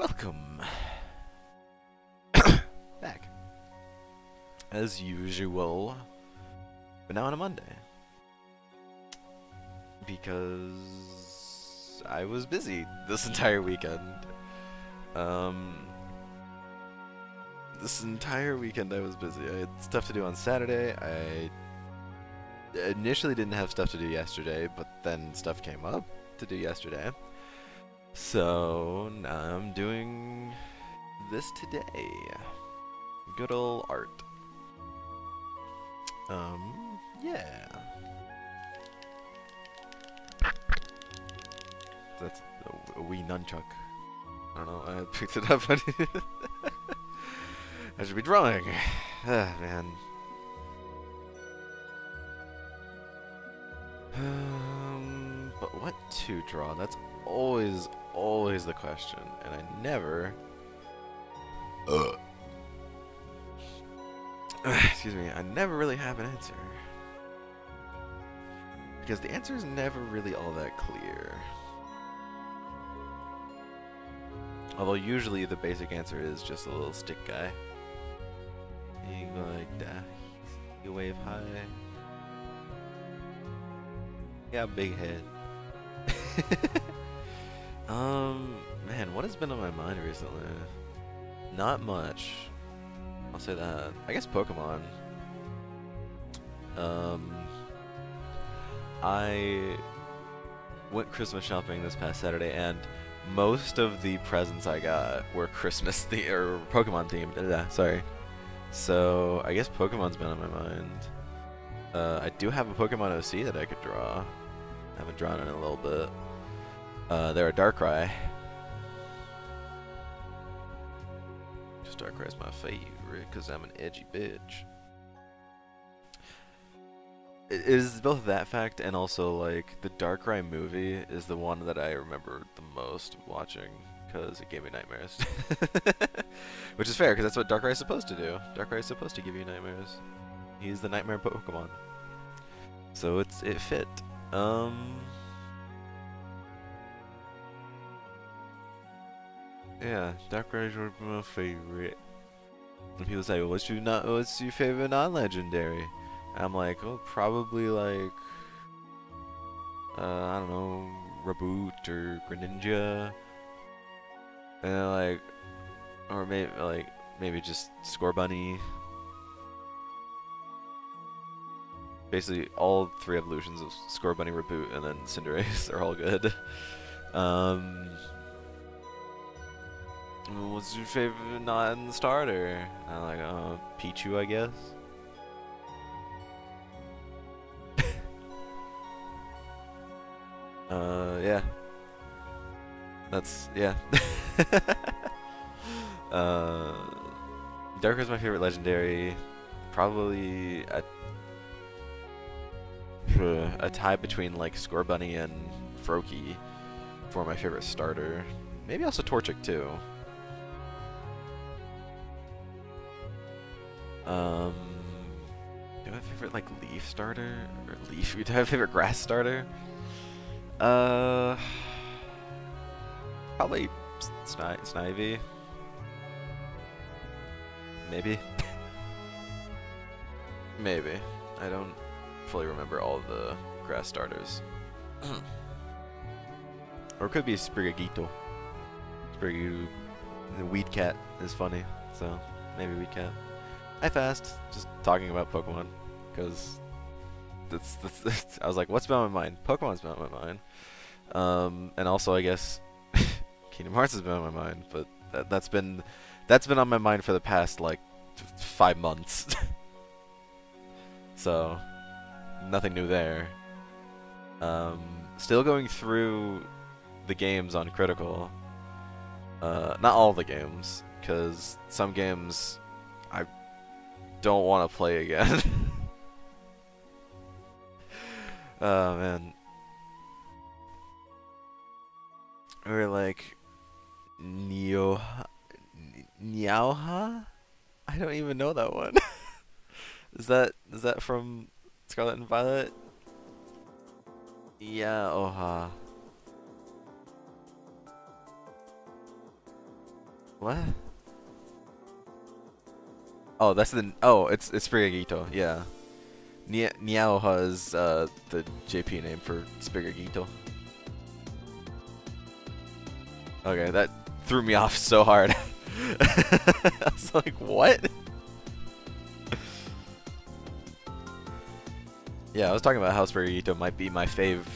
Welcome back, as usual, but now on a Monday, because I was busy this entire weekend. This entire weekend I was busy. I had stuff to do on Saturday. I initially didn't have stuff to do yesterday, but then stuff came up to do yesterday. So now I'm doing this today. Good ol' art. Yeah. That's a wee nunchuck. I don't know, I picked it up. I should be drawing. Ah, man. But what to draw? That's always the question, and I never. Excuse me. I never really have an answer because the answer is never really all that clear. Although usually the basic answer is just a little stick guy. You go like that. You wave high. Yeah, big head. Man, what has been on my mind recently? Not much. I'll say that. I guess Pokemon. I went Christmas shopping this past Saturday, and most of the presents I got were Christmas or Pokemon themed. Sorry. So I guess Pokemon's been on my mind. I do have a Pokemon OC that I could draw. I haven't drawn it in a little bit. They're a Darkrai. Just Darkrai's my favorite because I'm an edgy bitch. It is both that fact and also like the Darkrai movie is the one that I remember the most watching because it gave me nightmares. Which is fair because that's what Darkrai is supposed to do. Darkrai is supposed to give you nightmares. He's the nightmare Pokemon. So it fit. Yeah, Darkrai's my favorite. And people say, well, what's your favorite non-legendary? I'm like, oh, probably like, I don't know, Raboot or Greninja, and like, or maybe just Scorbunny. Basically, all three evolutions of Scorbunny, Raboot, and then Cinderace are all good. What's your favorite non-starter? I'm like, Pichu, I guess. Yeah. That's, yeah. Darkrai's my favorite legendary. Probably a tie between like Scorbunny and Froakie for my favorite starter. Maybe also Torchic too. Do I have a favorite like leaf starter or leaf? Do I have a favorite grass starter? Probably Snivy. Maybe. Maybe. I don't fully remember all the grass starters. Or it could be Sprigatito. The Weed Cat is funny, so maybe Weed Cat. Hi Fast, just talking about Pokemon, because I was like, what's been on my mind? Pokemon's been on my mind. And also I guess Kingdom Hearts has been on my mind, but that's been on my mind for the past like 5 months. So nothing new there. Still going through the games on Critical. Not all the games, because some games I don't want to play again. Oh man. Or like Niauha? I don't even know that one. Is that from Scarlet and Violet? Yeah, Oha. What? Oh, that's the. Oh, it's Sprigatito. Yeah. Niauha is the JP name for Sprigatito. Okay, that threw me off so hard. I was like, what? Yeah, I was talking about how Sprigatito might be my fave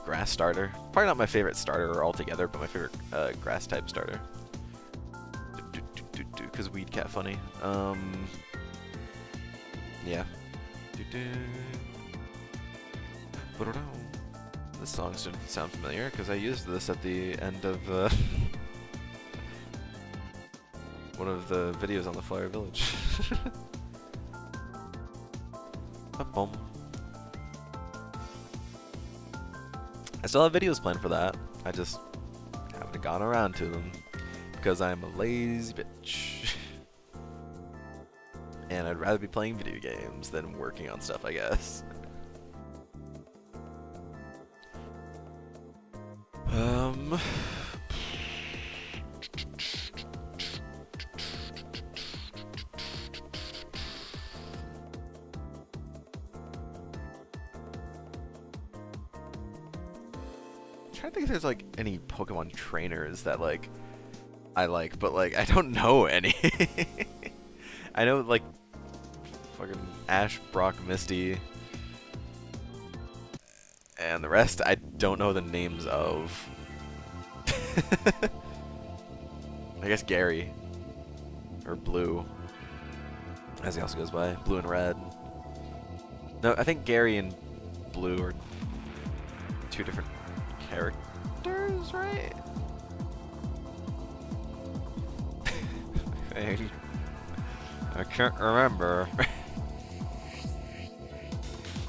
grass starter. Probably not my favorite starter altogether, but my favorite grass type starter. Because Weed Cat funny. Yeah. This song should sound familiar because I used this at the end of one of the videos on the Flyer Village. I still have videos planned for that. I just haven't gone around to them because I'm a lazy bitch. And I'd rather be playing video games than working on stuff, I guess. I'm trying to think if there's like any Pokemon trainers that like I like, but like I don't know any. I know like fucking Ash, Brock, Misty, and the rest I don't know the names of. I guess Gary or Blue, as he also goes by, Blue and Red. No, I think Gary and Blue are two different characters, right? I can't remember.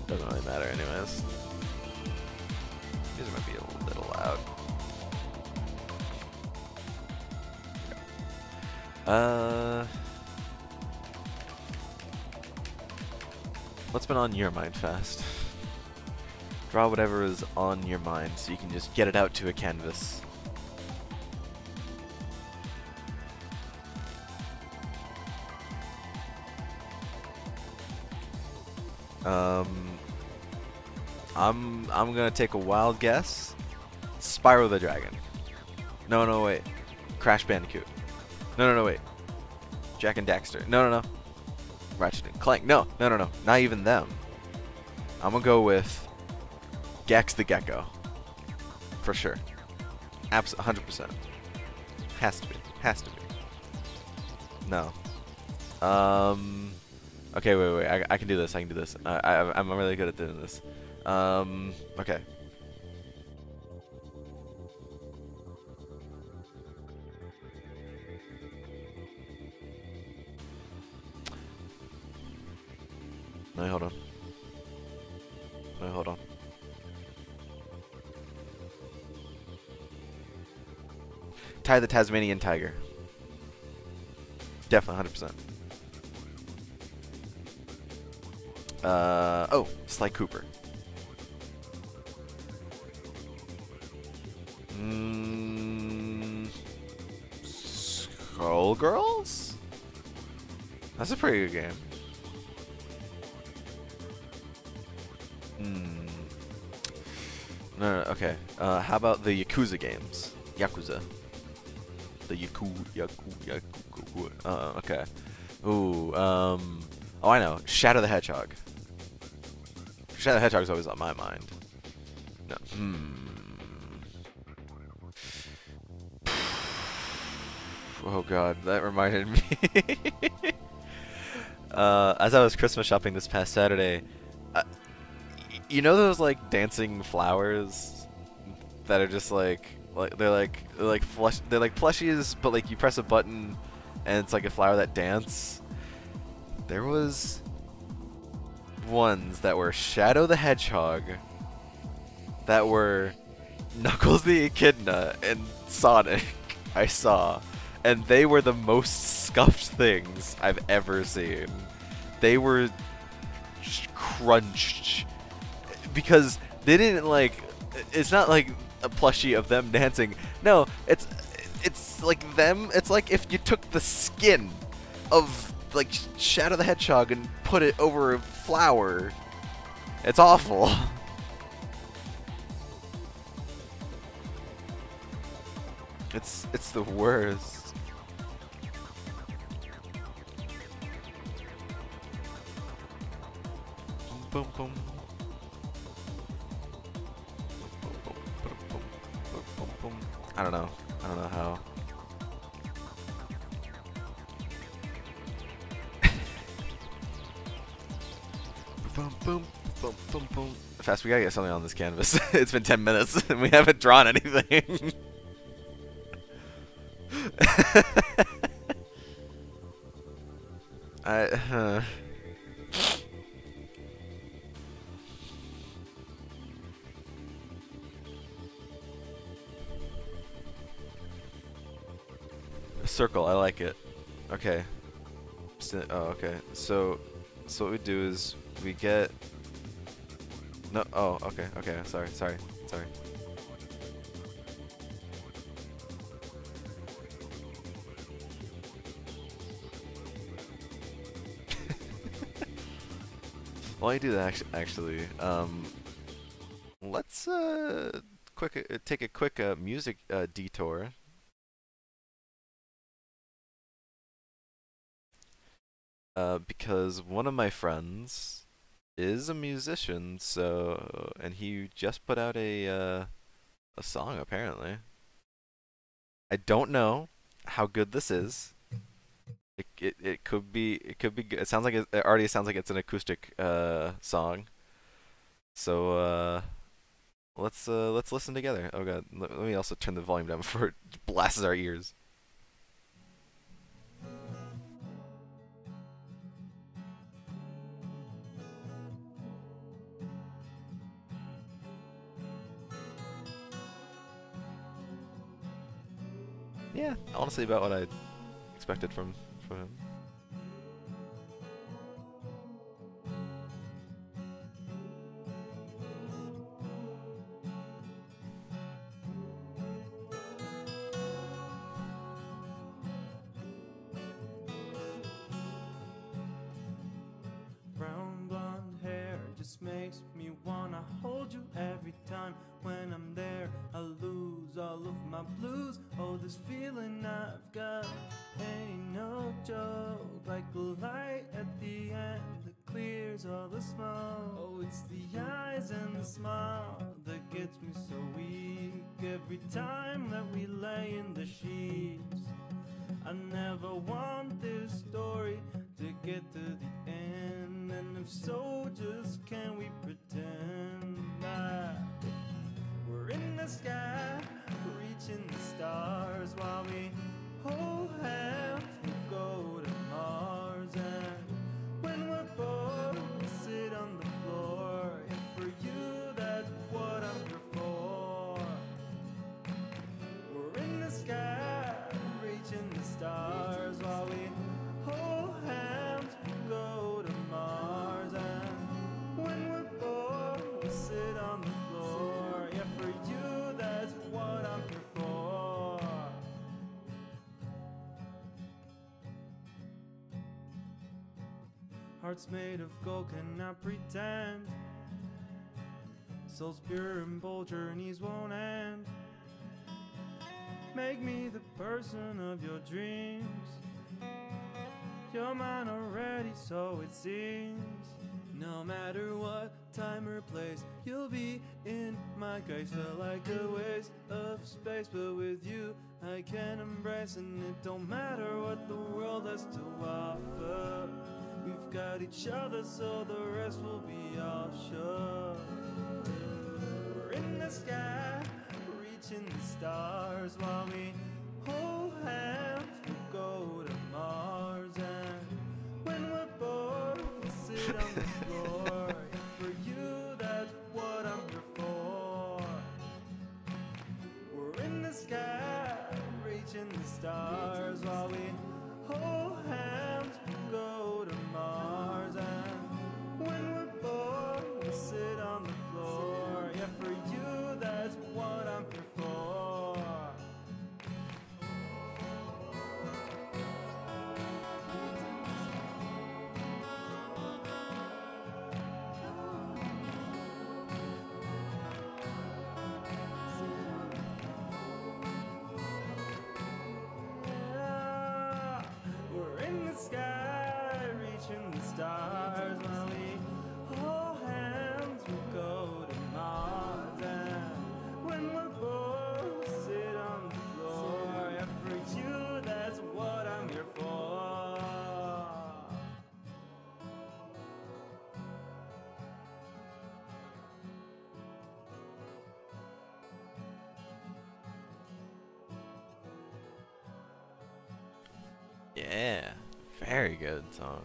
Doesn't really matter anyways. These might be a little loud. What's been on your mind, Fast? Draw whatever is on your mind so you can just get it out to a canvas. I'm gonna take a wild guess. Spyro the Dragon. No, wait. Crash Bandicoot. No, wait. Jak and Daxter. No. Ratchet and Clank. No. Not even them. I'm gonna go with Gex the Gecko. For sure. 100%. Has to be. No. Okay, wait. I can do this. I'm really good at doing this. Okay. No, hold on. Ty the Tasmanian Tiger. Definitely 100%. Oh, Sly Cooper. Skullgirls? That's a pretty good game. No, okay. How about the Yakuza games? Yakuza. The Yaku. Okay. Ooh, oh, I know. Shadow the Hedgehog. Shadow the Hedgehog's always on my mind. No. Oh god, that reminded me. As I was Christmas shopping this past Saturday, you know those like dancing flowers that are just like they're plushies, but like you press a button and it's like a flower that dance. There was ones that were Shadow the Hedgehog, that were Knuckles the Echidna, and Sonic. I saw, and they were the most scuffed things I've ever seen. They were crunched because they didn't like. It's not like a plushie of them dancing. No, it's it's like them. It's like if you took the skin of like Shadow the Hedgehog and put it over a flower. It's awful. It's the worst. Boom boom. I don't know. I don't know how. Boom boom boom boom boom. Fast, we gotta get something on this canvas. It's been 10 minutes and we haven't drawn anything. A circle, I like it. Okay. Oh, okay. So what we do is we get. No. Oh, okay. Okay. Sorry. While you do that, actually, let's take a quick music detour. Because one of my friends is a musician, and he just put out a song apparently. I don't know how good this is. It could be good. It sounds like it already sounds like it's an acoustic song. So let's listen together. Oh god, let me also turn the volume down before it blasts our ears. Yeah, honestly about what I expected from him. Brown blonde hair just makes me wanna hold you every time. When I'm there, I lose all of my blues. Oh, this feeling I've got ain't no joke. Like a light at the end that clears all the smoke. Oh, it's the eyes and the smile that gets me so weak. Every time that we lay in the sheets, I never want this story to get to the end. And if so, just can we pretend that we're in the sky, reaching the stars while we hold hands, we'll go to Mars. And when we're bored, we'll sit on the floor. And for you, that's what I'm here for. We're in the sky, reaching the stars while we hold hands, we'll go to Mars. And when we're bored, we'll sit on the floor. Yeah, for you, that's what I'm here for. Hearts made of gold cannot pretend. Souls pure and bold, journeys won't end. Make me the person of your dreams. You're mine already, so it seems. No matter what time or place, you'll be in my case. Felt like a waste of space, but with you I can embrace. And it don't matter what the world has to offer. We've got each other, so the rest will be all sure. We're in the sky, reaching the stars while we hold hands, we'll go to Mars. And when we're bored, we'll sit on the floor. And for you, that's what I'm here for. We're in the sky, reaching the stars while we hold hands, we'll go to Mars. And when we're bored, we'll sit on the floor. Yeah, for you, that's what I'm here for. watching the stars while we hold hands. We'll go to Mars, and when we're both sit on the floor, yeah, for you, that's what I'm here for. Yeah, very good song.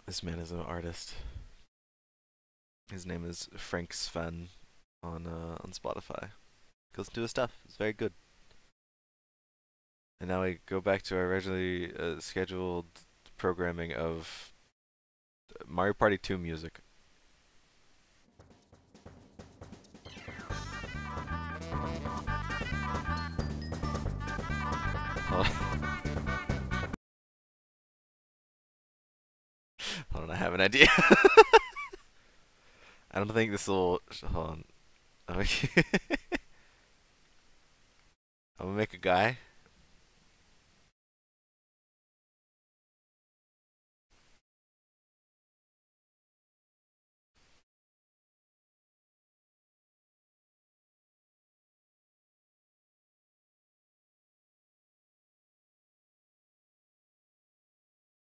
This man is an artist. His name is Frank Sven on Spotify. Go listen to his stuff. It's very good. And now we go back to our originally scheduled programming of Mario Party 2 music. Hold on, I have an idea. I don't think this will. Hold on. Okay. I'm gonna make a guy.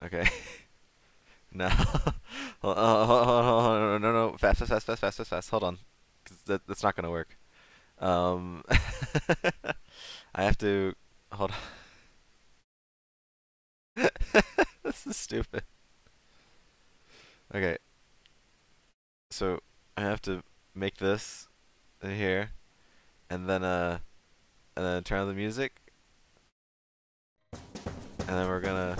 Okay. No. Hold on, no. Fast. Hold on. 'Cause that's not gonna work. I have to. Hold on. This is stupid. Okay. So I have to make this in here, and then turn on the music, and then we're gonna.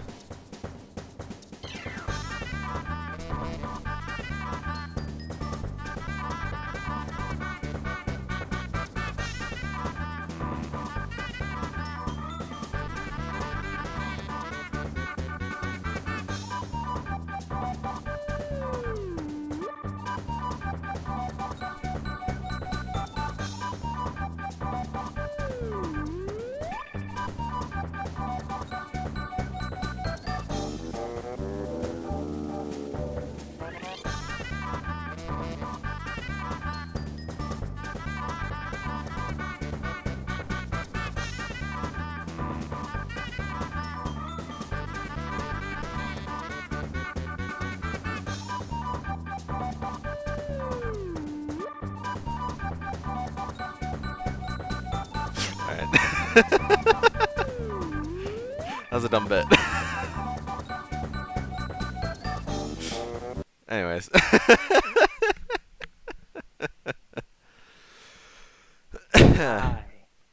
That was a dumb bit. Anyways. Hi.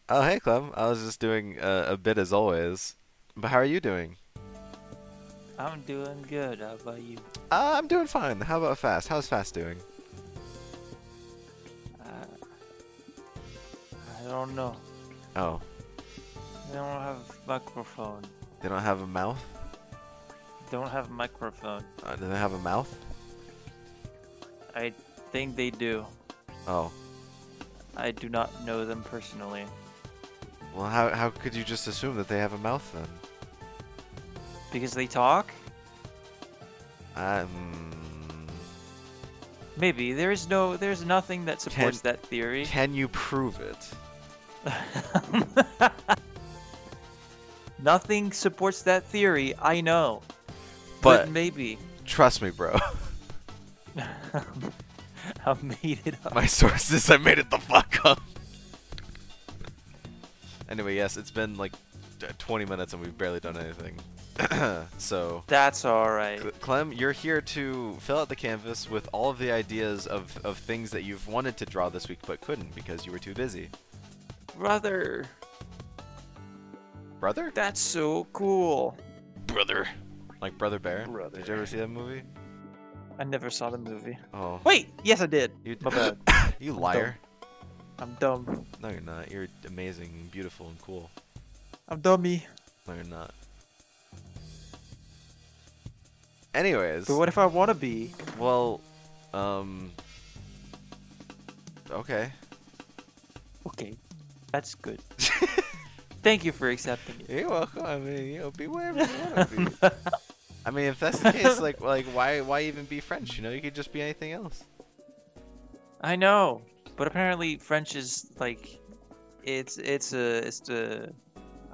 Oh, hey, Clem. I was just doing a bit as always. But how are you doing? I'm doing good. How about you? I'm doing fine. How about Fast? How's Fast doing? I don't know. Oh, I don't have microphone. they don't have a mouth? Don't have microphone. Do they have a mouth? I think they do. Oh. I do not know them personally. Well, how could you just assume that they have a mouth then? Because they talk? Um. Maybe. There's nothing that supports that theory. Can you prove it? Nothing supports that theory, I know. But maybe. Trust me, bro. I made it up. My sources, I made it the fuck up. Anyway, yes, it's been like 20 minutes and we've barely done anything. So That's alright. Clem, you're here to fill out the canvas with all of the ideas of things that you've wanted to draw this week but couldn't because you were too busy. Brother. Brother? That's so cool. Brother. Like Brother Bear? Brother. Did you ever see that movie? I never saw the movie. Oh. Wait! Yes, I did. You, My bad. You liar. I'm dumb. No, you're not. You're amazing, beautiful, and cool. I'm dummy. No, you're not. Anyways, But what if I want to be? well, okay. Okay, that's good. Thank you for accepting it. You're welcome. I mean, be whatever you want to be. I mean, if that's the case, like, why even be French? You could just be anything else. I know, but apparently French is like, it's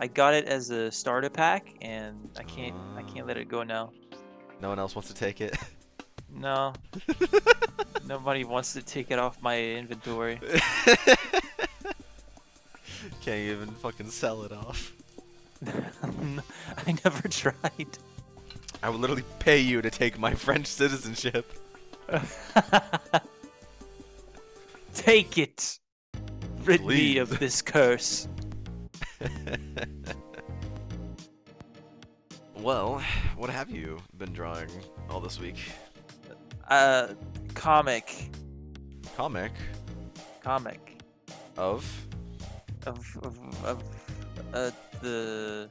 I got it as a starter pack, and I can't let it go now. No one else wants to take it. No, nobody wants to take it off my inventory. Can't even fucking sell it off. I never tried. I would literally pay you to take my French citizenship. Take it. Rid me Please. of this curse. Well, what have you been drawing all this week? Comic Comic of of the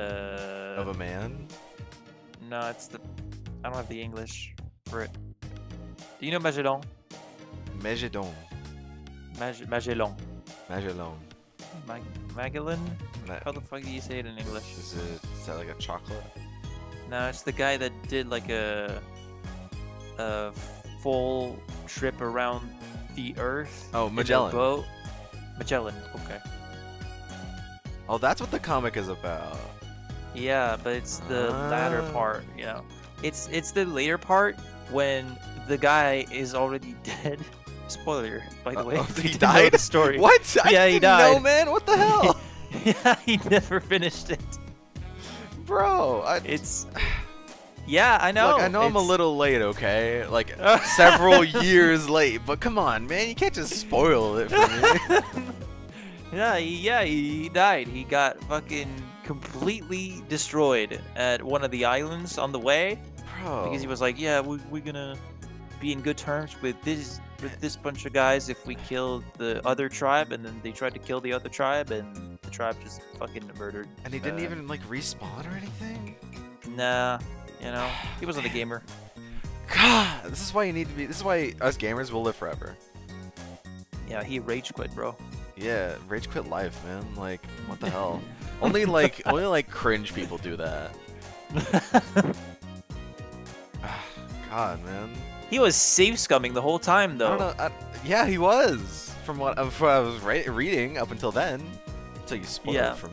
a man? no, it's the I don't have the English for it. Do you know Magellan? Magellan. Magellan. Magellan. Magellan? Ma- How the fuck do you say it in English? Is that like a chocolate? No, it's the guy that did like a full trip around the Earth. Oh, in a Magellan. boat. Magellan. Okay. Oh, that's what the comic is about. Yeah, but it's the latter Ah. part. It's the later part when the guy is already dead. Spoiler, by the way. Oh, if you he didn't know died? the story. What? I Yeah, he didn't know, died. man. What the hell? Yeah, he never finished it. Bro, It's. Yeah, I know. Look, I know I'm a it's- little late, okay? Like, several years late, but come on, man. You can't just spoil it for me. Yeah, he died. He got fucking completely destroyed at one of the islands on the way Bro. because he was like, "Yeah, we're gonna be in good terms with this bunch of guys if we kill the other tribe," and then they tried to kill the other tribe, and the tribe just fucking murdered. And he didn't even, like, respawn or anything? Nah, he wasn't a gamer. God, this is why you need to be. This is why us gamers will live forever. Yeah, he rage quit, bro. Yeah, rage quit life, man. Like, what the hell? only cringe people do that. God, man. He was safe scumming the whole time, I though. don't know. Yeah, he was. From what I was reading up until then. Until you spoiled Yeah. it from.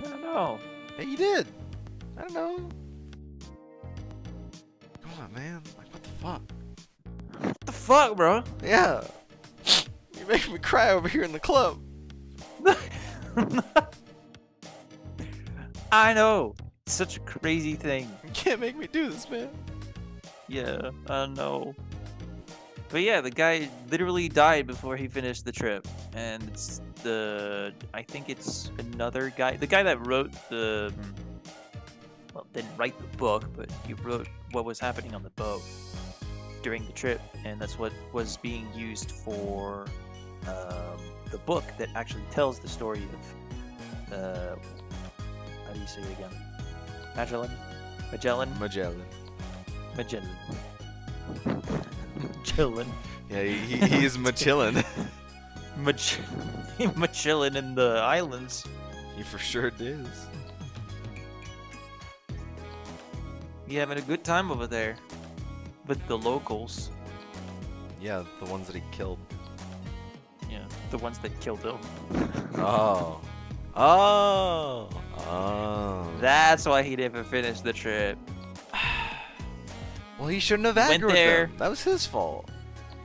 I don't know. Hey, you did. I don't know. Come on, man. Like, what the fuck? What the fuck, bro? Yeah. You're making me cry over here in the club. I know. It's such a crazy thing. You can't make me do this, man. Yeah, I know. But yeah, the guy literally died before he finished the trip. And it's I think it's another guy. The guy that wrote well, didn't write the book, but he wrote what was happening on the boat during the trip. And that's what was being used for the book that actually tells the story of, how do you say it again? Magellan? Magellan. Magellan. Magellan. Yeah, he is Machillin. Magellan in the islands. He for sure is. You having a good time over there with the locals. Yeah, the ones that he killed. Yeah, the ones that killed him. Oh. Oh. Oh. That's why he never finished the trip. Well, he shouldn't have Went aggroed there. them. That was his fault.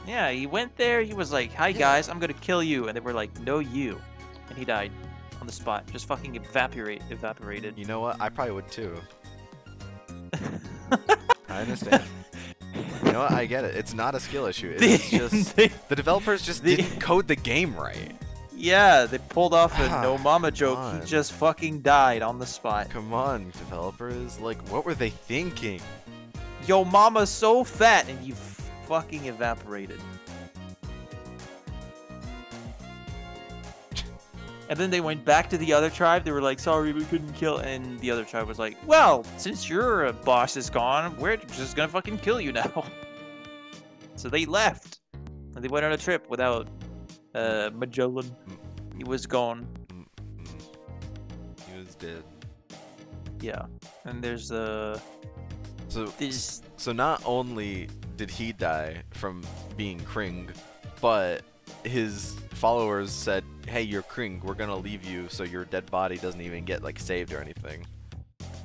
Yeah, he went there. He was like, "Hi Yeah. guys, I'm gonna kill you," and they were like, "No, you," and he died on the spot. Just fucking evaporated. You know what? I probably would too. I understand. You know what? I get it. It's not a skill issue. It's just the developers just didn't code the game right. Yeah, they pulled off a Ah, no mama joke. come He on. just fucking died on the spot. Come on, developers. Like, what were they thinking? Yo, mama's so fat, and you fucking evaporated. And then they went back to the other tribe. They were like, sorry, we couldn't kill. And the other tribe was like, well, since your boss is gone, we're just gonna fucking kill you now. So they left. And they went on a trip without Magellan. He was gone. He was dead. Yeah. And there's So this. so not only did he die from being Kring, but his followers said, hey, you're Kring, we're gonna leave you so your dead body doesn't even get like saved or anything.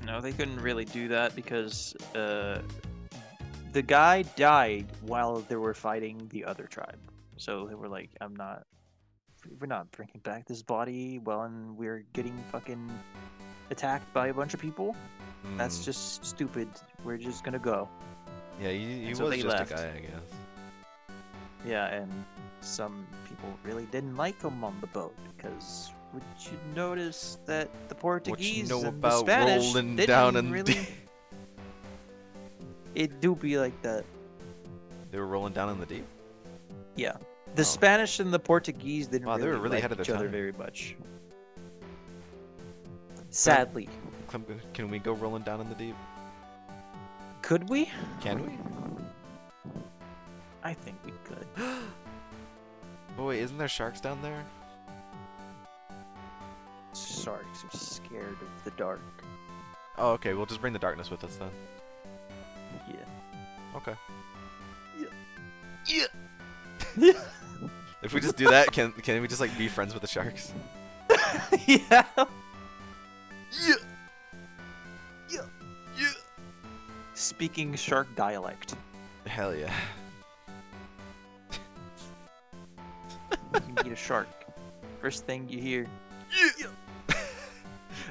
No, they couldn't really do that because the guy died while they were fighting the other tribe. So they were like, we're not bringing back this body while we're getting fucking attacked by a bunch of people. That's Mm. just stupid. We're just gonna go. Yeah, he And was so they just left. a guy, I guess. Yeah, and some people really didn't like him on the boat because would you notice that the Portuguese know and the about Spanish rolling didn't down in really... It do be like that. They were rolling down in the deep? Yeah. The Oh. Spanish and the Portuguese didn't Wow, they were really like ahead of each their other time. very much. Sadly. Clem, can we go rolling down in the deep? Could we? Can we? I think we could. Oh wait, isn't there sharks down there? Sharks are scared of the dark. Oh, okay, we'll just bring the darkness with us then. Yeah. Okay. Yeah. If we just do that, can we just like be friends with the sharks? Yeah. Yeah. Yeah. Yeah. Speaking shark dialect. Hell yeah. You meet a shark. First thing you hear. Yeah.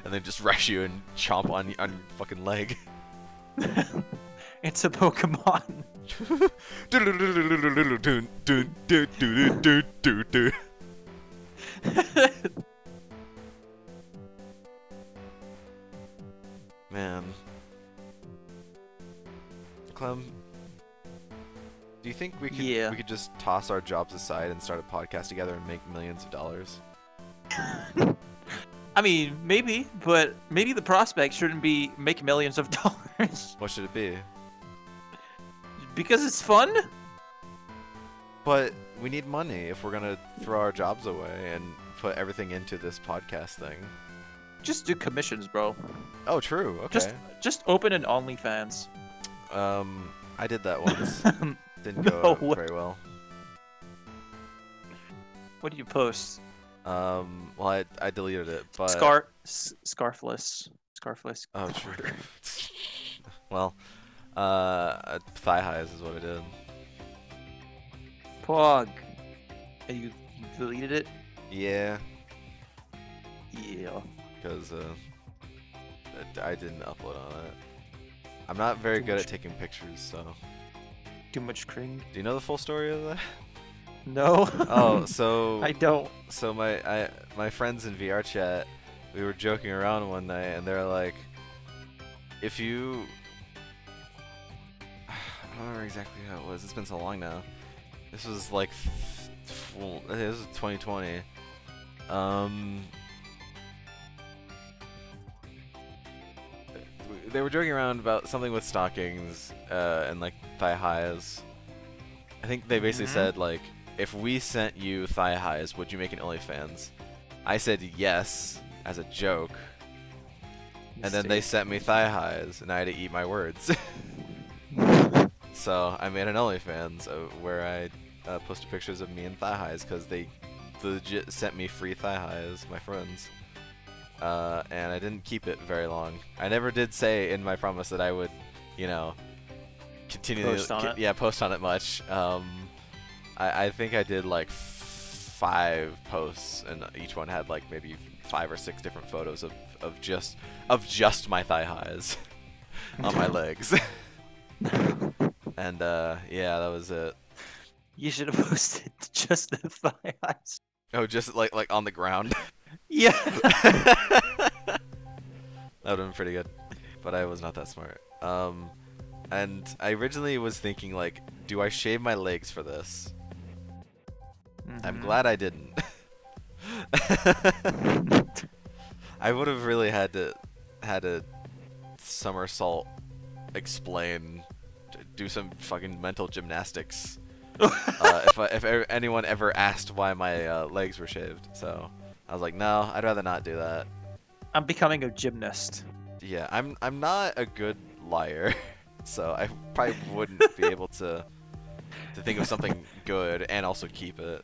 And then just rush you and chomp on your fucking leg. It's a Pokemon. Man. Clem, do you think we could Yeah. we could just toss our jobs aside and start a podcast together and make millions of dollars? I mean, maybe, but maybe the prospect shouldn't be make millions of dollars. What should it be? Because it's fun? But we need money if we're gonna throw our jobs away and put everything into this podcast thing. Just do commissions, bro. Oh, true. Okay. Just open an OnlyFans. I did that once. Didn't No go way. very well. What do you post? Well, I deleted it, but Scarfless. oh, true. Well, thigh highs is what I did. Pog. And you deleted it? Yeah, Yeah. because I didn't upload on it. I'm not very Too good much. at taking pictures, so. Too much cring. Do you know the full story of that? No. Oh, so I don't. so my friends in VR chat, we were joking around one night, and they're like, if you, I don't remember exactly how it was. It's been so long now. This was like, this was 2020. They were joking around about something with stockings and like thigh highs. I think they basically Mhm. said like, if we sent you thigh highs, would you make an OnlyFans? I said yes as a joke, and then they sent me thigh highs, and I had to eat my words. So I made an OnlyFans where I posted pictures of me in thigh highs because they legit sent me free thigh highs, my friends. And I didn't keep it very long. I never did say in my promise that I would, you know, continue Post on it? yeah, post on it much. I think I did like 5 posts, and each one had like maybe 5 or 6 different photos of just my thigh highs on my legs. And yeah, that was it. You should have posted just the thigh highs. Oh, just like on the ground. Yeah. That would have been pretty good, but I was not that smart. And I originally was thinking like, do I shave my legs for this? I'm Mhm. glad I didn't. I would have really had to somersault, explain, do some fucking mental gymnastics. If anyone ever asked why my legs were shaved, so I was like, no, I'd rather not do that. I'm becoming a gymnast. Yeah, I'm not a good liar, so I probably wouldn't be able to think of something good and also keep it.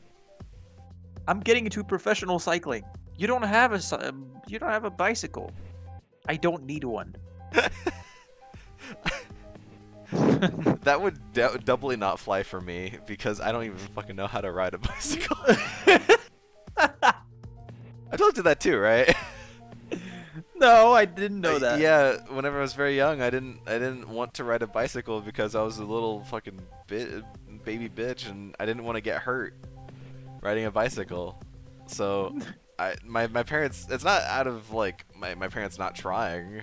I'm getting into professional cycling. You don't have a bicycle. I don't need one. That would doubly not fly for me because I don't even fucking know how to ride a bicycle. I told you that too, right? No, I didn't know that. Yeah, whenever I was very young, I didn't want to ride a bicycle because I was a little fucking baby bitch and I didn't want to get hurt riding a bicycle. So my parents, it's not out of like my parents not trying.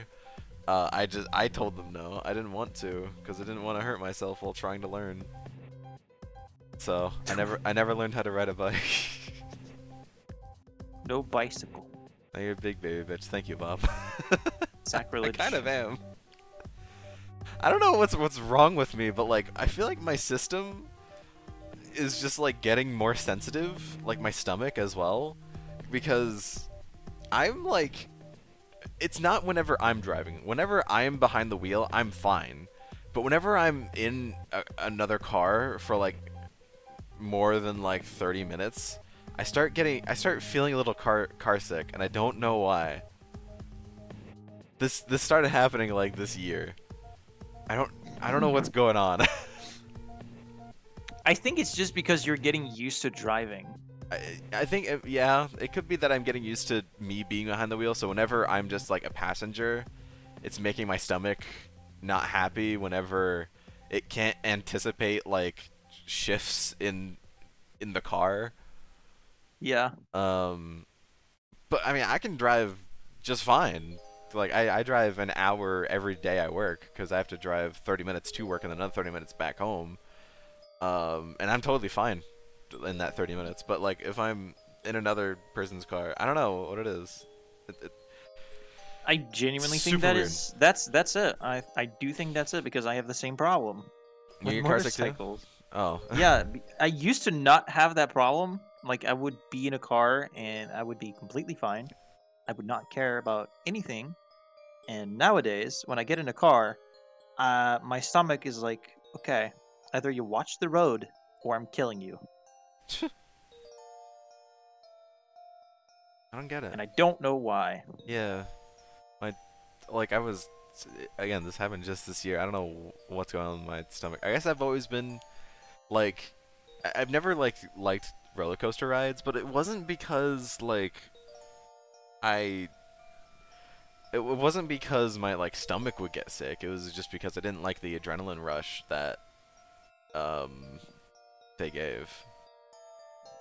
I told them no. I didn't want to because I didn't want to hurt myself while trying to learn. So I never learned how to ride a bike. No bicycle. Now you're a big baby bitch. Thank you, Bob. Sacrilege. I kind of am. I don't know what's wrong with me, but like I feel like my system is just like getting more sensitive, like my stomach as well, because I'm like, it's not whenever I'm driving. Whenever I'm behind the wheel, I'm fine. But whenever I'm in another car for like more than like 30 minutes, I start feeling a little car sick, and I don't know why. This started happening like this year. I don't know what's going on. I think it's just because you're getting used to driving. I think, yeah, it could be that I'm getting used to me being behind the wheel, so whenever I'm just like a passenger, it's making my stomach not happy whenever it can't anticipate like shifts in the car. Yeah. But I mean, I can drive just fine. Like I drive an hour every day I work because I have to drive 30 minutes to work and then another 30 minutes back home. And I'm totally fine in that 30 minutes. But like if I'm in another person's car, I don't know what it is. I genuinely think super weird. that's it. I do think that's it because I have the same problem You with get car sick too? motorcycles. Oh. Yeah, I used to not have that problem. Like I would be in a car and I would be completely fine. I would not care about anything. And nowadays, when I get in a car, my stomach is like, okay, either you watch the road or I'm killing you. I don't get it. And I don't know why. Yeah. I was, again, this happened just this year. I don't know what's going on with my stomach. I guess I've always been, like, I've never, like, liked roller coaster rides, but it wasn't because, like, it wasn't because my, like, stomach would get sick. It was just because I didn't like the adrenaline rush that, they gave.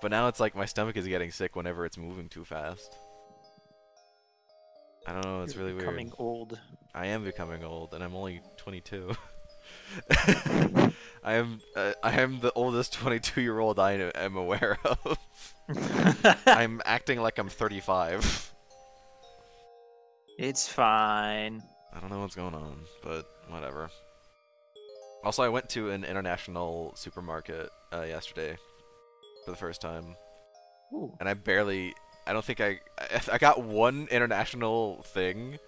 But now it's like my stomach is getting sick whenever it's moving too fast. I don't know, it's really weird. Becoming old. I am becoming old, and I'm only 22. I am the oldest 22-year-old I am aware of. I'm acting like I'm 35. It's fine. I don't know what's going on, but whatever. Also, I went to an international supermarket yesterday for the first time. Ooh. And I don't think I got one international thing,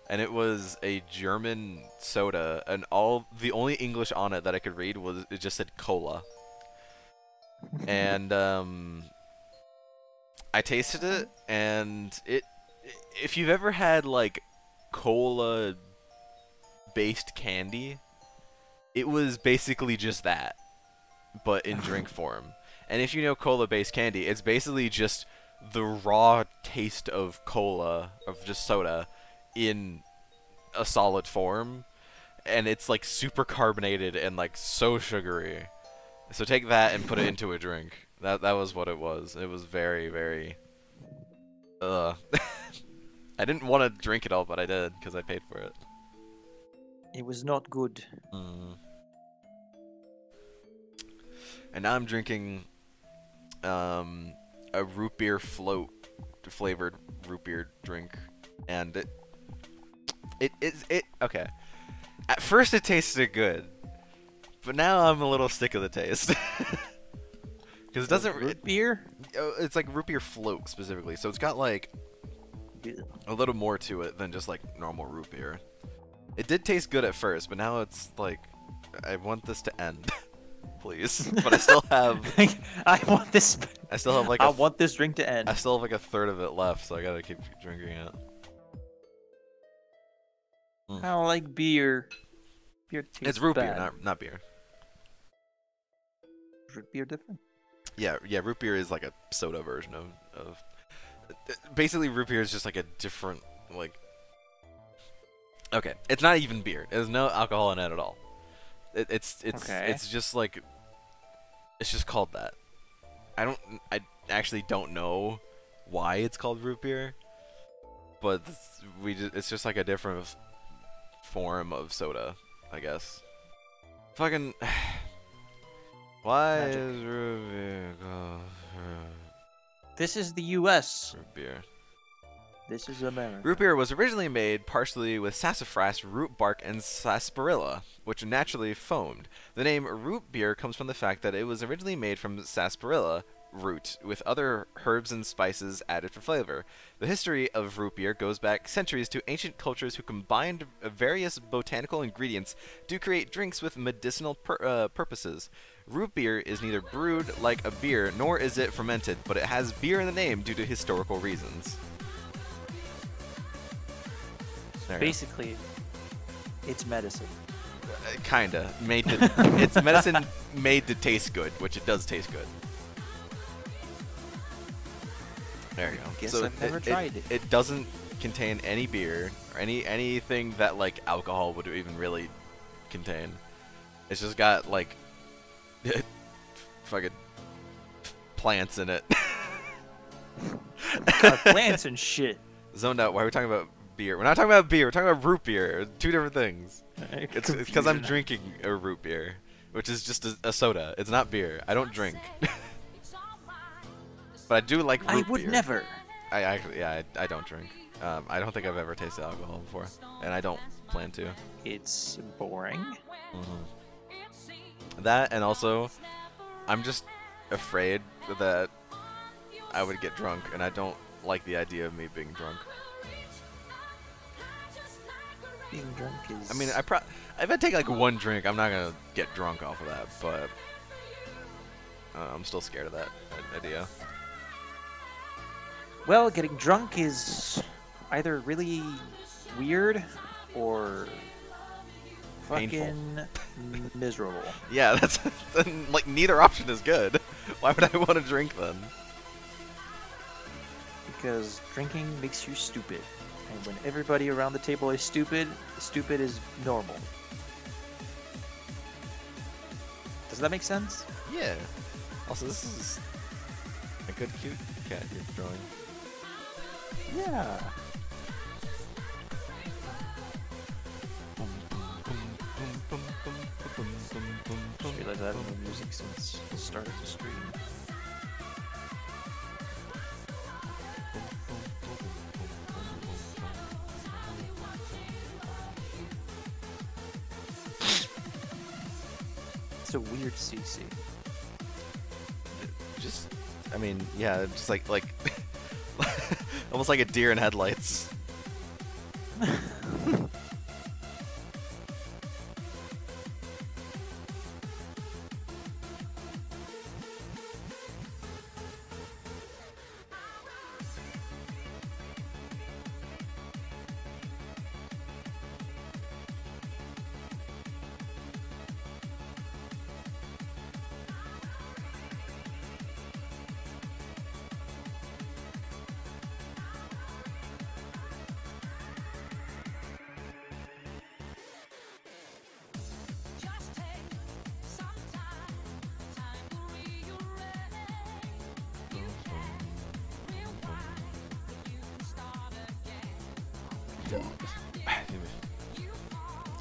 and it was a German soda, and the only English on it that I could read was, it just said cola. And I tasted it, and if you've ever had like cola based candy, it was basically just that, but in drink form. And if you know cola-based candy, it's basically just the raw taste of cola, of just soda, in a solid form. And it's like super carbonated and like so sugary. So take that and put it into a drink. That was what it was. It was very, very... I didn't want to drink it all, but I did, because I paid for it. It was not good. And now I'm drinking a root beer float flavored root beer drink, and it okay. At first it tasted good, but now I'm a little sick of the taste. Because it doesn't root beer. It's like root beer float specifically, so it's got like a little more to it than just like normal root beer. It did taste good at first, but now it's like I want this to end, please. But I still have. I want this. I still have like. I want this drink to end. I still have like a third of it left, so I gotta keep drinking it. I don't like beer. Beer tastes It's root beer, bad. not beer. Root beer different. Yeah, root beer is like a soda version of basically root beer is just like a different like. Okay, it's not even beer. There's no alcohol in it at all. It's just like it's just called that. I actually don't know why it's called root beer, but it's just like a different form of soda, I guess. Fucking why Magic. is root beer called This is the U.S. root beer? This is America. Root beer was originally made partially with sassafras, root bark, and sarsaparilla, which naturally foamed. The name root beer comes from the fact that it was originally made from sarsaparilla root, with other herbs and spices added for flavor. The history of root beer goes back centuries to ancient cultures who combined various botanical ingredients to create drinks with medicinal purposes. Root beer is neither brewed like a beer, nor is it fermented, but it has beer in the name due to historical reasons. Basically, it's medicine. Kinda. It's medicine made to taste good, which it does taste good. There you go. Guess So I've never tried it. It doesn't contain any beer or anything that like alcohol would even really contain. It's just got like fucking plants in it. Got plants and shit. Zoned out. Why are we talking about beer? We're not talking about beer. We're talking about root beer. Two different things. It's because I'm drinking a root beer, which is just a soda. It's not beer. I don't drink. But I do like root beer. I would never. I actually, yeah, I don't drink. I don't think I've ever tasted alcohol before, and I don't plan to. It's boring. That, and also, I'm just afraid that I would get drunk, and I don't like the idea of me being drunk. Being drunk is. I mean, if I take like one drink, I'm not gonna get drunk off of that, but I'm still scared of that idea. Well, getting drunk is either really weird or fucking miserable. Yeah, that's like neither option is good. Why would I want to drink then? Because drinking makes you stupid. And when everybody around the table is stupid, stupid is normal. Does that make sense? Yeah. Also, this is a good, cute cat you're drawing. Yeah. Just realized I haven't been music since the start of the stream. It's a weird CC. Just, I mean, yeah, just like almost like a deer in headlights.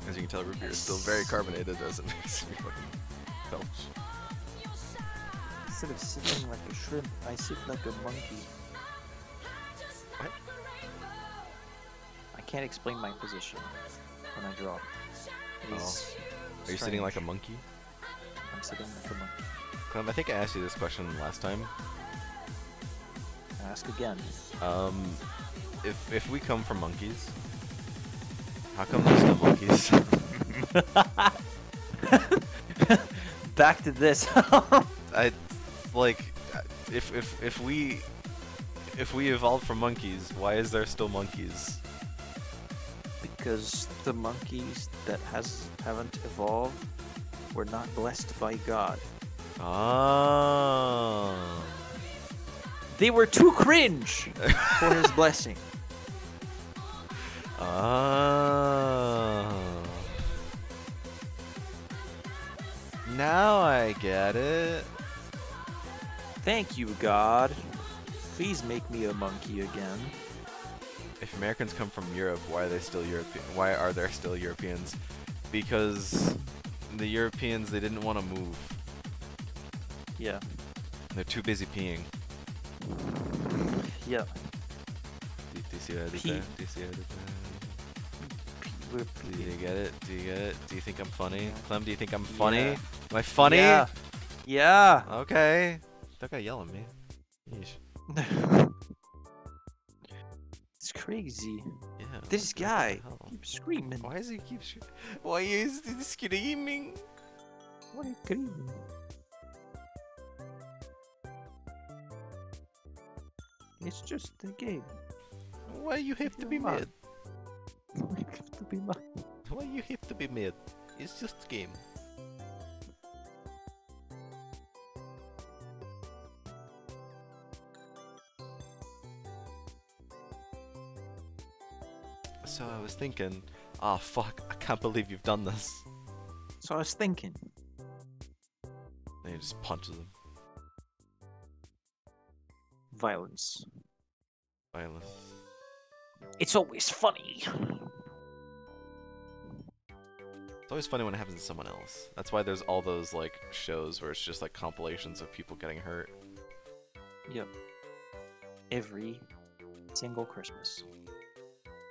As you can tell, root beer is still very carbonated, as it makes me fucking belch. Instead of sitting like a shrimp, I sit like a monkey. can't explain my position when I draw. It is Are you sitting like a strange. monkey? I'm sitting like a monkey. Clem, I think I asked you this question last time. Ask again. If we come from monkeys, how come there's no monkeys? Back to this. I like if we evolved from monkeys, why is there still monkeys? Because the monkeys that haven't evolved were not blessed by God. Oh. They were too cringe for his blessing. Oh. Now I get it. Thank you, God. Please make me a monkey again. If Americans come from Europe, why are they still European? Why are there still Europeans? Because the Europeans, they didn't want to move. Yeah. They're too busy peeing. Yeah. Do you see what I did Pee. there? Do you see what I did We're there? Do you peeing. get it? Do you get it? Do you think I'm funny? Yeah. Clem, do you think I'm funny? Yeah. Am I funny? Yeah. Yeah. Okay. Don't gotta yell at me. Yeesh. It's crazy. Yeah. This what the guy hell? keeps screaming. Why does he keep Why is he screaming? What are you screaming? It's just a game. Why you have to be Come on. mad? I have to be mad. Why you have to be mad? It's just a game. So I was thinking, ah fuck, I can't believe you've done this. So I was thinking. And he just punches him. Violence. Violence. It's always funny. It's always funny when it happens to someone else. That's why there's all those like shows where it's just like compilations of people getting hurt. Yep. Every single Christmas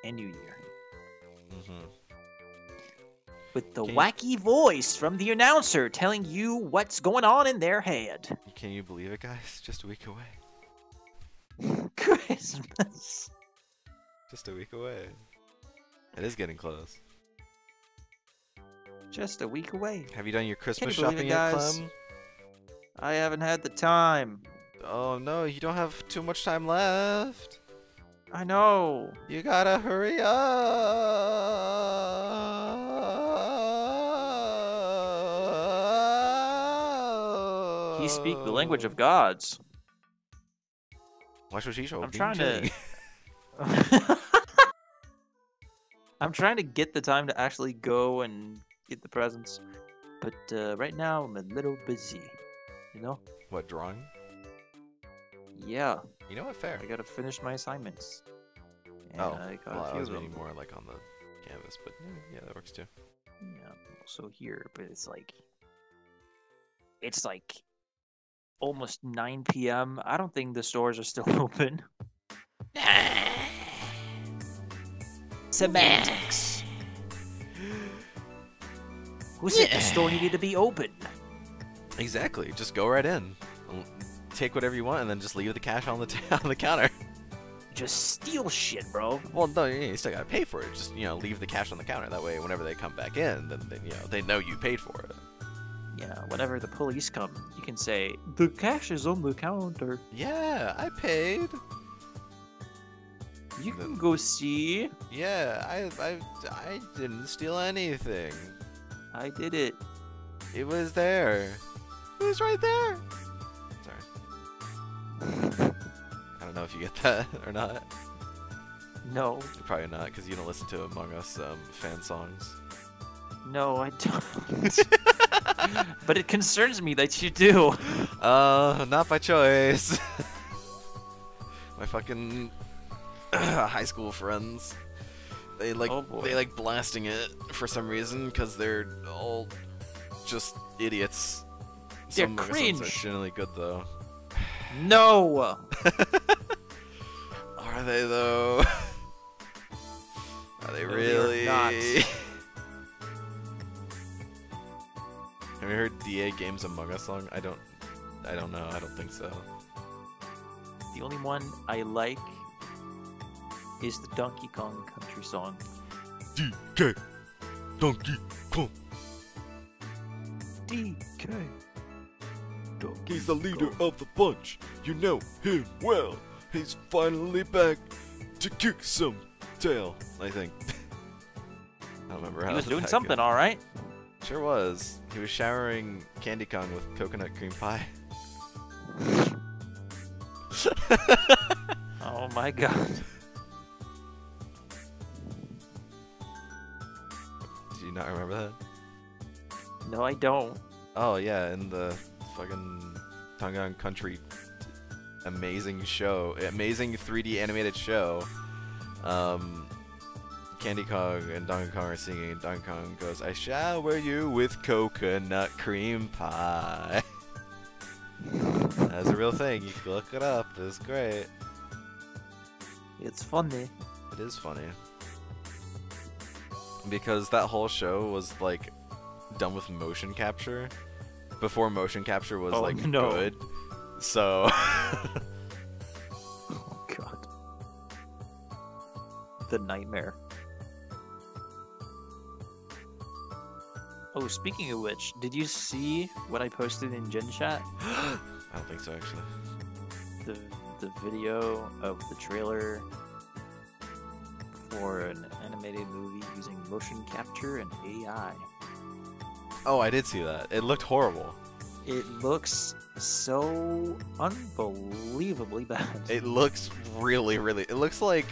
and New Year. Mm-hmm. With the Can you- wacky voice from the announcer telling you what's going on in their head. Can you believe it, guys? Just a week away. Christmas. Just a week away. It is getting close. Just a week away. Have you done your Christmas believe shopping it, yet, guys? Clem? I haven't had the time. Oh no, you don't have too much time left. I know. You gotta hurry up. He speak the language of gods. Watch what she showed. I'm trying to. I'm trying to get the time to actually go and get the presents, but right now I'm a little busy. You know? What, drawing? Yeah, You know what? Fair. I gotta finish my assignments. And Oh, I got well, a I few was of them. meaning more like on the canvas, but yeah, that works too. Yeah, I'm also here, but it's like almost 9 p.m. I don't think the stores are still open. Semantics. Who said the store needed to be open? Exactly. Just go right in. Take whatever you want, and then just leave the cash on the on the counter. Just steal shit, bro. Well, no, you still gotta pay for it. Just leave the cash on the counter. That way, whenever they come back in, then they know you paid for it. Yeah, whenever the police come, you can say, the cash is on the counter. Yeah, I paid. You can go see. Yeah, I didn't steal anything. I did it. It was there. It was right there. Sorry. I don't know if you get that or not. No, Probably not, because you don't listen to Among Us fan songs. no, I don't. But it concerns me that you do. Not by choice. My fucking high school friends. They like Oh, boy. they like blasting it for some reason because they're all just idiots. They're Some of the songs cringe. are generally good though. No. Are they though? they No, they are really? not. Have you heard DA Games Among Us song? I don't know. I don't think so. The only one I like is the Donkey Kong country song. DK Donkey Kong. DK. He's the leader of the bunch. You know him well. He's finally back to kick some tail, I think. I don't remember how He was doing that something, goes. all right. Sure was. He was showering Candy Kong with coconut cream pie. Oh my god. Did you not remember that? No, I don't. Oh yeah, in the fucking Tongan Country amazing 3D animated show, Candy Kong and Donkey Kong are singing, and Donkey Kong goes, "I shower you with coconut cream pie." That's a real thing. You can look it up. It's great. It's funny. It is funny. Because that whole show was like done with motion capture before motion capture was like no. good. So Oh god. The nightmare. Oh, speaking of which, did you see what I posted in Gen Chat? I don't think so actually. The video of the trailer for an animated movie using motion capture and AI. Oh, I did see that. It looked horrible. It looks so unbelievably bad. It looks really, really. It looks like.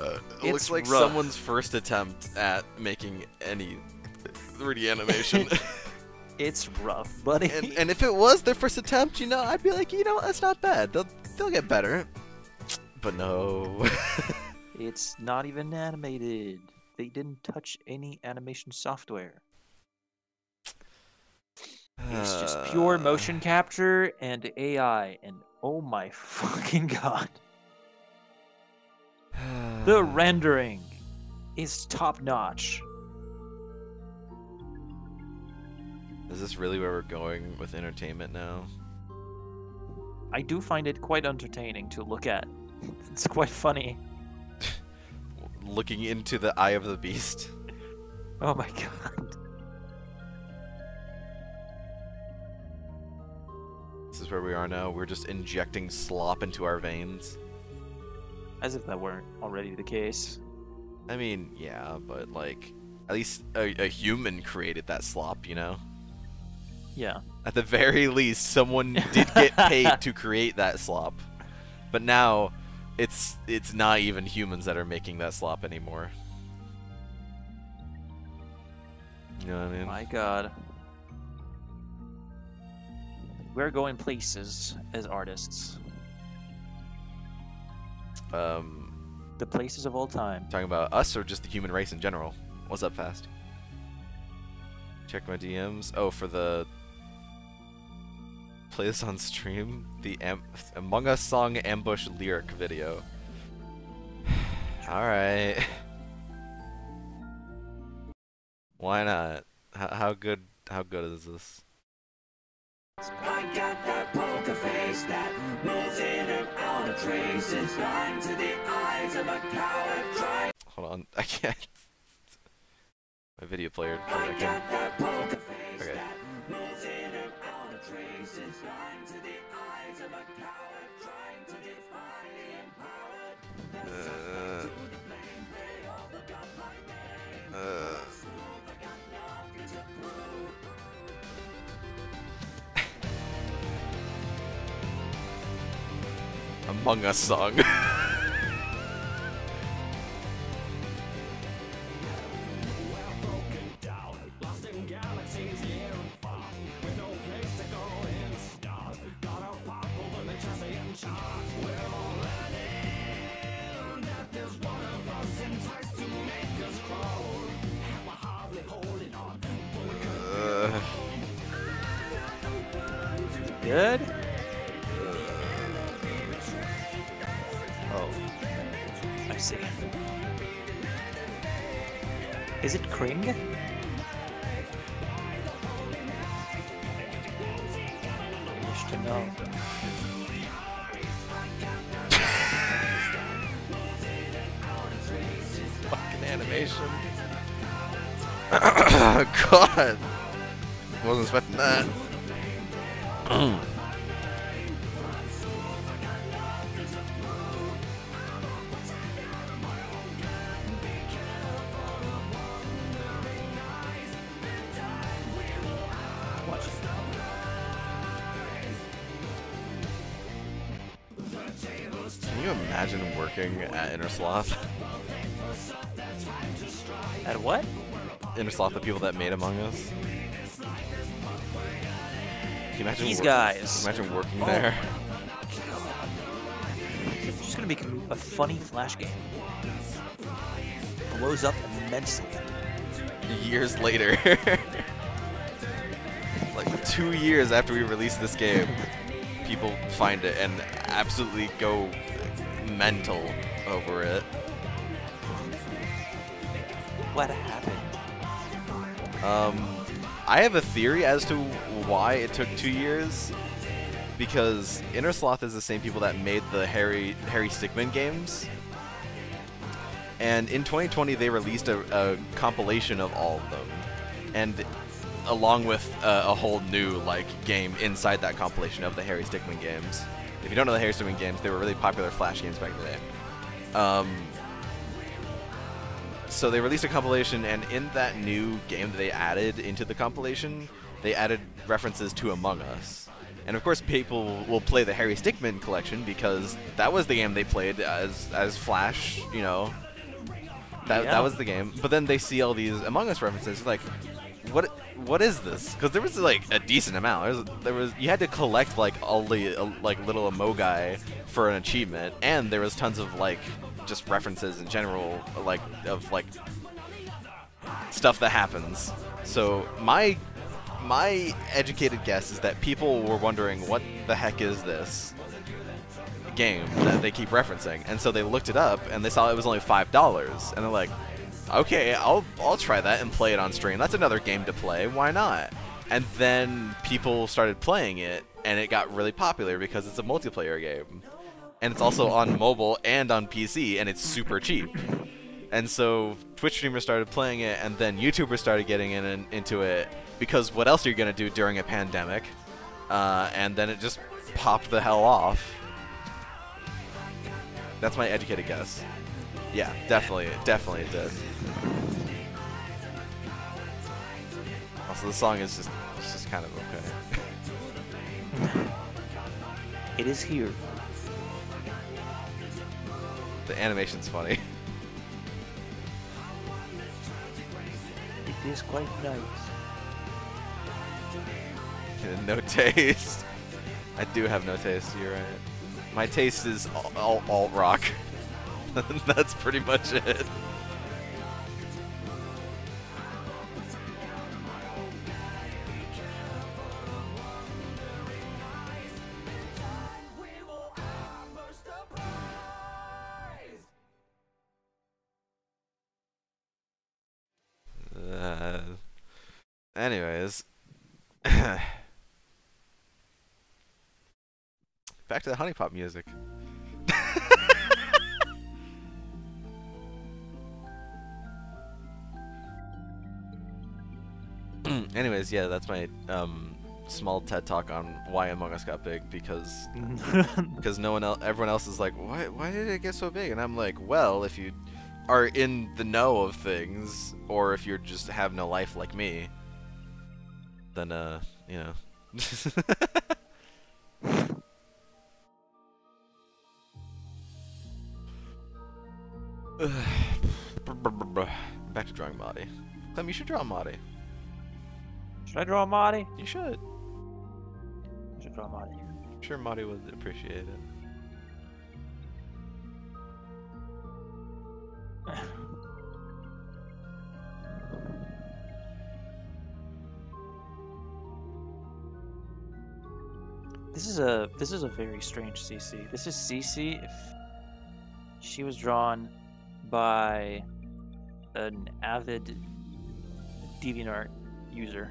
It It's looks like rough. someone's first attempt at making any 3D animation. It's rough, buddy. and if it was their first attempt, you know, I'd be like, you know, that's not bad. They'll get better. But no. It's not even animated. They didn't touch any animation software. It's just pure motion capture and AI, and oh my fucking god. The rendering is top notch. Is this really where we're going with entertainment now? I do find it quite entertaining to look at. It's quite funny. Looking into the eye of the beast. Oh my god. This is where we are now. We're just injecting slop into our veins. As if that weren't already the case. I mean, yeah, but like, at least a human created that slop, you know? Yeah. At the very least, someone did get paid to create that slop. But now, it's not even humans that are making that slop anymore. You know what I mean? My god. We're going places as artists. The places of all time. Talking about us or just the human race in general? What's up, Fast? Check my DMs. Oh, for the... Play this on stream? The Among Us song ambush lyric video. Alright. Why not? How good is this? I got that poker face that moves in and out of traces, blind to the eyes of a coward trying. Hold on, I can't. My video player. I I got can't. that poker face Okay. that moves in and out of traces, blind to the eyes of a coward trying to defy the empowered. That's just the blame, they all forgot my name. Prove I got nothing to prove. Among Us song. Good? Oh. I see. Is it Kring? I wish to know. Fucking animation. God. Wasn't expecting that. Watch it. Can you imagine working at Innersloth? At what? Innersloth, the people that made Among Us. Can you imagine These guys. Imagine working Oh. there. It's just gonna make a funny Flash game. Blows up immensely. Years later. Like 2 years after we released this game, people find it and absolutely go mental over it. What happened? I have a theory as to why it took 2 years. Because Innersloth is the same people that made the Harry Stickmin games. And in 2020 they released a compilation of all of them. And along with a whole new like game inside that compilation of the Harry Stickmin games. If you don't know the Harry Stickmin games, they were really popular Flash games back in the day. So they released a compilation, and in that new game that they added into the compilation, they added references to Among Us. And of course people will play the Harry Stickmin collection because that was the game they played as Flash, you know. That was the game. But then they see all these Among Us references, like, what is this? Because there was like a decent amount. There was you had to collect like all the like little Amogai for an achievement, and there was tons of like just references in general, like of like stuff that happens. So my educated guess is that people were wondering what the heck is this game that they keep referencing, and so they looked it up and they saw it was only $5, and they're like, okay, I'll try that and play it on stream. That's another game to play. Why not? And then people started playing it, and it got really popular because it's a multiplayer game, and it's also on mobile and on PC, and it's super cheap. And so Twitch streamers started playing it, and then YouTubers started getting into it because what else are you gonna do during a pandemic? And then it just popped the hell off. That's my educated guess. Yeah, definitely it did. Also, the song is just kind of okay. It is here. The animation's funny. It is quite nice. No taste. I do have no taste, you're right. My taste is alt rock. That's pretty much it. Anyways. Back to the Honey Pop music. Anyways, yeah, that's my small TED talk on why Among Us got big, because everyone else is like, why did it get so big? And I'm like, well, if you are in the know of things, or if you just have no life like me, then you know. Back to drawing Marty. Clem, you should draw Marty. Should I draw Marty? You should. I should draw Marty. I'm sure Marty would appreciate it. This is a very strange CC. This is CC if she was drawn by an avid DeviantArt user.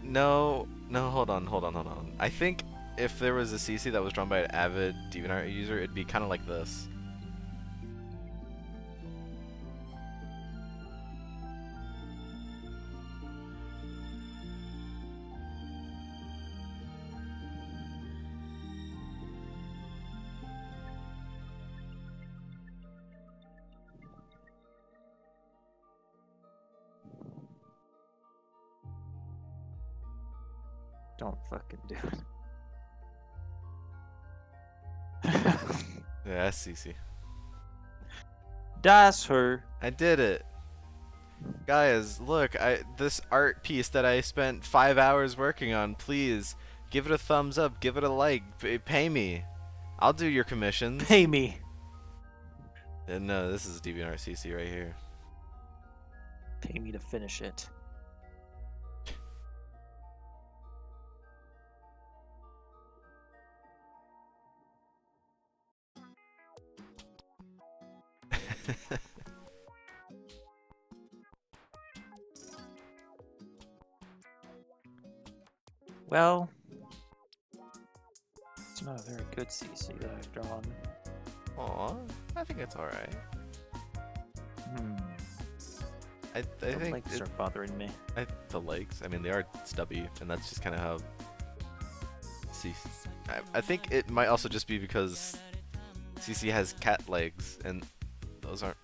No, hold on. I think if there was a CC that was drawn by an avid DeviantArt user, it'd be kind of like this. Don't fucking do it. Yeah, that's CC. That's her. I did it. Guys, look, this art piece that I spent 5 hours working on, please give it a thumbs up, give it a like, pay me. I'll do your commissions. Pay me. No, this is DeviantArt CC right here. Pay me to finish it. Well, it's not a very good CC that I've drawn. Aw, I think it's alright. I The think legs are bothering me. the legs. I mean, they are stubby, and that's just kind of how. I think it might also just be because CC has cat legs, and those aren't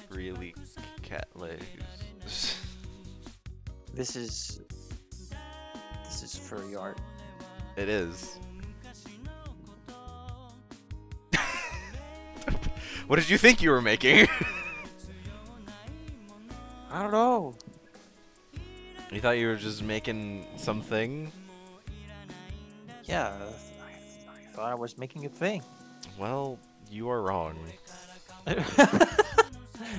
really cat legs. This is furry art. It is. What did you think you were making? I don't know. You thought you were just making something? Yeah, I thought I was making a thing. Well, you are wrong.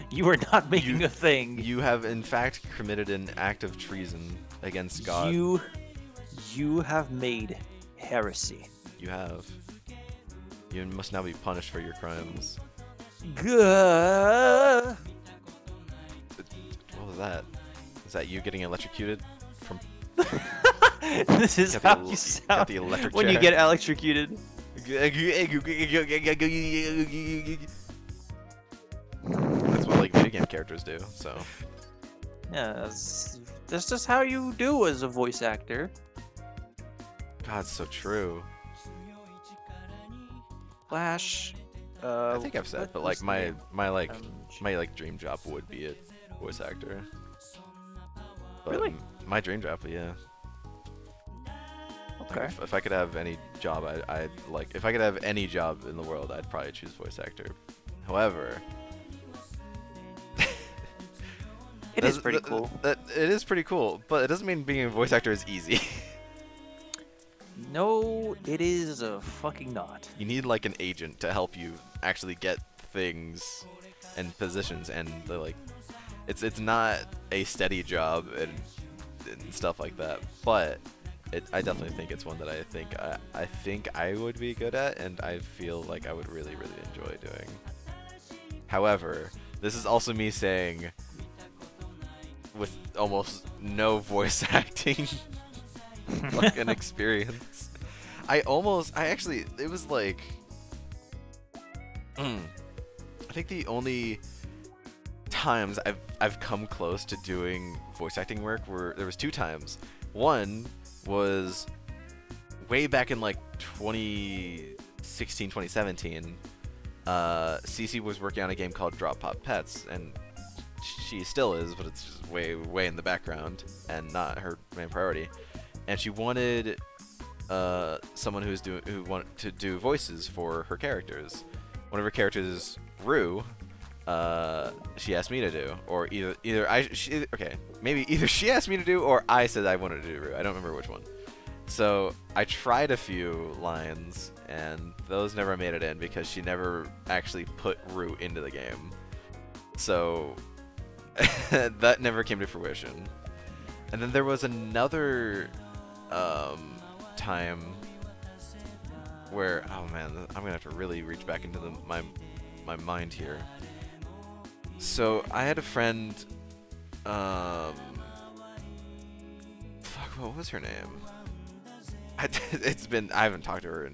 You are not making a thing. You have in fact committed an act of treason against God. You have made heresy. You have. You must now be punished for your crimes. Gah. What was that? Is that you getting electrocuted from? This is Got how the you got sound the electric when you chair. get electrocuted. That's what like video game characters do. So Yeah, that's just how you do as a voice actor. God, it's so true. Flash. I think I've said, what but was like the my name? dream job would be a voice actor. But Really? My dream job, yeah. Like, Okay. if I could have any job, I'd like. If I could have any job in the world, I'd probably choose voice actor. However, It is pretty cool. It is pretty cool, but it doesn't mean being a voice actor is easy. No, it is a fucking not. You need like an agent to help you actually get things and positions, and like, it's not a steady job and stuff like that. But I definitely think it's one that I think I would be good at, and I feel like I would really enjoy doing. However, this is also me saying, with almost no voice acting fucking experience. I actually, it was like, I think the only times I've come close to doing voice acting work there was 2 times. One was way back in like 2016, 2017. Cece was working on a game called Drop Pop Pets, and she still is, but it's just way in the background and not her main priority. And she wanted someone who wanted to do voices for her characters. One of her characters, Rue, she asked me to do, or maybe either she asked me to do or I said I wanted to do Rue. I don't remember which one. So I tried a few lines, and those never made it in because she never actually put Rue into the game. So that never came to fruition. And then there was another time where, oh man, I'm gonna have to really reach back into my my mind here. So I had a friend. Fuck, what was her name? I haven't talked to her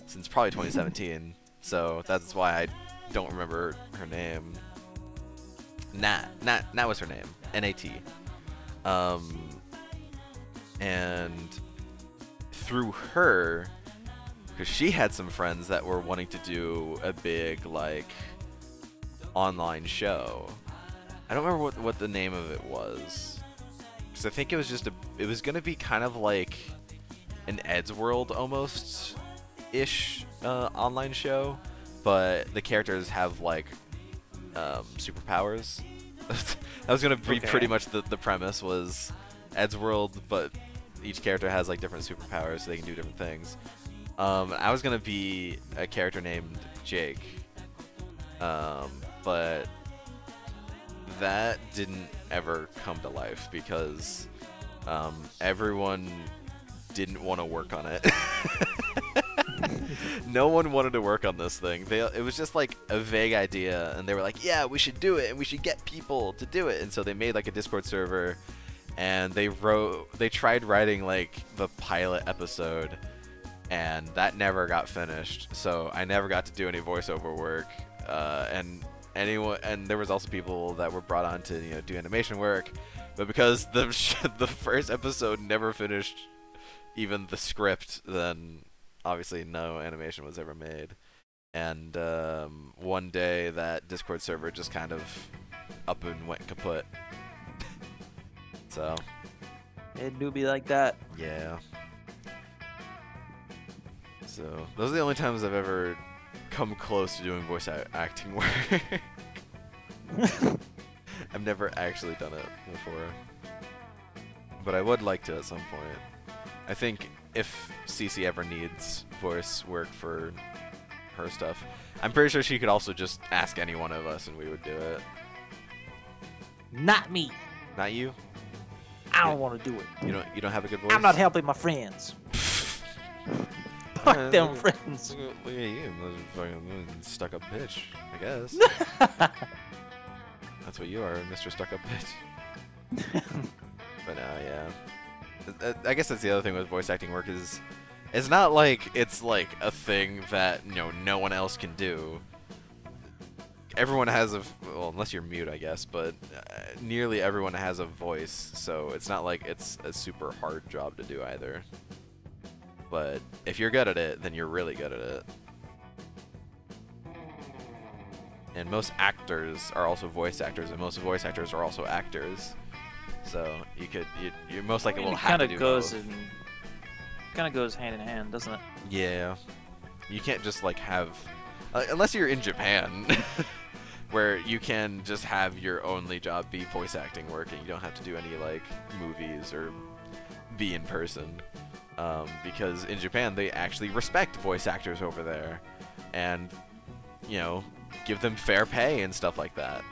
since probably 2017. So that's why I don't remember her name. Nat was her name. N-A-T. And through her, because she had some friends that were wanting to do a big, like, online show. I don't remember what the name of it was. Because I think it was it was going to be kind of like an Eddsworld almost-ish online show. But the characters have, like, superpowers. That was going to be pretty much the premise, was Eddsworld, but each character has, like, different superpowers, so they can do different things. I was going to be a character named Jake. But that didn't ever come to life because everyone didn't want to work on it. No one wanted to work on this thing. It was just like a vague idea, and they were like, yeah, we should do it, and we should get people to do it. And so they made like a Discord server, and they tried writing like the pilot episode, and that never got finished. So I never got to do any voiceover work. And there was also people that were brought on to do animation work, but because the first episode never finished even the script, then obviously no animation was ever made. And one day that Discord server just kind of up and went kaput. So It do be like that. yeah. So those are the only times I've ever come close to doing voice acting work. I've never actually done it before, but I would like to at some point. I think if Cece ever needs voice work for her stuff, I'm pretty sure she could also just ask any one of us and we would do it. Not me. Not you? I don't want to do it. You don't have a good voice? I'm not helping my friends. Fuck them friends. Look at you, fucking stuck-up bitch, I guess. That's what you are, Mr. Stuck-up bitch. But yeah. I guess that's the other thing with voice acting work is, it's not like it's like a thing that no one else can do. Everyone has well, unless you're mute, I guess, but nearly everyone has a voice, so it's not like it's a super hard job to do either. But if you're good at it, then you're really good at it. And most actors are also voice actors, and most voice actors are also actors. So you're most likely will have to do both. Kind of goes hand in hand, doesn't it? Yeah. You can't just like have, unless you're in Japan, where you can just have your only job be voice acting work, and you don't have to do any like movies or be in person. Because in Japan they actually respect voice actors over there, and give them fair pay and stuff like that.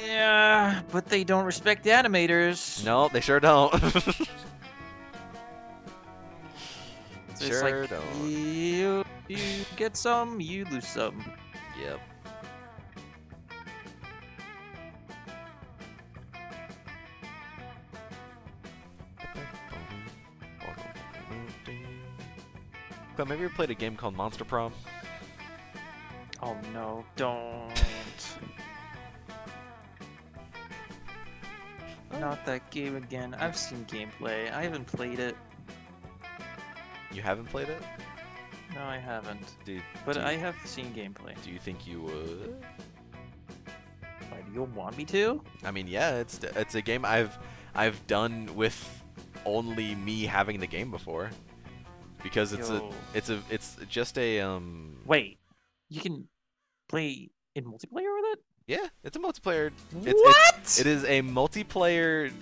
Yeah, but they don't respect the animators. No, they sure don't. So sure it's like, don't. You get some, you lose some. Yep. But maybe you played a game called Monster Prom? Oh no, don't. Not that game again. I've seen gameplay. I haven't played it. You haven't played it? No, I haven't. Dude, But I have seen gameplay. do you think you would? Why, do you want me to? I mean, yeah, it's a game I've done with only me having the game before, because it's just a Wait, you can play in multiplayer with it? Yeah, it's a multiplayer. What? It is a multiplayer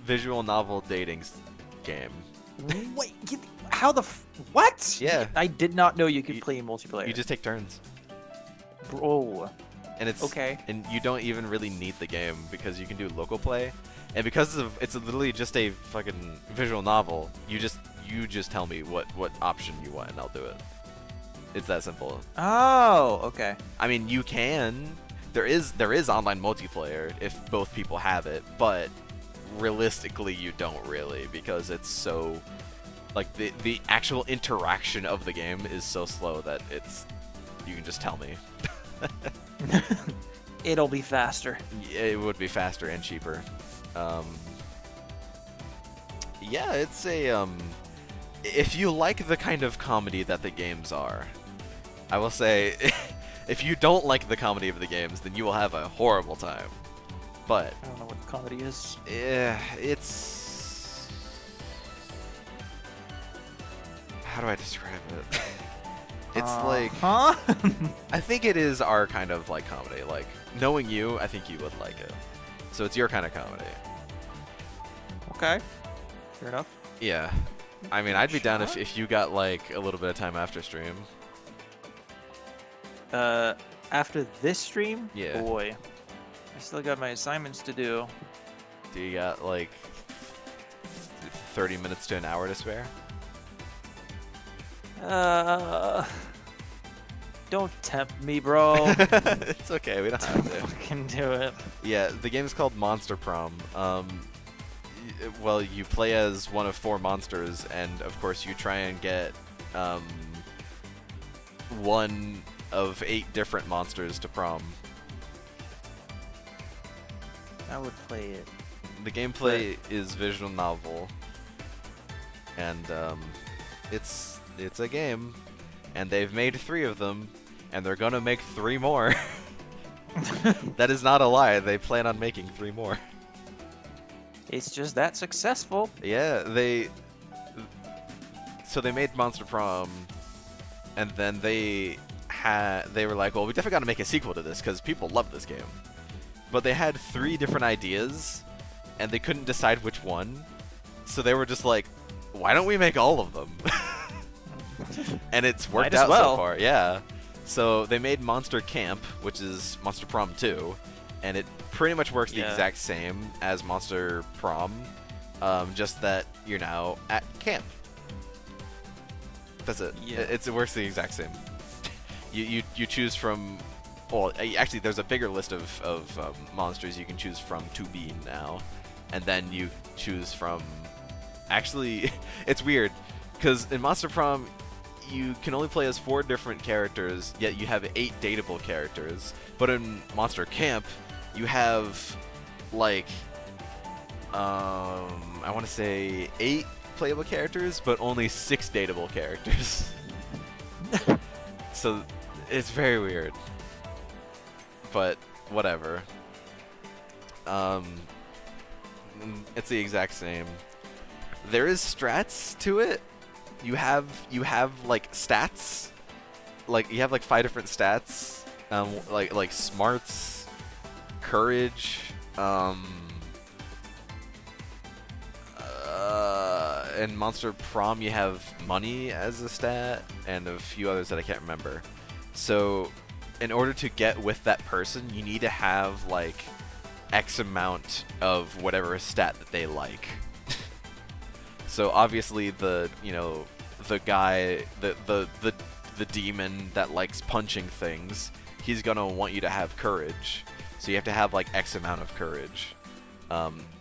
visual novel dating game. Wait, how the what? Yeah. I did not know you could play in multiplayer. You just take turns, Bro. and it's Okay. And you don't even really need the game because you can do local play, and because it's literally just a fucking visual novel. You just tell me what option you want, and I'll do it. It's that simple. Oh, okay. I mean, you can. There is online multiplayer if both people have it, but realistically, you don't really because it's so like the actual interaction of the game is so slow that you can just tell me. It'll be faster. It would be faster and cheaper. Yeah, it's a if you like the kind of comedy that the games are, I will say if you don't like the comedy of the games, then you will have a horrible time. But I don't know what comedy is. it's how do I describe it? It's like Huh? I think it is our kind of like comedy. Like knowing you, I think you would like it. So it's your kind of comedy. Okay. Fair enough. Yeah. I mean, I'd be down if you got like a little bit of time after stream. After this stream, Yeah. boy, I still got my assignments to do. Do you got like 30 minutes to an hour to spare? Don't tempt me, bro. It's okay, we don't have to. Fucking do it. Yeah, the game's called Monster Prom. Well, you play as one of 4 monsters, and of course you try and get one of 8 different monsters to prom. I would play it. The gameplay is visual novel, and it's a game, and they've made 3 of them, and they're gonna make 3 more. That is not a lie. They plan on making 3 more. It's just that successful. Yeah, so they made Monster Prom, and then they were like, well, we definitely got to make a sequel to this because people love this game. But they had 3 different ideas, and they couldn't decide which one. So they were just like, why don't we make all of them? And it's worked Might as out well. so far, yeah. So they made Monster Camp, which is Monster Prom 2, and it pretty much works the Yeah. exact same as Monster Prom, just that you're now at camp. That's it. Yeah. It works the exact same. You choose from. Well, actually, there's a bigger list of monsters you can choose from to be now, and then you choose from. Actually, it's weird because in Monster Prom, you can only play as 4 different characters, yet you have 8 dateable characters. But in Monster Camp, you have like I want to say 8 playable characters, but only 6 dateable characters. So it's very weird. But whatever. It's the exact same. There is strats to it. You have like stats. Like you have like 5 different stats. Like smarts, courage, in Monster Prom you have money as a stat and a few others that I can't remember. So in order to get with that person, you need to have like X amount of whatever stat that they like. So obviously the guy, the demon that likes punching things, he's gonna want you to have courage. So you have to have like X amount of courage.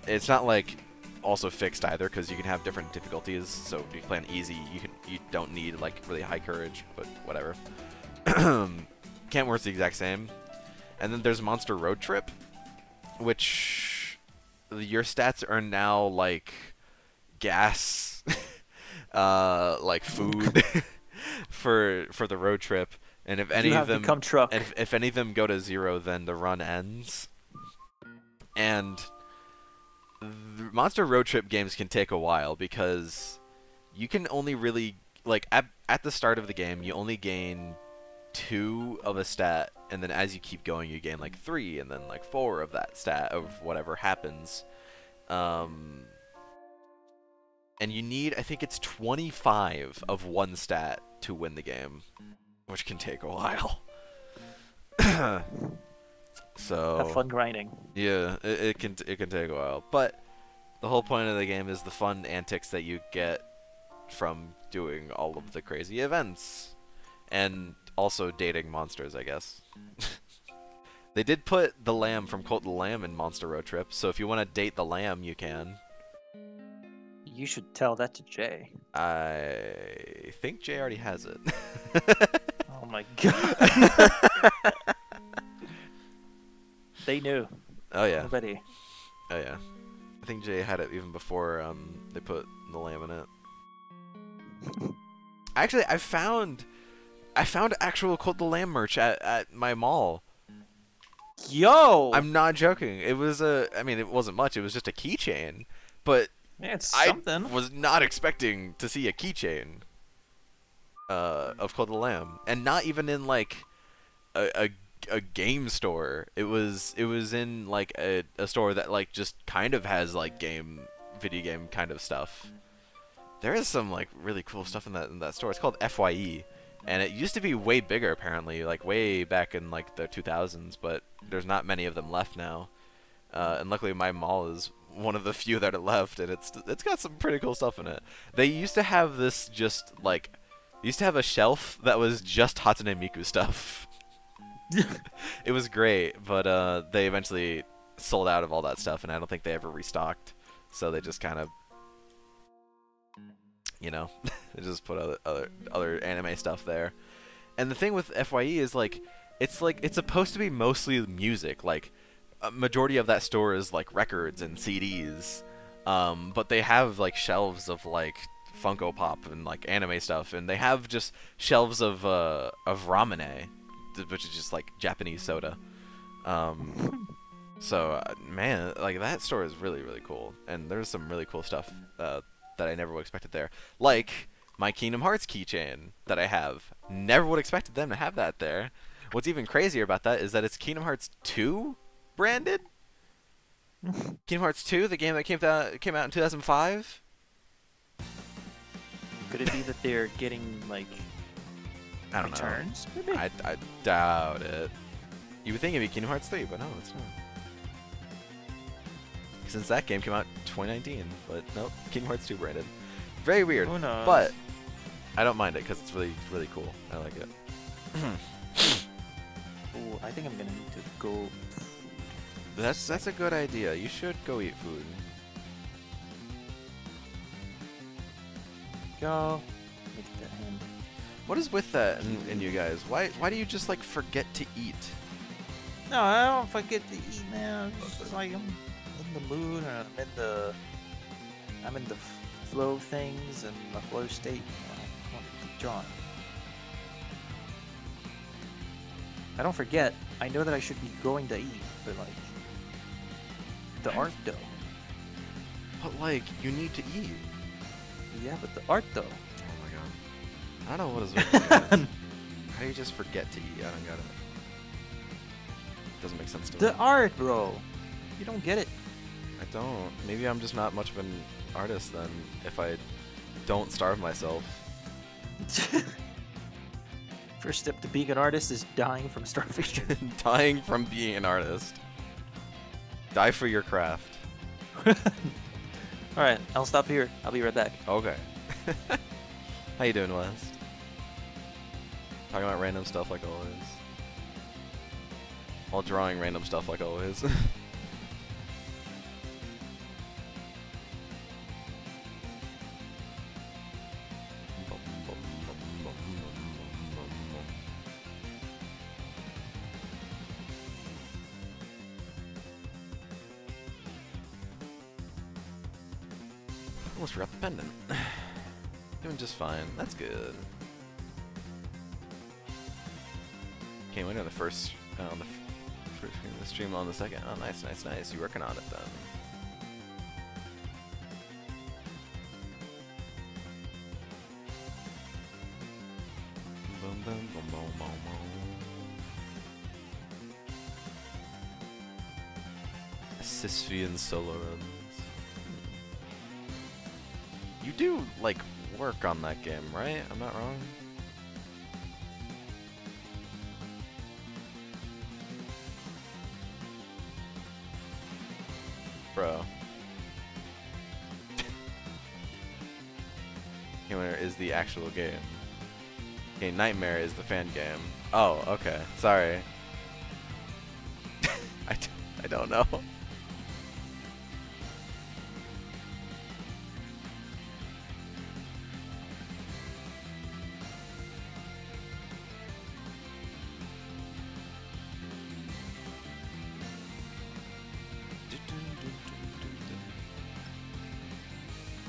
It's not like also fixed either, because you can have different difficulties. So if you play on easy, you don't need like really high courage, but whatever. Camp works the exact same. And then there's Monster Road Trip, which your stats are now like gas, like food for the road trip. And if any of them become truck. and if any of them go to 0, then the run ends. And the Monster Road Trip games can take a while because you can only really like at the start of the game you only gain 2 of a stat, and then as you keep going you gain like 3 and then like 4 of that stat of whatever happens. And you need, I think it's 25 of one stat to win the game, which can take a while. So Have fun grinding. yeah, it can take a while, but the whole point of the game is the fun antics that you get from doing all of the crazy events. and also dating monsters, I guess. They did put the lamb from Cult of the Lamb in Monster Road Trip, so if you want to date the lamb, you can. You should tell that to Jay. I think Jay already has it. Oh my god. They knew. Oh yeah. Nobody. Oh yeah. I think Jay had it even before they put the lamb in it. Actually, I found actual Cult of the Lamb merch at my mall. Yo! I'm not joking. It was I mean, it wasn't much. It was just a keychain, but Man, it's I something. was not expecting to see a keychain of Cult of the Lamb, and not even in like a game store. It was in like a store that like just kind of has like video game kind of stuff. There is some like really cool stuff in that store. It's called FYE, and it used to be way bigger apparently, like way back in like the 2000s, but there's not many of them left now. And luckily my mall is one of the few that are left, and it's got some pretty cool stuff in it. They used to have this just like used to have a shelf that was just Hatsune Miku stuff. It was great, but they eventually sold out of all that stuff, and I don't think they ever restocked. So they just kind of, you know, they just put other anime stuff there. And the thing with FYE is like it's supposed to be mostly music. Like a majority of that store is like records and CDs, but they have like shelves of like Funko Pop and like anime stuff, and they have just shelves of Ramune, which is just like Japanese soda. So man, like that store is really cool, and there's some really cool stuff that I never would have expected there. Like my Kingdom Hearts keychain that I have, never would have expected them to have that there. What's even crazier about that is that it's Kingdom Hearts 2 branded. Kingdom Hearts 2, the game that came out in 2005. Could it be that they're getting like I don't returns? know. Maybe. I doubt it. You would think it'd be Kingdom Hearts 3, but no, it's not. Since that game came out 2019, but nope, Kingdom Hearts 2 branded. Very weird. Who knows? But I don't mind it because it's really cool. I like it. Ooh, I think I'm gonna need to go. That's a good idea. You should go eat food. Go. Make that hand. What is with that in you guys? Why do you just like forget to eat? No, I don't forget to eat, man. It's just like I'm in the mood, and I'm in the flow things and the flow state. I want to keep drawing. I don't forget. I know that I should be going to eat, but like the art though. But like, you need to eat. Yeah, but the art though. Oh my god. I don't know what is with you guys. How do you just forget to eat? I don't get it. Doesn't make sense to me. The art, bro. You don't get it. I don't. Maybe I'm just not much of an artist then, if I don't starve myself. First step to being an artist is dying from starvation. Dying from being an artist. Die for your craft. Alright, I'll stop here. I'll be right back. Okay. How you doing, West? Talking about random stuff like always. While drawing random stuff like always. Almost forgot the pendant. Doing just fine. That's good. Can't wait on the first on the first screen of the stream on the second. Oh, nice. You working on it then? Boom, boom, boom, boom, boom, boom. Sisyphean solo runs. You do, like, work on that game, right? I'm not wrong? Bro. Gamer is the actual game. Okay, Nightmare is the fan game. Oh, okay. Sorry. I don't know.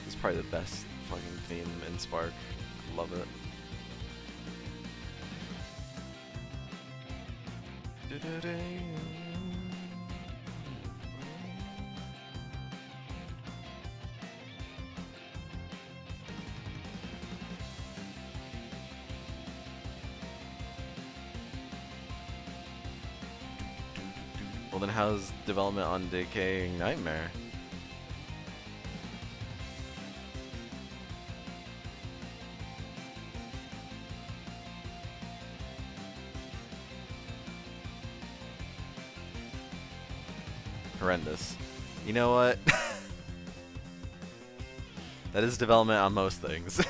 It's probably the best fucking theme in Spark. Love it. Well then how's development on Decaying Nightmare? Horrendous. You know what? That is development on most things.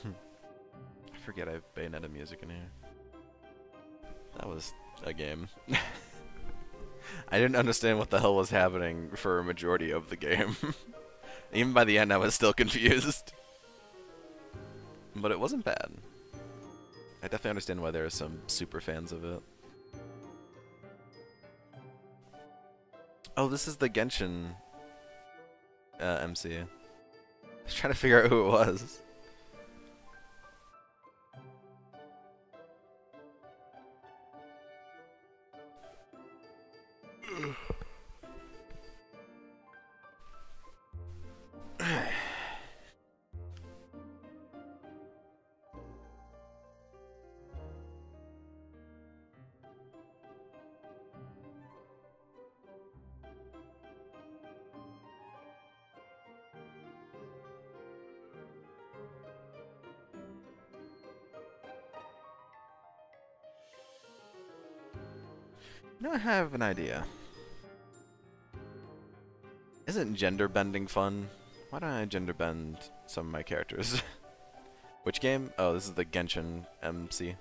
I forget I have Bayonetta music in here. That was a game. I didn't understand what the hell was happening for a majority of the game. Even by the end I was still confused. But it wasn't bad. I definitely understand why there are some super fans of it. Oh, this is the Genshin MC. I was trying to figure out who it was. You know, I have an idea. Isn't gender bending fun? Why don't I gender bend some of my characters? Which game? Oh, this is the Genshin MC.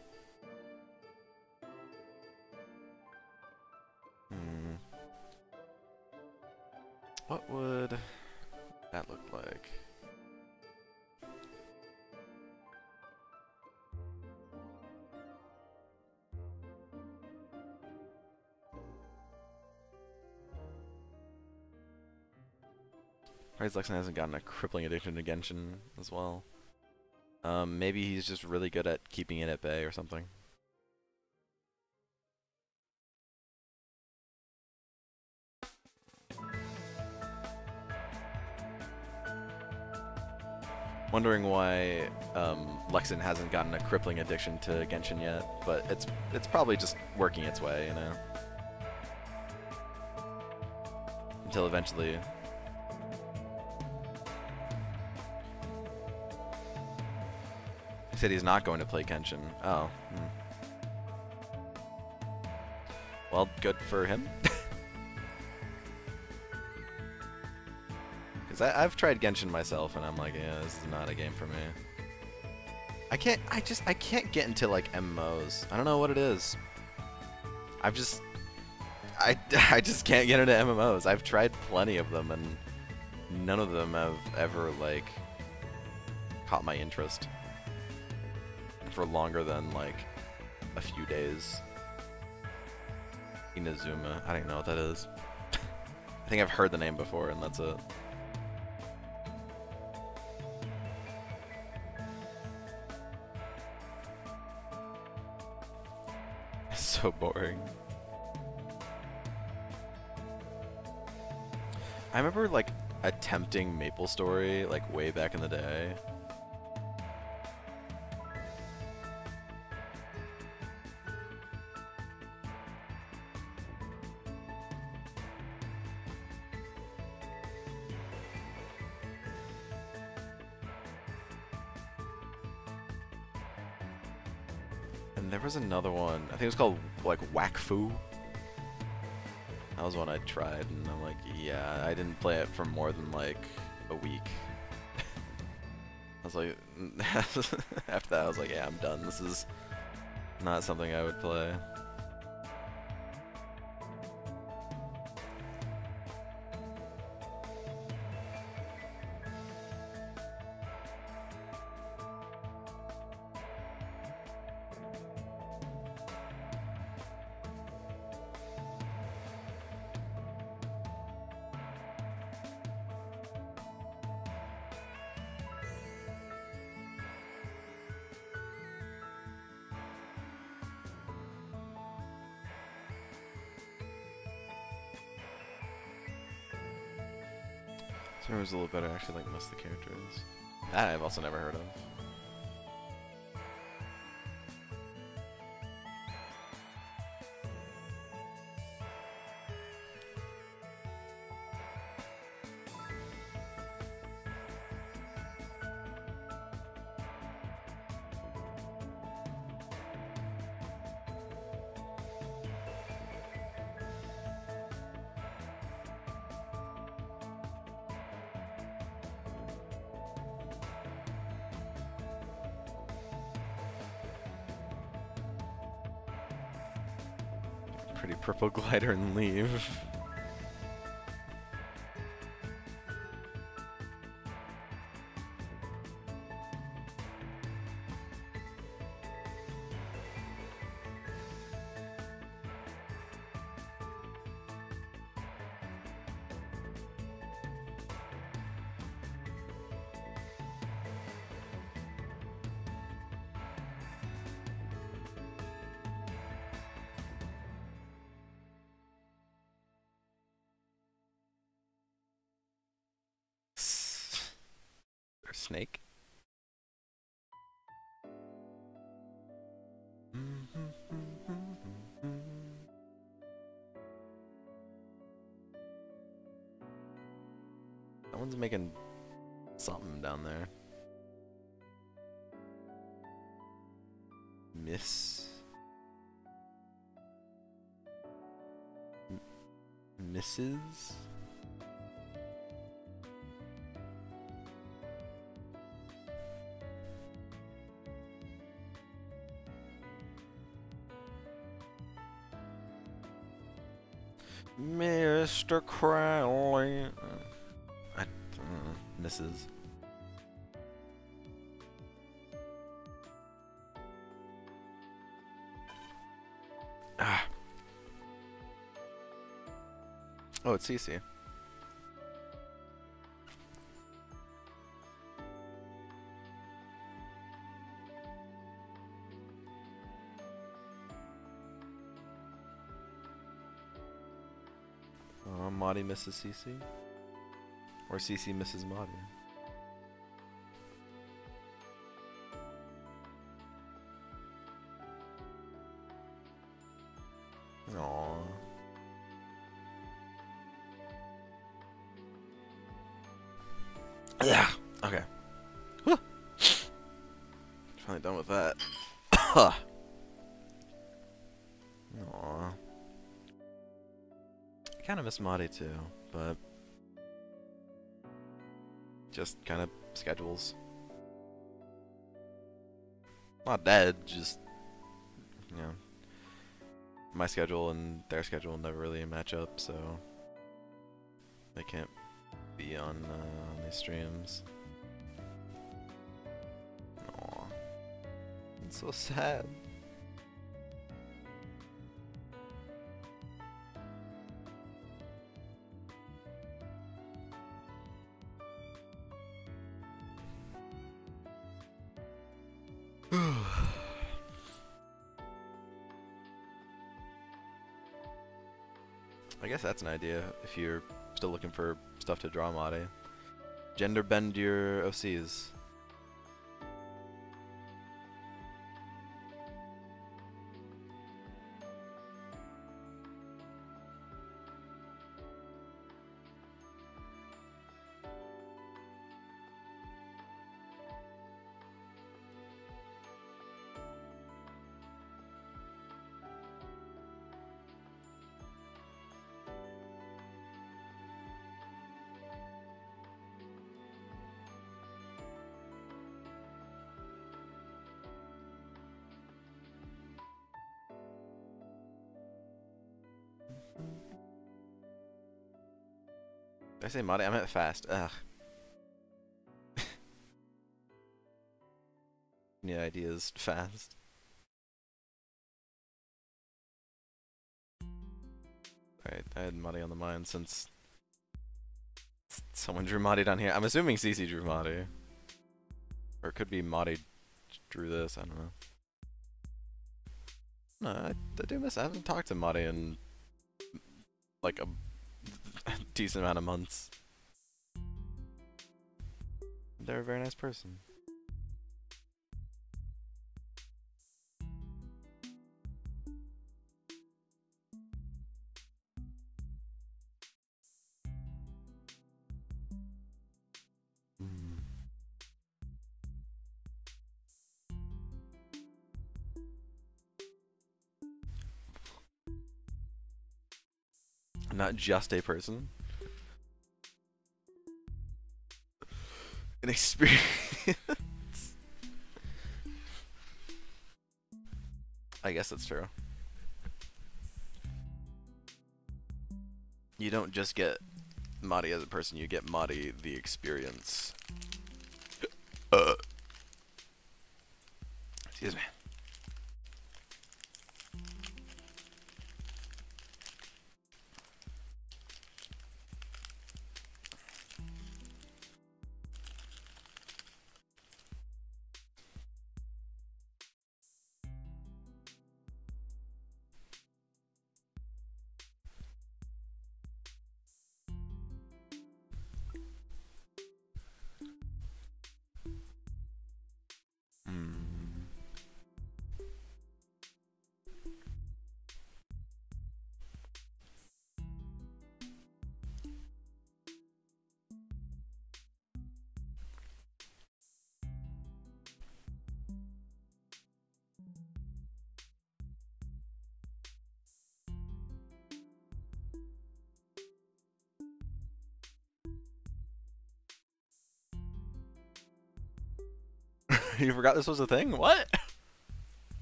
What would that look like? Rise Lexon hasn't gotten a crippling addiction to Genshin as well. Maybe he's just really good at keeping it at bay or something. Wondering why Lexon hasn't gotten a crippling addiction to Genshin yet, but it's probably just working its way, you know. Until eventually. He said he's not going to play Genshin. Oh. Well, good for him. Because I've tried Genshin myself, and I'm like, yeah, this is not a game for me. I can't get into, like, MMOs. I don't know what it is. I just can't get into MMOs. I've tried plenty of them, and none of them have ever, like, caught my interest for longer than, like, a few days. Inazuma. I don't know what that is. I think I've heard the name before, and that's it. It's so boring. I remember like attempting MapleStory like way back in the day. And there was another one. I think it was called like Wakfu. That was one I tried, and I'm like, yeah, I didn't play it for more than like a week. I was like, after that, I was like, yeah, I'm done. This is not something I would play. This was a little better. I actually like most of the characters. That I've also never heard of. Pretty purple glider and leave. Snake. That one's making something down there. Mrs. Mr. Crowley. Mrs. Ah. Oh, it's Cece. Maudie misses Cece? Or Cece misses Maudie? Aww. Yeah. Okay. Whew. Finally done with that. Aww. I kind of miss Maudie too, but just kind of schedules. Not dead, just, you know, my schedule and their schedule never really match up, so they can't be on these streams. Aw, it's so sad. I guess that's an idea if you're still looking for stuff to draw, Madi. Gender bend your OCs. Did I say Madi? I meant fast. Ugh. Any ideas fast? Alright, I had Madi on the mind since someone drew Madi down here. I'm assuming Cece drew Madi. Or it could be Madi drew this, I don't know. No, I do miss. I haven't talked to Madi in like a decent amount of months. They're a very nice person. Not just a person. An experience. I guess that's true. You don't just get Madi as a person, you get Madi the experience. Excuse me. You forgot this was a thing? What?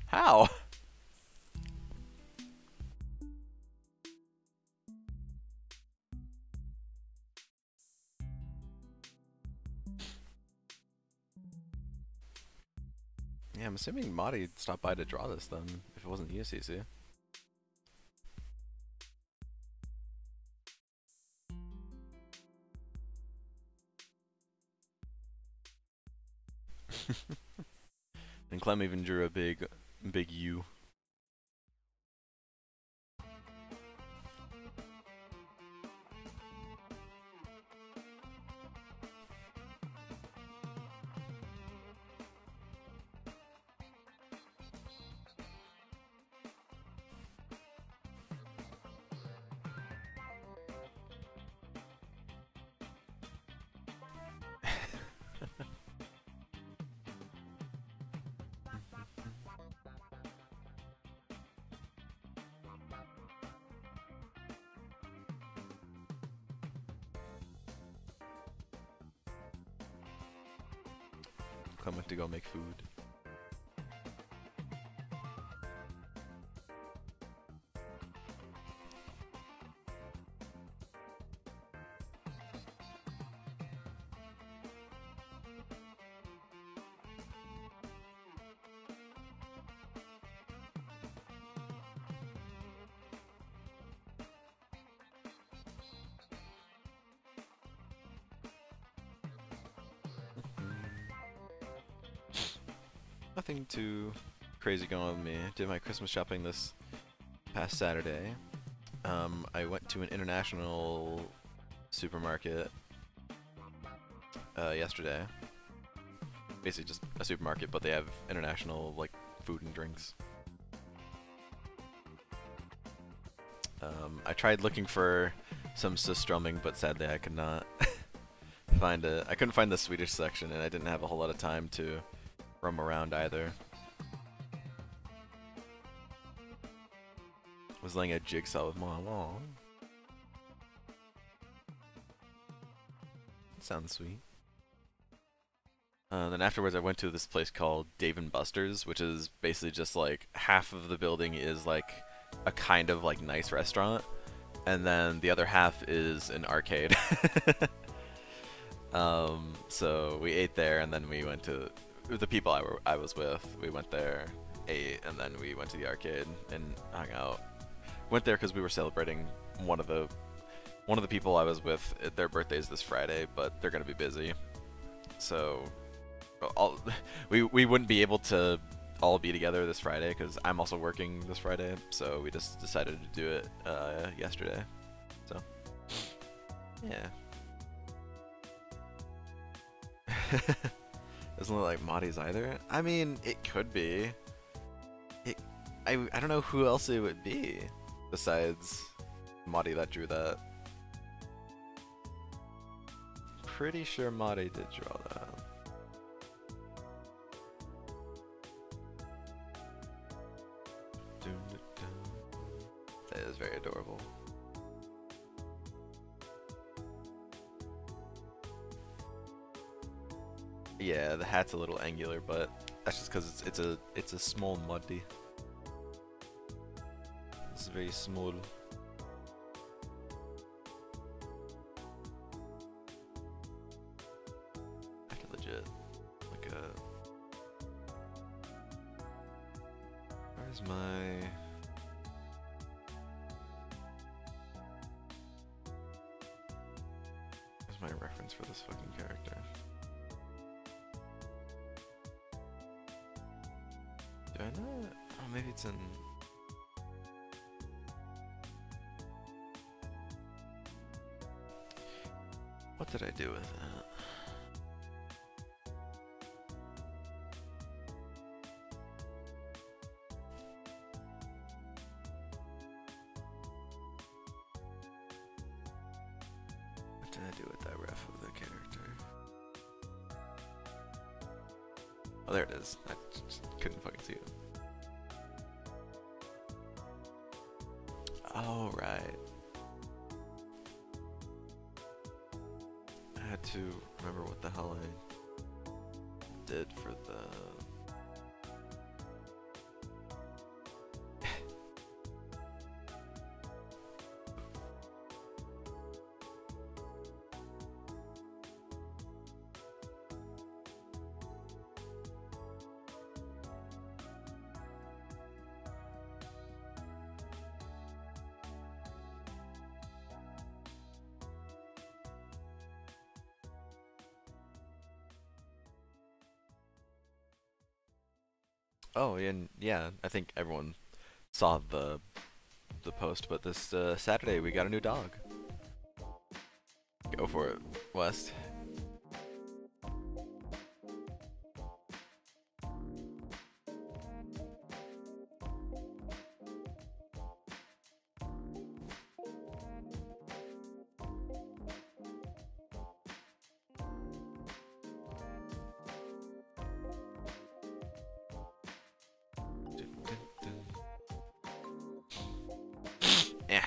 How? Yeah, I'm assuming Madi stopped by to draw this then, if it wasn't you, CC. And Clem even drew a big U. Clem went to go make food. Nothing too crazy going on with me. Did my Christmas shopping this past Saturday. I went to an international supermarket yesterday. Basically just a supermarket, but they have international like food and drinks. I tried looking for some Surströmming, but sadly I could not find it. I couldn't find the Swedish section, and I didn't have a whole lot of time to roam around either. Was laying a jigsaw with my mom. Sounds sweet. Then afterwards I went to this place called Dave & Buster's, which is basically just like half of the building is like a kind of like nice restaurant, and then the other half is an arcade. So we ate there, and then we went to the people I was with. We went there, ate, and then we went to the arcade and hung out. Went there because we were celebrating one of the people I was with. Their birthday's this Friday, but they're gonna be busy, so we wouldn't be able to all be together this Friday because I'm also working this Friday. So we just decided to do it yesterday. So yeah. Doesn't look like Mahdi's either. I mean, it could be. I don't know who else it would be besides Mahdi that drew that. Pretty sure Mahdi did draw that. That is very adorable. Yeah, the hat's a little angular, but that's just because it's a small Mahdi. It's very small. I can legit like a. Where's my? Where's my reference for this fucking character? Do I know it? Oh, maybe it's in. What did I do with that? What did I do with that ref of the character? Oh, there it is. I just couldn't fucking see it. Oh, right. I had to remember what the hell I did for the... Oh, and yeah, I think everyone saw the post, but this Saturday we got a new dog. Go for it, West. Yeah.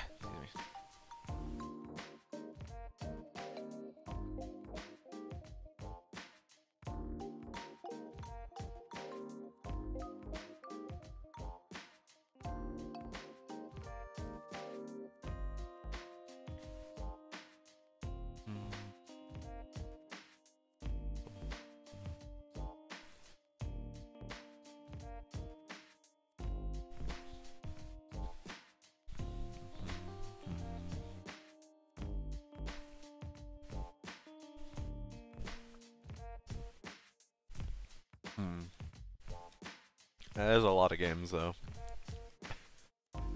There's a lot of games though.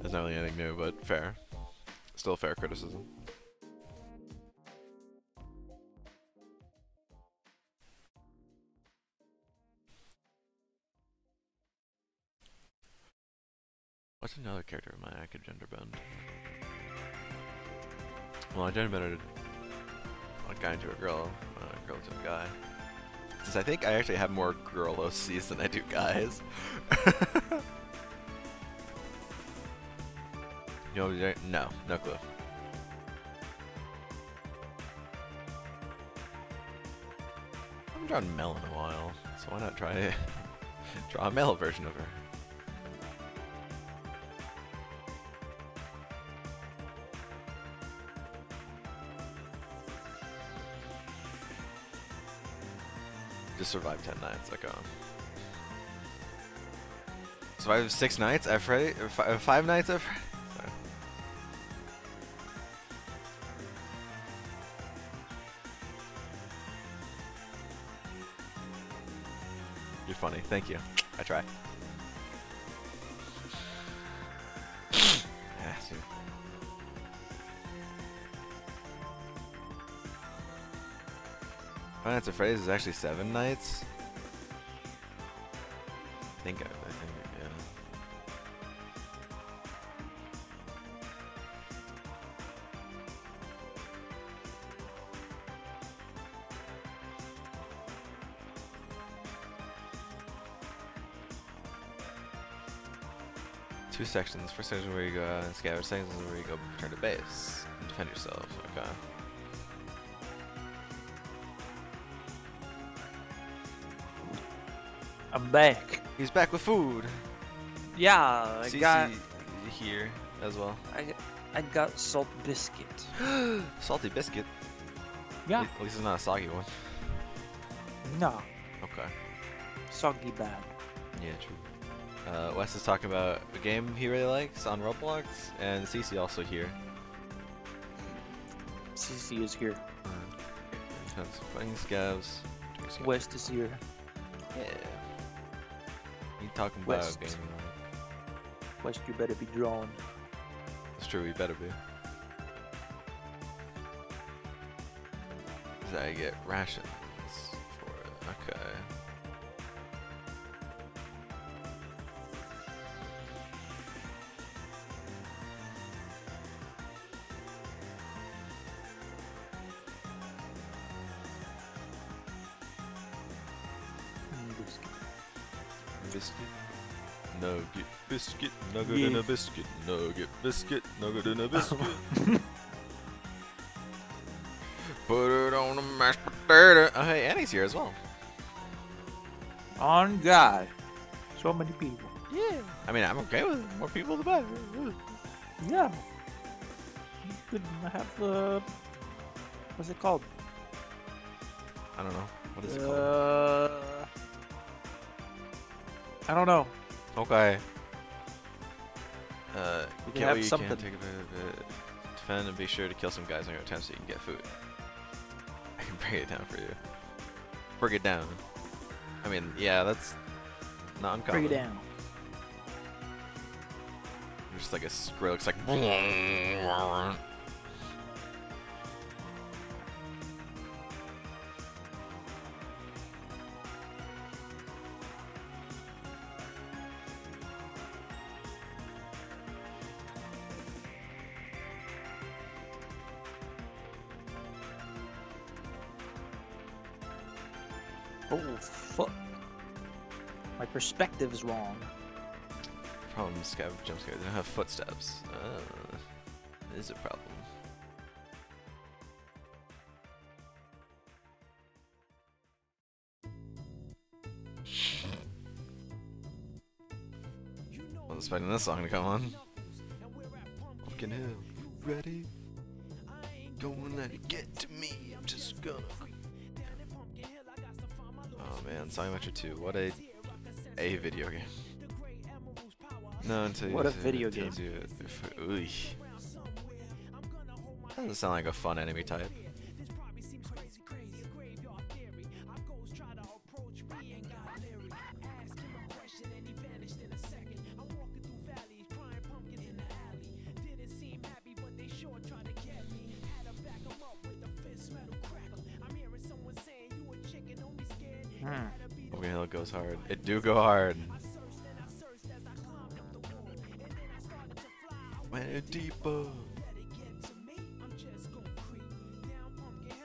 There's not really anything new, but fair. Still fair criticism. What's another character of mine I could gender bend? Well, I gender bended a guy into a girl, a girl to a guy. Since I think I actually have more girl OCs than I do guys. You know what you're doing? No, no clue. I haven't drawn Mel in a while, so why not try draw a male version of her? Just survived 10 nights, okay. Survived 6 nights at Freddy? Or 5 nights at Freddy? Sorry. You're funny, thank you. I try. Yeah, see. Five Nights at Freddy's is actually 7 nights. I think, yeah. Two sections. First section where you go out and scavenge. Second section where you go return to base and defend yourself. Okay. I'm back. He's back with food. Yeah, I got here as well. I got salt biscuit. Salty biscuit. Yeah. At least it's not a soggy one. No, Okay. soggy bad. Yeah, true. Wes is talking about a game he really likes on Roblox, and CC also here. CC is here. Fighting scavs. West is here. Yeah. You talking about West. a game you like. West, you better be drawn. It's true, we better be. Cause I get rations for it. Okay. Biscuit. Nugget, biscuit, nugget in a biscuit, nugget, biscuit, nugget in a biscuit. Put it on a mashed potato. Oh, hey, Annie's here as well. On God. So many people. Yeah. I mean, I'm okay with it. More people the better. Yeah. You could have what's it called? I don't know. What is it called? I don't know. Okay. You can Get have what you something. can, take a bit of it. Defend and be sure to kill some guys on your attempt so you can get food. I can break it down for you. Break it down. I mean, yeah, that's not uncommon. Break it down. Just like a squirrel looks like. Oh fuck. My perspective is wrong. Problem, scav jump scares. They don't have footsteps. It is a problem. Wasn't expecting this song to come on. Pumpkin Hill, ready? Gonna let it get to me. I'm just gonna. Oh man, Sonic Adventure 2. What a video game. No, until What you a video game. Ooh. Doesn't sound like a fun enemy type. Broken Hill goes hard. It do go hard. Went deeper.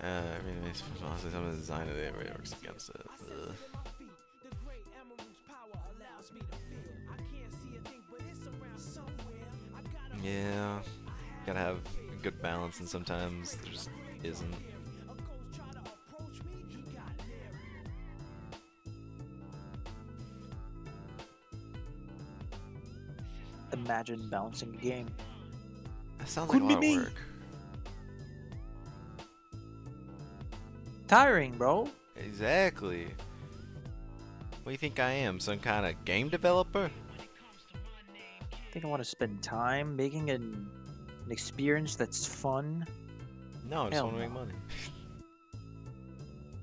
I mean, it's honestly some of the design of it really works against it. Ugh. Yeah, gotta have a good balance, and sometimes there just isn't. Imagine balancing a game. That sounds Couldn't like a lot be of me. work. Tiring, bro. Exactly. What do you think I am? Some kind of game developer? I think I want to spend time making an experience that's fun. No, I just Hell want to make no. money.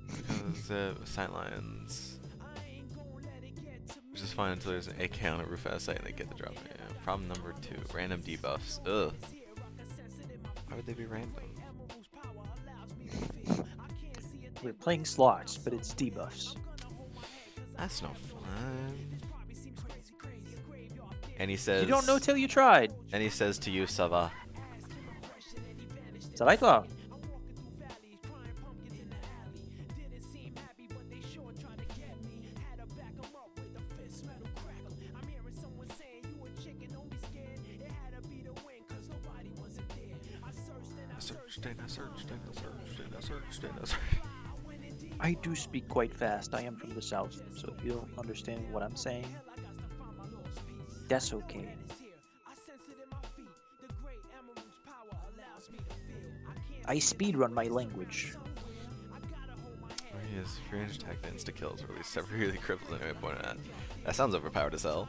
Because Sightlines. Which is fine until there's an AK on a Rufus site and they get the drop. Yeah. Problem number 2, random debuffs. Ugh. Why would they be random? We're playing slots, but it's debuffs. That's no fun. And he says. You don't know till you tried. And he says to you, Sava. So like that. I do speak quite fast. I am from the south, so if you don't understand what I'm saying, that's okay. I speedrun my language. He has free range attack that insta kills, or at least severely cripples enemy point at. That sounds overpowered as hell.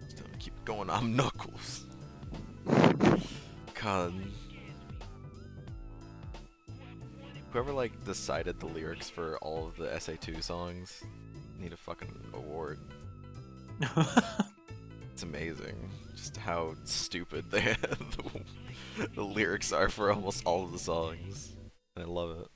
Still keep going, I'm Knuckles. God. Whoever like decided the lyrics for all of the SA2 songs need a fucking award. It's amazing just how stupid the lyrics are for almost all of the songs. I love it.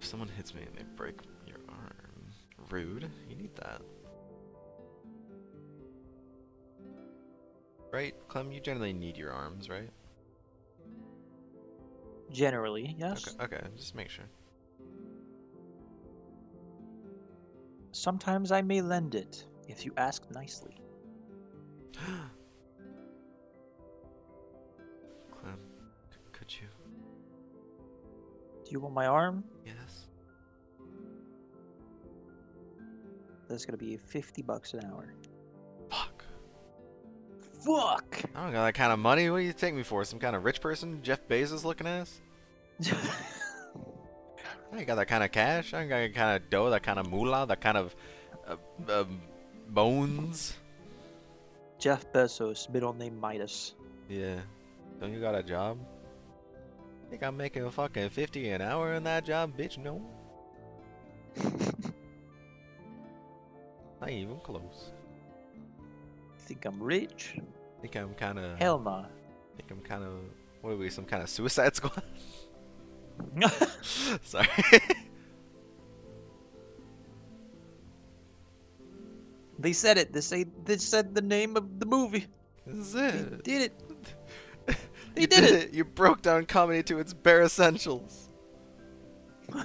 If someone hits me and they break your arm, rude. You need that. Right, Clem? You generally need your arms, right? Generally, yes. Okay, just make sure. Sometimes I may lend it, if you ask nicely. Clem, could you? Do you want my arm? Yes. That's gonna be $50 an hour. Fuck. Fuck! I don't got that kind of money. What do you take me for? Some kind of rich person? Jeff Bezos looking ass? I ain't got that kind of cash. I ain't got that kind of dough, that kind of moolah, that kind of bones. Jeff Bezos, middle name Midas. Yeah. Don't you got a job? Think I'm making fucking 50 an hour in that job, bitch? No. Not even close. Think I'm rich? Think I'm kind of. Hell nah. Think I'm kind of. What are we? Some kind of Suicide Squad? Sorry. They said it. They said the name of the movie. This is They it. did it. They You did it. You broke down comedy to its bare essentials.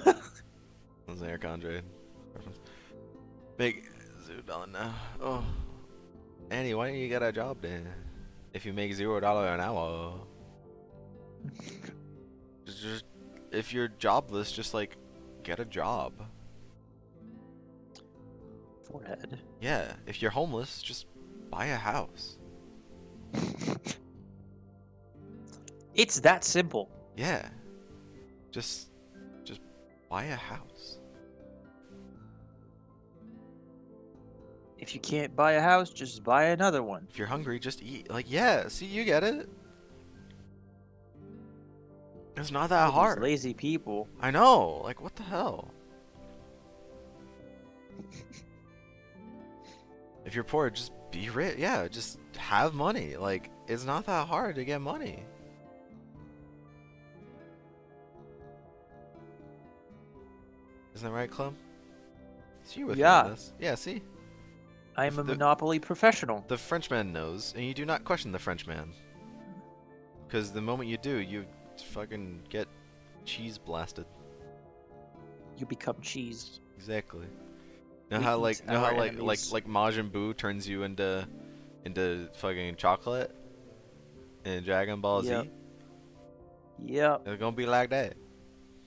That's Eric Andre. Reference. Big Zoodon now. Oh. Annie, why don't you get a job then? If you make $0 an hour. Just if you're jobless, just like get a job. Forehead. Yeah, if you're homeless, just buy a house. It's that simple. Yeah. Just buy a house. If you can't buy a house, just buy another one. If you're hungry, just eat. Like, yeah, see, you get it. It's not that These hard. lazy people. I know. Like, what the hell? If you're poor, just be rich. Yeah, just have money. Like, it's not that hard to get money. Isn't that right, Clem? See you with me Yeah. on this. Yeah, see? I'm a The- Monopoly professional. The Frenchman knows, and you do not question the Frenchman. Because the moment you do, you fucking get cheese blasted. You become cheese. Exactly. Know We how eat like our enemies. like Majin Buu turns you into fucking chocolate in Dragon Ball Yep. Z? Yep. It's gonna be like that.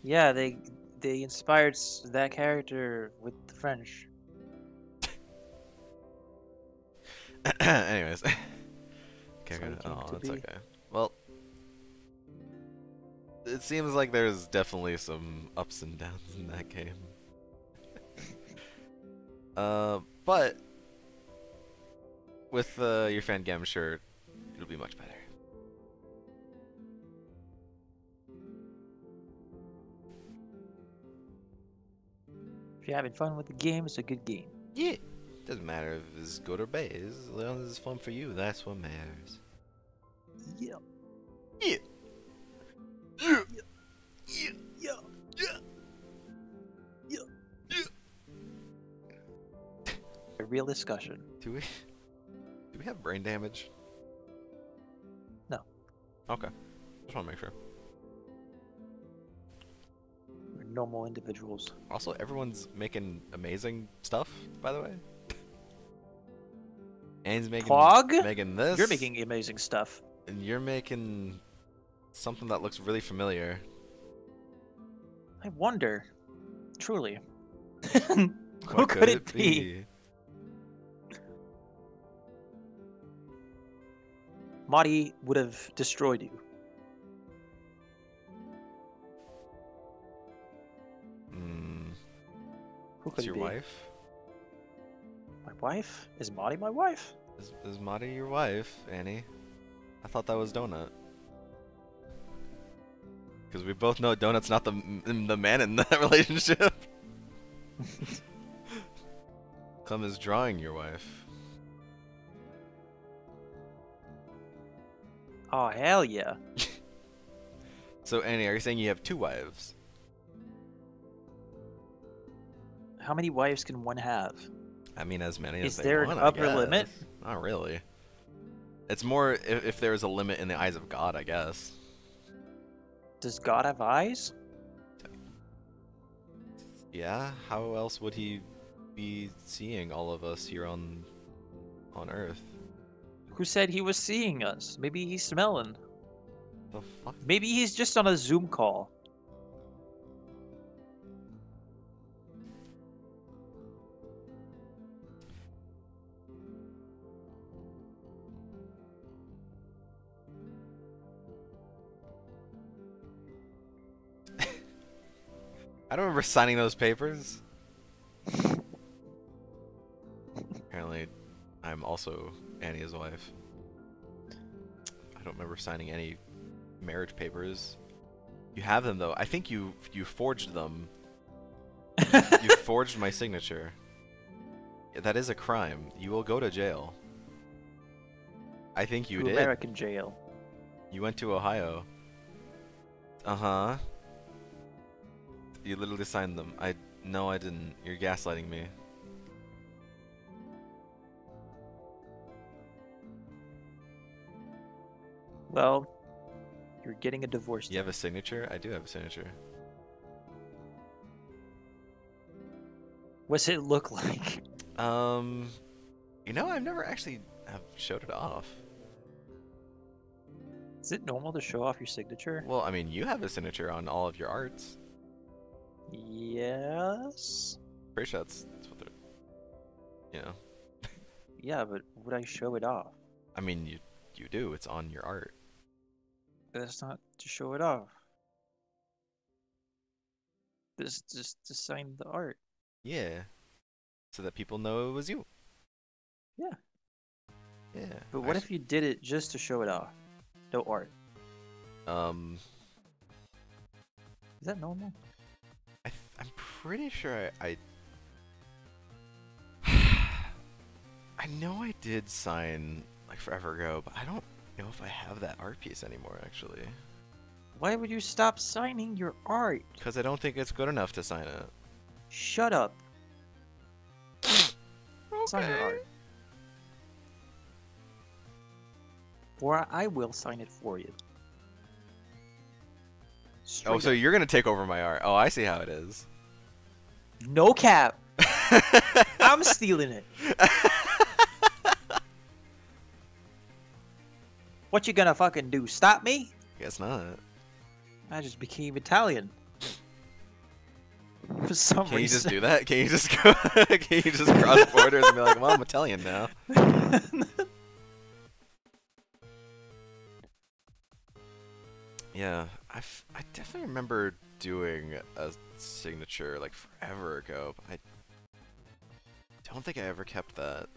Yeah, they inspired that character with the French. Anyways. Okay, So good. it came Oh, to that's be. okay. Well, it seems like there's definitely some ups and downs in that game. But with your fan game, I'm sure it'll be much better. If you're having fun with the game, it's a good game. Yeah. Doesn't matter if it's good or bad. As long as it's fun for you, that's what matters. Yeah. Yeah. Yeah. Yeah. Yeah. Yeah. Yeah. A real discussion. Do we have brain damage? No. Okay. Just want to make sure. We're normal individuals. Also, everyone's making amazing stuff, by the way. Anne's making Pog? making this. You're making amazing stuff. and you're making something that looks really familiar. I wonder. Truly. Who What could it be? Marty would have destroyed you. Who could It's it your be? wife? My wife? Is Marty my wife? Is Madi your wife, Annie? I thought that was Donut. Because we both know Donut's not the man in that relationship. Clem is drawing your wife. Oh, hell yeah. So Annie, are you saying you have two wives? How many wives can one have? I mean, as many Is as they there an want, upper I limit? guess. Not really. It's more if there's a limit in the eyes of God, I guess. Does God have eyes? Yeah, how else would he be seeing all of us here on Earth? Who said he was seeing us? Maybe he's smelling. The fuck? Maybe he's just on a Zoom call. I don't remember signing those papers. Apparently, I'm also Annie's wife. I don't remember signing any marriage papers. You have them though. I think you forged them. You forged my signature. Yeah, that is a crime. You will go to jail. I think you to did. American jail. You went to Ohio. Uh-huh. You literally signed them. No, I didn't. You're gaslighting me. Well, you're getting a divorce. You have a signature? I do have a signature. What's it look like? You know, I've never actually have showed it off. Is it normal to show off your signature? Well, I mean, you have a signature on all of your arts. Yes. Pretty sure that's what they're. You know. Yeah, but would I show it off? I mean, you do. It's on your art. That's not to show it off. This is just to sign the art. Yeah. So that people know it was you. Yeah. Yeah. But what if you did it just to show it off? No art. Is that normal? I'm pretty sure I I know I did sign like forever ago, but I don't know if I have that art piece anymore actually. Why would you stop signing your art? Because I don't think it's good enough to sign it. Shut up. Sign your art. Or I will sign it for you. Oh, Straight so up. you're gonna take over my art. Oh, I see how it is. No cap. I'm stealing it. What you gonna fucking do? Stop me? Guess not. I just became Italian. For some Can you reason. just do that? Can you just go? Can you just cross borders and be like, "Well, I'm Italian now"? Yeah, I definitely remember doing a signature like forever ago, but I don't think I ever kept that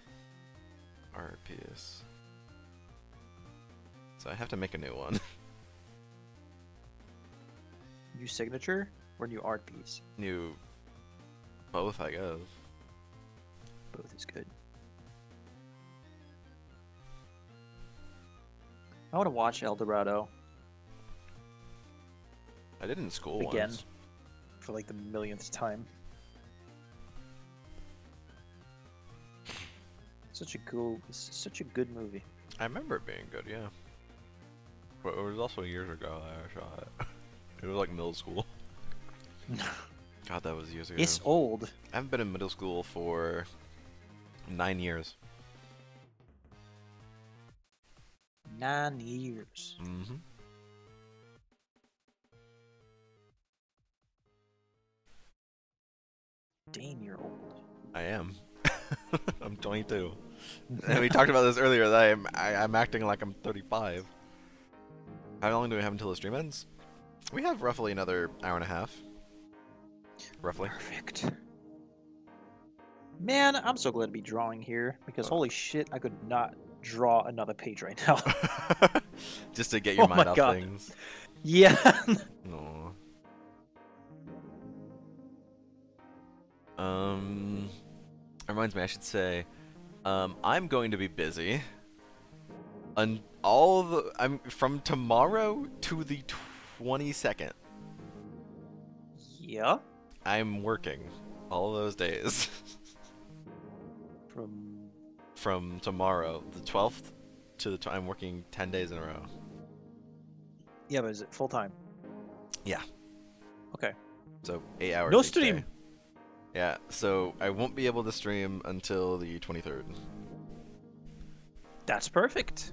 art piece. So I have to make a new one. New signature or new art piece? New, both, I guess. Both is good. I want to watch El Dorado I did in school again once. for like the millionth time. Such a good movie. I remember it being good, yeah. But it was also years ago that I saw it. It was like middle school. God, that was years ago. It's old. I haven't been in middle school for 9 years. 9 years. Mm-hmm. Dang, you're old. I am. I'm 22. And we talked about this earlier that I'm acting like I'm 35. How long do we have until the stream ends? We have roughly another hour and a half. Roughly. Perfect. Man, I'm so glad to be drawing here because holy shit, I could not draw another page right now. Just to get your Oh mind my off God. things. Yeah. Aw. Reminds me, I should say, I'm going to be busy. I'm from tomorrow to the 22nd. Yeah. I'm working all of those days. From From tomorrow, the 12th, to the I'm working 10 days in a row. yeah, but is it full time? Yeah. Okay. So 8 hours. No each stream. day. Yeah. So I won't be able to stream until the 23rd. That's perfect.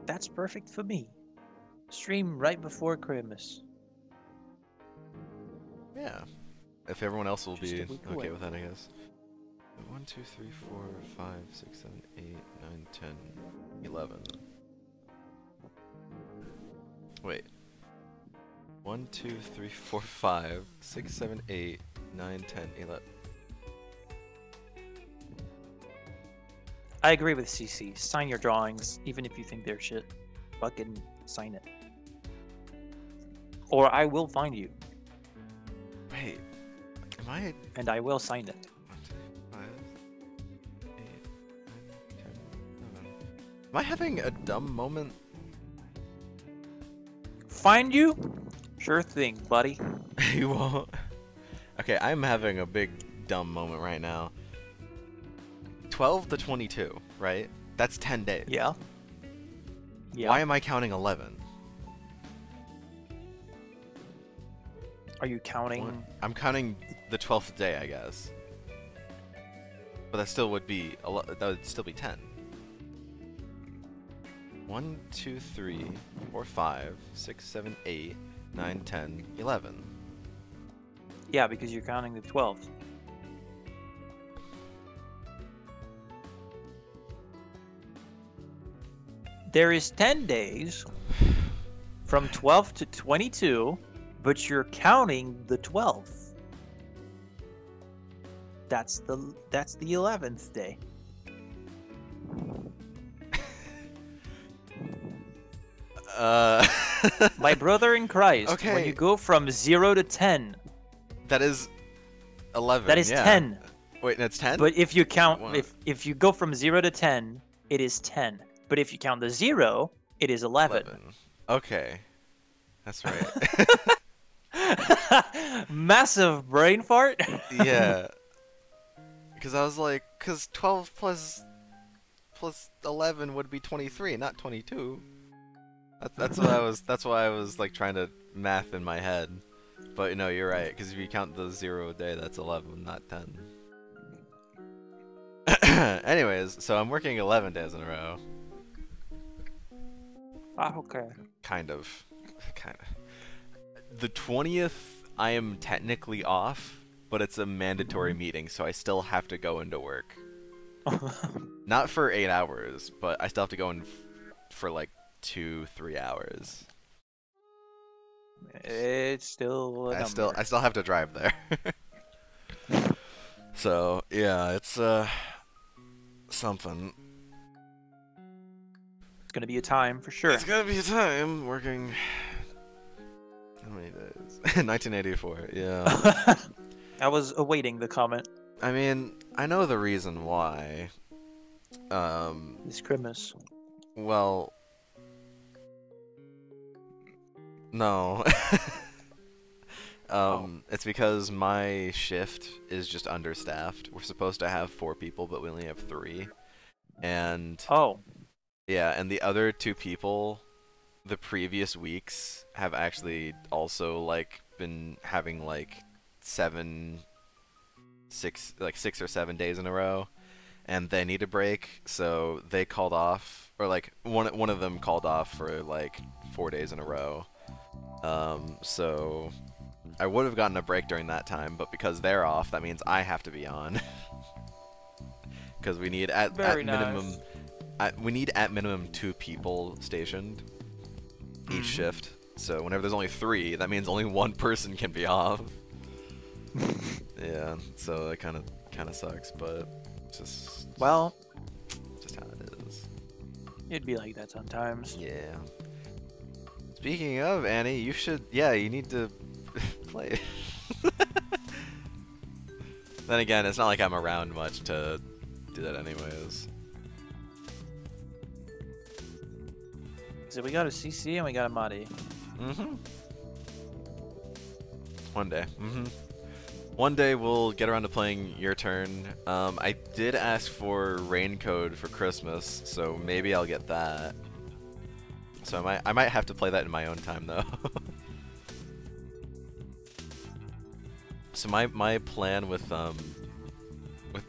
That's perfect for me. Stream right before Christmas. Yeah. If everyone else will Just be a week okay away. with that, I guess. 1, 2, 3, 4, 5, 6, 7, 8, 9, 10, 11. Wait. 1, 2, 3, 4, 5, 6, 7, 8, 9, 10, 11. I agree with CC. Sign your drawings, even if you think they're shit. Fucking sign it. Or I will find you, Wait. Am I? and I will sign it. 1, 2, 5, 8, 9, 10, 11. Am I having a dumb moment? Find you? Sure thing, buddy. You won't. Okay, I'm having a big dumb moment right now. 12 to 22, right? That's 10 days. Yeah. Yeah. Why am I counting 11? Are you counting? One- I'm counting the 12th day, I guess. But that still would be that would still be 10. 1, 2, 3, 4, 5, 6, 7, 8, 9, 10, 11. Yeah, because you're counting the 12th. There is 10 days from 12 to 22, but you're counting the 12th. That's the 11th day. My brother in Christ, when Okay. you go from 0 to 10, That is 11. that is yeah. 10. Wait, that's 10? But if you count, Wow. if you go from 0 to 10, it is 10. But if you count the 0, it is 11. Okay. That's right. Massive brain fart. Yeah. Because I was like, because 12 plus 11 would be 23, not 22. That's what I was. That's why I was like trying to math in my head. But no, you're right. Because if you count the 0 day, that's 11, not 10. Anyways, so I'm working 11 days in a row. Okay. Kind of. The 20th, I am technically off, but it's a mandatory meeting, so I still have to go into work. Not for 8 hours, but I still have to go in for like 2-3 hours. It's still a I number. still have to drive there. So yeah, it's something. It's gonna be a time for sure. It's gonna be a time working. How many days? 1984. Yeah. I was awaiting the comment. I mean, I know the reason why. This Christmas. Well, no. It's because my shift is just understaffed. We're supposed to have 4 people, but we only have 3. And Oh. yeah, and the other 2 people the previous weeks have actually also like been having like 6 or 7 days in a row, and they need a break, so they called off, or like one of them called off for like 4 days in a row. So I would have gotten a break during that time, but because they're off, that means I have to be on. Because we need at minimum, we need at minimum 2 people stationed each shift. So whenever there's only 3, that means only 1 person can be off. Yeah, so that kind of sucks, but just Well, just how it is. it'd be like that sometimes. Yeah. Speaking of, Annie, you need to play. Then again, it's not like I'm around much to do that anyways. So we got a CC and we got a Madi. Mm-hmm. One day. Mm-hmm. One day we'll get around to playing Your Turn. I did ask for Rain Code for Christmas, so maybe I'll get that. So I might have to play that in my own time though. So my plan with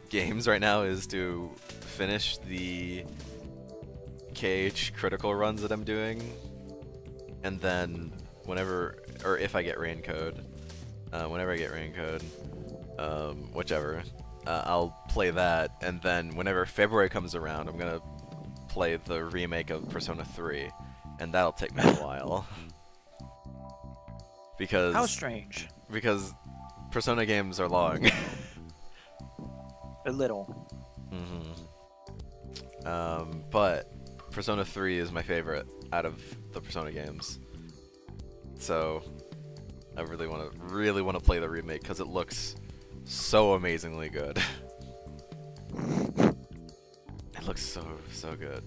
games right now is to finish the KH critical runs that I'm doing, and then if I get Rain Code, whenever I get Rain Code, whichever, I'll play that, and then whenever February comes around, I'm gonna play the remake of Persona 3, and that'll take me a while. Because How strange. Because Persona games are long. A little. But Persona 3 is my favorite out of the Persona games. So I really want to play the remake because it looks so amazingly good. It looks so good.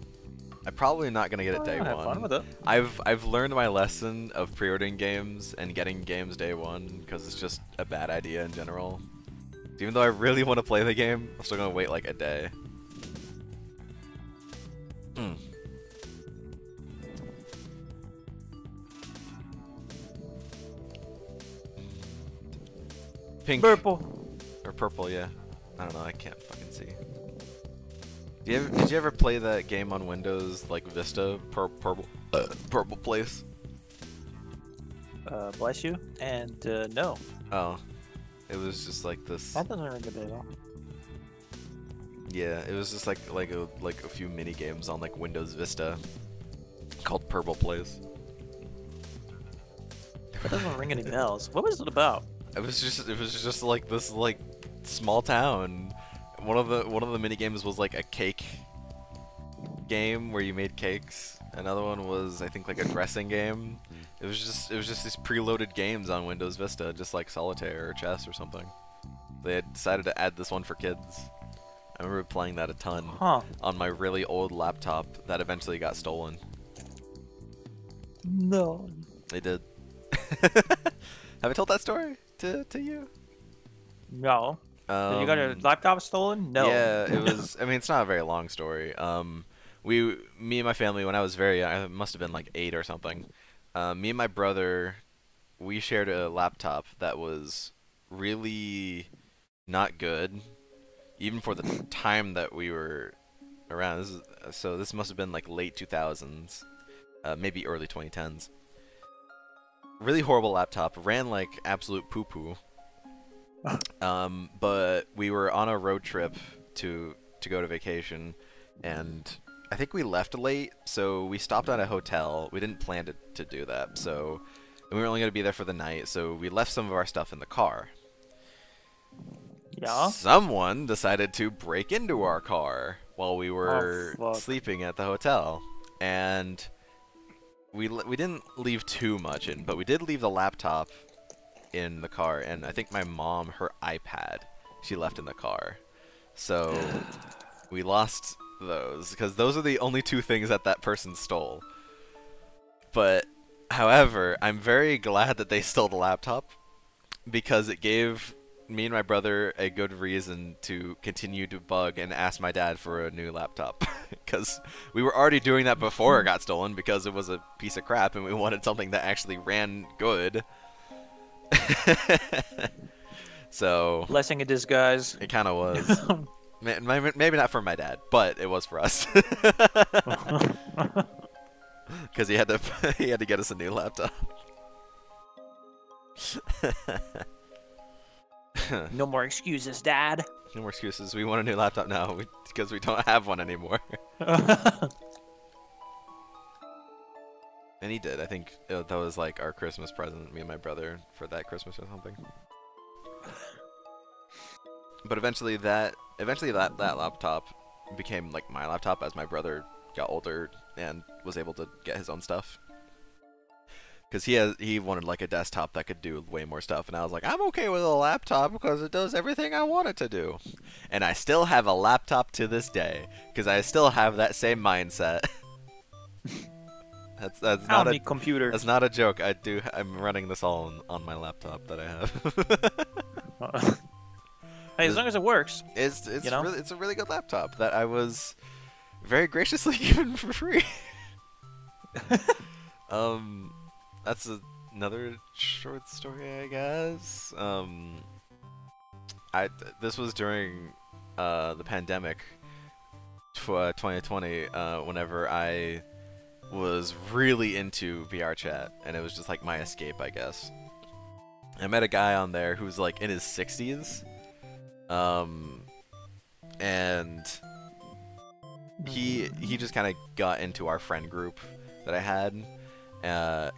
I'm probably not gonna get it day Have one. fun with it. I've learned my lesson of pre-ordering games and getting games day one because it's just a bad idea in general. Even though I really want to play the game, I'm still gonna wait like a day. Pink Purple. or purple, yeah. I don't know. I can't fucking see. Did you ever play that game on Windows, like Vista, Purple Place? Bless you. And no. Oh, it was just like this. That doesn't ring a bell. Yeah, it was just like a few mini games on like Windows Vista. called Purple Place. That doesn't ring any bells. What was it about? It was just like this like small town. One of the mini games was like a cake game where you made cakes. Another one was I think like a dressing game. It was just these preloaded games on Windows Vista, just like Solitaire or chess or something. They had decided to add this one for kids. I remember playing that a ton on my really old laptop that eventually got stolen. No. They did. Have I told that story to you? No. You got your laptop stolen? No. Yeah, it was. I mean, it's not a very long story. Me and my family, when I was very young, I must have been like 8 or something. Me and my brother, we shared a laptop that was really not good, even for the time that we were around. This must have been like late 2000s, maybe early 2010s. Really horrible laptop, ran like absolute poo-poo. But we were on a road trip to go to vacation, and I think we left late, so we stopped at a hotel. We didn't plan to do that, so and we were only going to be there for the night, so we left some of our stuff in the car. Yeah? Someone decided to break into our car while we were sleeping at the hotel, and we didn't leave too much in, but we did leave the laptop in the car, and I think my mom, her iPad, she left in the car. So we lost those, because those are the only 2 things that person stole. But, however, I'm very glad that they stole the laptop, because it gave me and my brother a good reason to continue to bug and ask my dad for a new laptop. Because we were already doing that before it got stolen, because it was a piece of crap, and we wanted something that actually ran good. So blessing in disguise. It kind of was. Maybe not for my dad, but it was for us. Because he had to get us a new laptop. No more excuses, Dad. No more excuses. We want a new laptop now because we don't have one anymore. And he did. I think that was like our Christmas present, me and my brother, for that Christmas or something. But eventually that laptop became like my laptop as my brother got older and was able to get his own stuff. Because he wanted like a desktop that could do way more stuff, and I was like, I'm okay with a laptop because it does everything I want it to do. And I still have a laptop to this day because I still have that same mindset. That's not a computer. That's not a joke. I'm running this all on my laptop that I have. Hey, as long as it works. It's a really good laptop that I was very graciously given for free. That's another short story, I guess. This was during the pandemic, 2020, whenever I was really into VR chat, and it was just like my escape, I guess. I met a guy on there who's like in his 60s, and he just kind of got into our friend group that I had,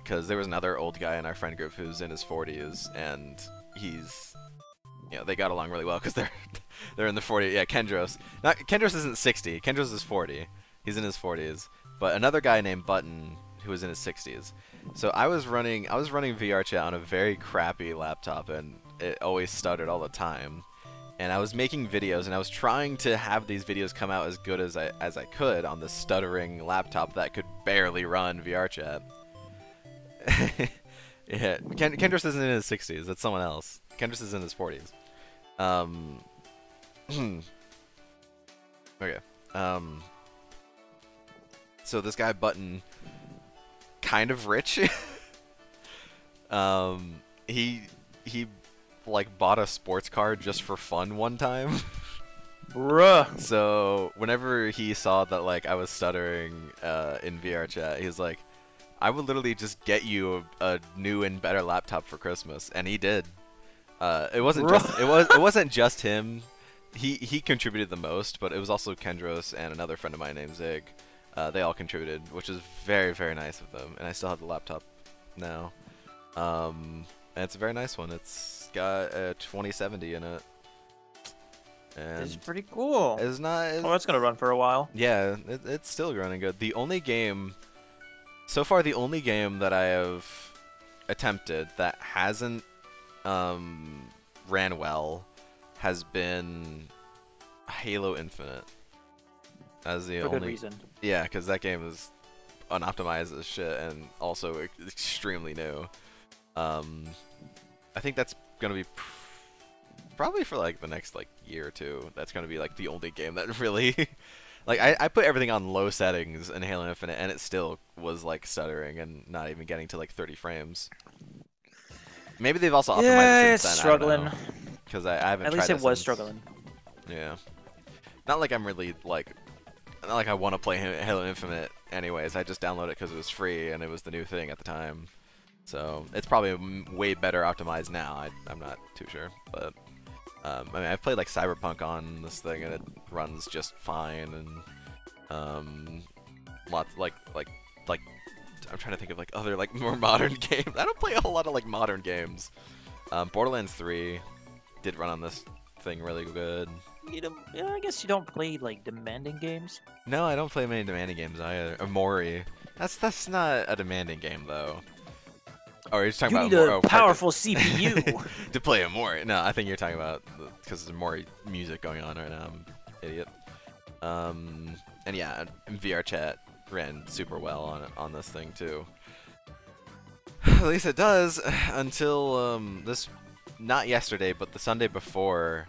because there was another old guy in our friend group who's in his 40s, and they got along really well because they're in the 40s. Yeah, Kendros. Kendros isn't 60. Kendros is 40. He's in his 40s. But another guy named Button who was in his 60s. So I was running VR chat on a very crappy laptop, and it always stuttered all the time. And I was making videos, and I was trying to have these videos come out as good as I could on this stuttering laptop that could barely run VR chat. Yeah, Kendros isn't in his 60s. That's someone else. Kendros is in his 40s. Okay. So this guy Button, kind of rich. He like bought a sports car just for fun one time. Bruh. So whenever he saw that like I was stuttering in VR chat, he was like, I would literally just get you a new and better laptop for Christmas, and he did. It wasn't just him. He contributed the most, but it was also Kendros and another friend of mine named Zig. They all contributed, which is very, very nice of them. And I still have the laptop now. And it's a very nice one. It's got a 2070 in it. And It's pretty cool. it's not. Oh, it's gonna run for a while. Yeah, it's still running good. The only game, so far, the only game that I have attempted that hasn't ran well has been Halo Infinite. As the For only good reason. Yeah, because that game is unoptimized as shit and also extremely new. I think that's gonna be probably for like the next like year or two. That's gonna be like the only game that really like I put everything on low settings in Halo Infinite and it still was like stuttering and not even getting to like 30 frames. Maybe they've also optimized Yeah, it it's since then. struggling. Because I haven't. At tried least it it was since. struggling. Yeah. Not like I'm really like. Not like I want to play Halo Infinite anyways. I just downloaded it because it was free and it was the new thing at the time. So it's probably way better optimized now. I'm not too sure, but I mean I've played like Cyberpunk on this thing and it runs just fine and lots like I'm trying to think of like other like more modern games. I don't play a whole lot of like modern games. Borderlands 3 did run on this thing really good. Yeah, I guess you don't play like demanding games. No, I don't play many demanding games either. Amori. That's not a demanding game though. Oh, you're just talking You about need a Amori. powerful CPU. To play Amori. No, I think you're talking about because there's Amori music going on right now. I'm an idiot. And yeah, VR chat ran super well on this thing too. At least it does until this, not yesterday, but the Sunday before.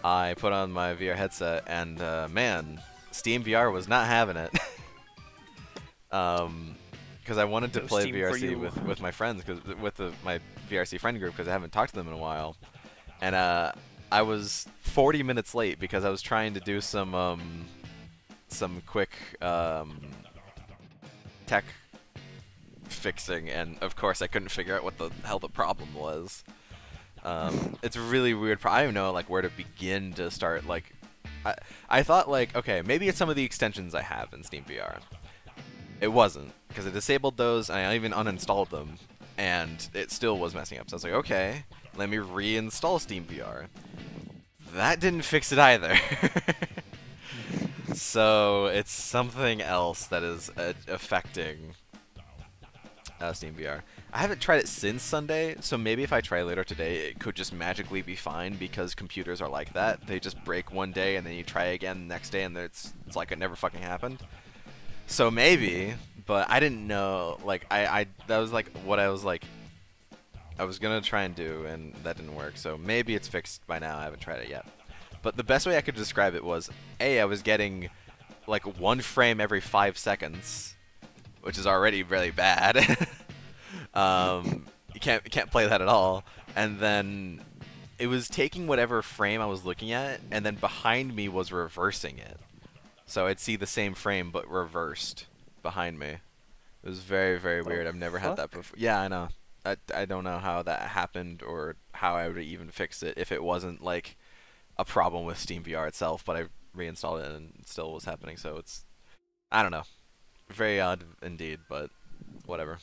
I put on my VR headset and man, Steam VR was not having it. Because I wanted to No play Steam for VRC you. with my friends, with my VRC friend group, because I haven't talked to them in a while. And I was 40 minutes late because I was trying to do some quick tech fixing, and of course I couldn't figure out what the hell the problem was. It's a really weird. I don't even know like where to begin to start. Like, I thought like, okay, maybe it's some of the extensions I have in Steam VR. It wasn't, because I disabled those and I even uninstalled them, and it still was messing up. So I was like, okay, let me reinstall Steam VR. That didn't fix it either. So it's something else that is affecting Steam VR. I haven't tried it since Sunday, so maybe if I try later today, it could just magically be fine because computers are like that. They just break one day and then you try again the next day and it's like it never fucking happened. So maybe, but I didn't know, like, that was like what I was like, I was gonna try and do and that didn't work, so maybe it's fixed by now. I haven't tried it yet. But the best way I could describe it was, I was getting like 1 frame every 5 seconds, which is already really bad. You can't play that at all. And then it was taking whatever frame I was looking at, and then behind me was reversing it. So I'd see the same frame but reversed behind me. It was very, very weird. I've never had that before. Yeah, I know. I don't know how that happened or how I would even fix it if it wasn't like a problem with Steam VR itself, but I reinstalled it and it still was happening. So it's, I don't know. Very odd indeed, but whatever.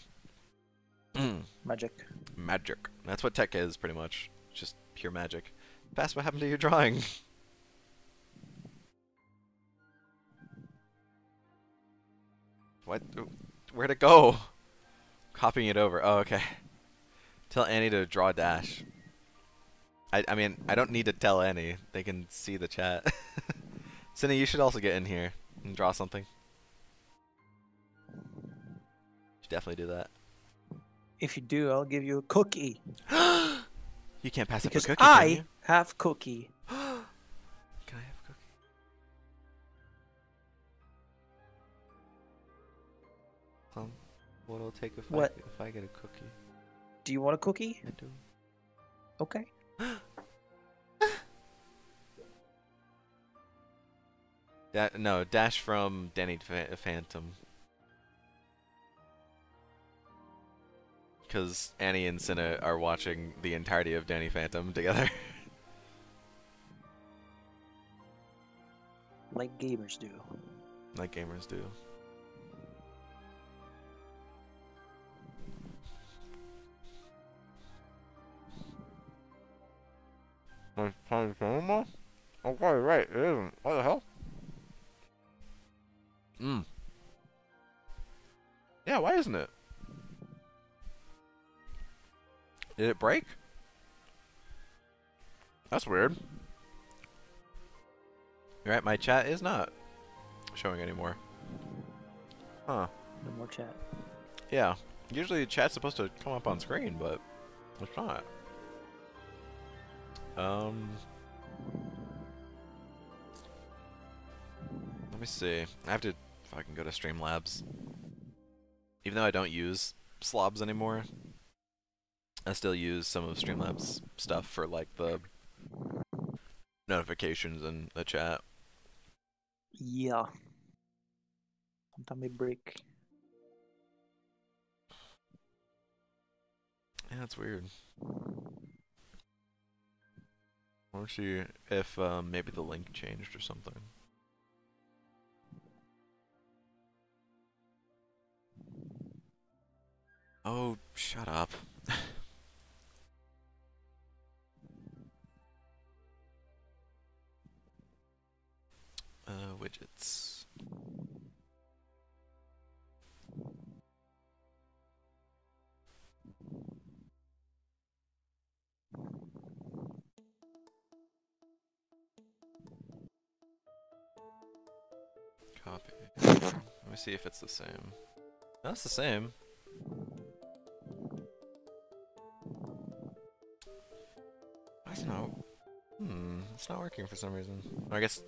Magic. Magic. That's what tech is, pretty much. Just pure magic. Pass, what happened to your drawing? What? Where'd it go? Copying it over. Oh, okay. Tell Annie to draw a dash. I mean, I don't need to tell Annie. They can see the chat. Cindy, you should also get in here and draw something. Should definitely do that. If you do, I'll give you a cookie. You can't pass Because up a cookie, can you? I have cookie. Can I have a cookie? What'll it take if What? if I get a cookie? Do you want a cookie? I do. Okay. No, dash from Danny Phantom. Because Annie and Cinna are watching the entirety of Danny Phantom together. Like gamers do. Like gamers do. Oh, right, it isn't. What the hell? Yeah, why isn't it? Did it break? That's weird. Right, my chat is not showing anymore. Huh. No more chat. Yeah. Usually chat's supposed to come up on screen, but it's not. Let me see. I have to fucking go to Streamlabs. Even though I don't use slobs anymore, I still use some of Streamlabs stuff for like the notifications and the chat. Yeah. Sometimes it break. Yeah, that's weird. I want to see if maybe the link changed or something. Oh, shut up. Widgets. Copy. Let me see if it's the same. No, it's the same. I don't know. It's not working for some reason. I guess.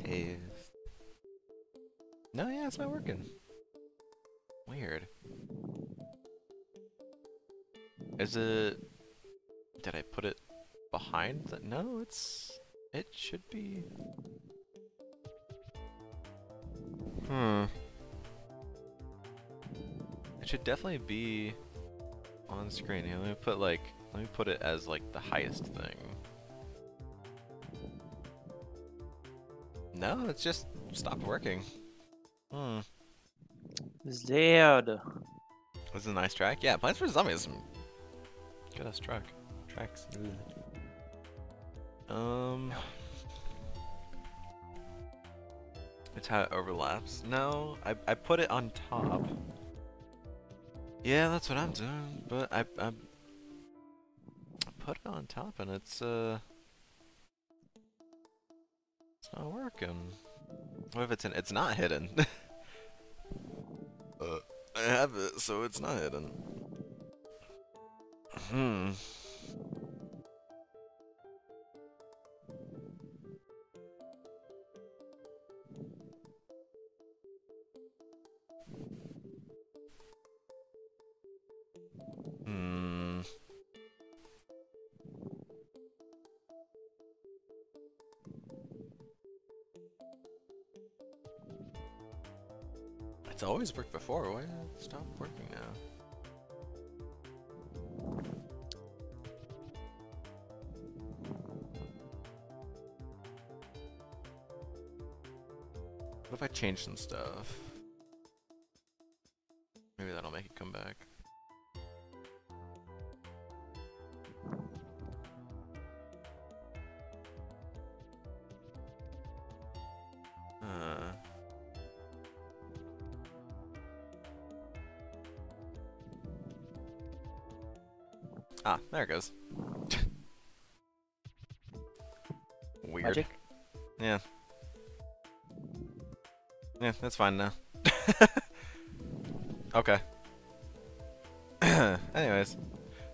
Paste. No, yeah, it's not working. Weird. Is it? Did I put it behind the? No, it's. It should be. It should definitely be on screen. Here, let me put it as like the highest thing. No, it's just stopped working. Zed. This is a nice track. Yeah, Plants vs Zombies is some good ass tracks. It's how it overlaps. No, I put it on top. Yeah, that's what I'm doing. But I put it on top and it's not working. What if it's not hidden? I have it, so it's not hidden. It's always worked before. Why did it stop working now? What if I change some stuff? Maybe that'll make it come back. Ah, there it goes. Weird. Magic? Yeah. Yeah, that's fine now. Okay. Anyways,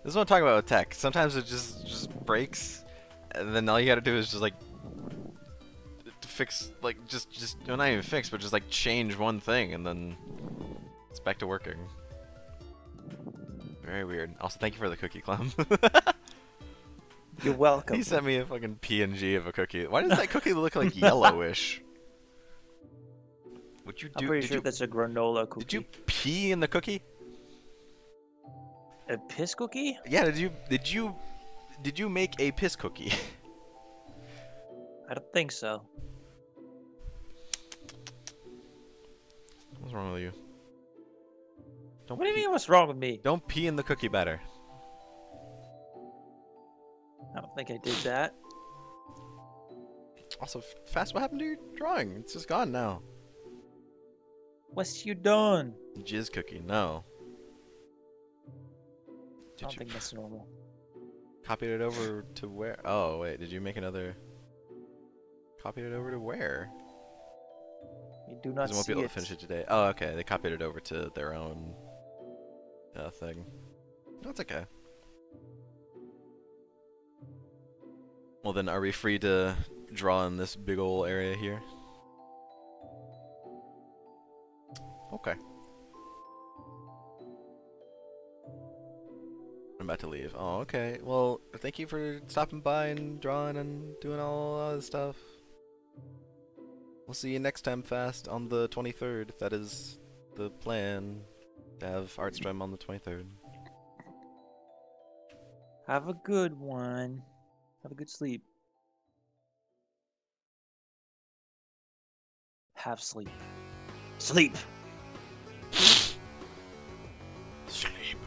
this is what I'm talking about with tech. Sometimes it just breaks, and then all you gotta do is just like fix, like just no, not even fix, but just like change one thing, and then it's back to working. Very weird. Also, thank you for the cookie, Clem. You're welcome. He sent me a fucking PNG of a cookie. Why does that cookie look like yellowish? Would you do? I'm pretty sure that's a granola cookie. Did you pee in the cookie? A piss cookie? Yeah. Did you make a piss cookie? I don't think so. What's wrong with you? What do you mean? What's wrong with me? Don't pee in the cookie batter. I don't think I did that. Also, Fast, what happened to your drawing? It's just gone now. What's you done? Jizz cookie, no. I Did don't you think that's normal. copy it over to where? Oh, wait, did you make another... Copied it over to where? You do Because not I won't be see able it. to finish it today. Oh, okay, they copied it over to their own thing. No, it's okay. Well then, are we free to draw in this big ol' area here? Okay. I'm about to leave. Oh, okay. Well, thank you for stopping by and drawing and doing all this stuff. We'll see you next time, Fast, on the 23rd. That is the plan, to have Artstream on the 23rd. Have a good one. Have a good sleep. Have sleep. Sleep! Sleep.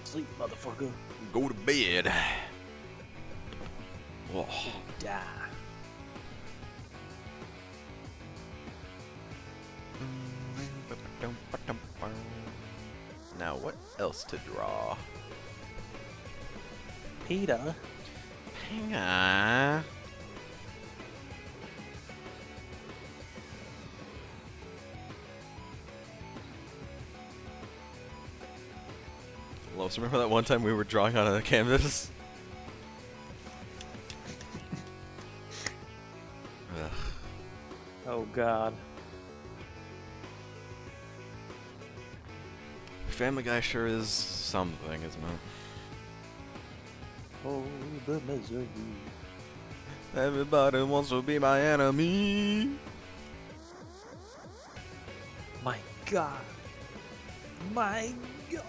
Sleep, motherfucker. Go to bed. Oh. Die. Now, what else to draw? Peter. Hang on. Los, remember that one time we were drawing on a canvas? Ugh. Oh god. Family Guy sure is something, isn't it? Oh, the misery. Everybody wants to be my enemy. My god. My god.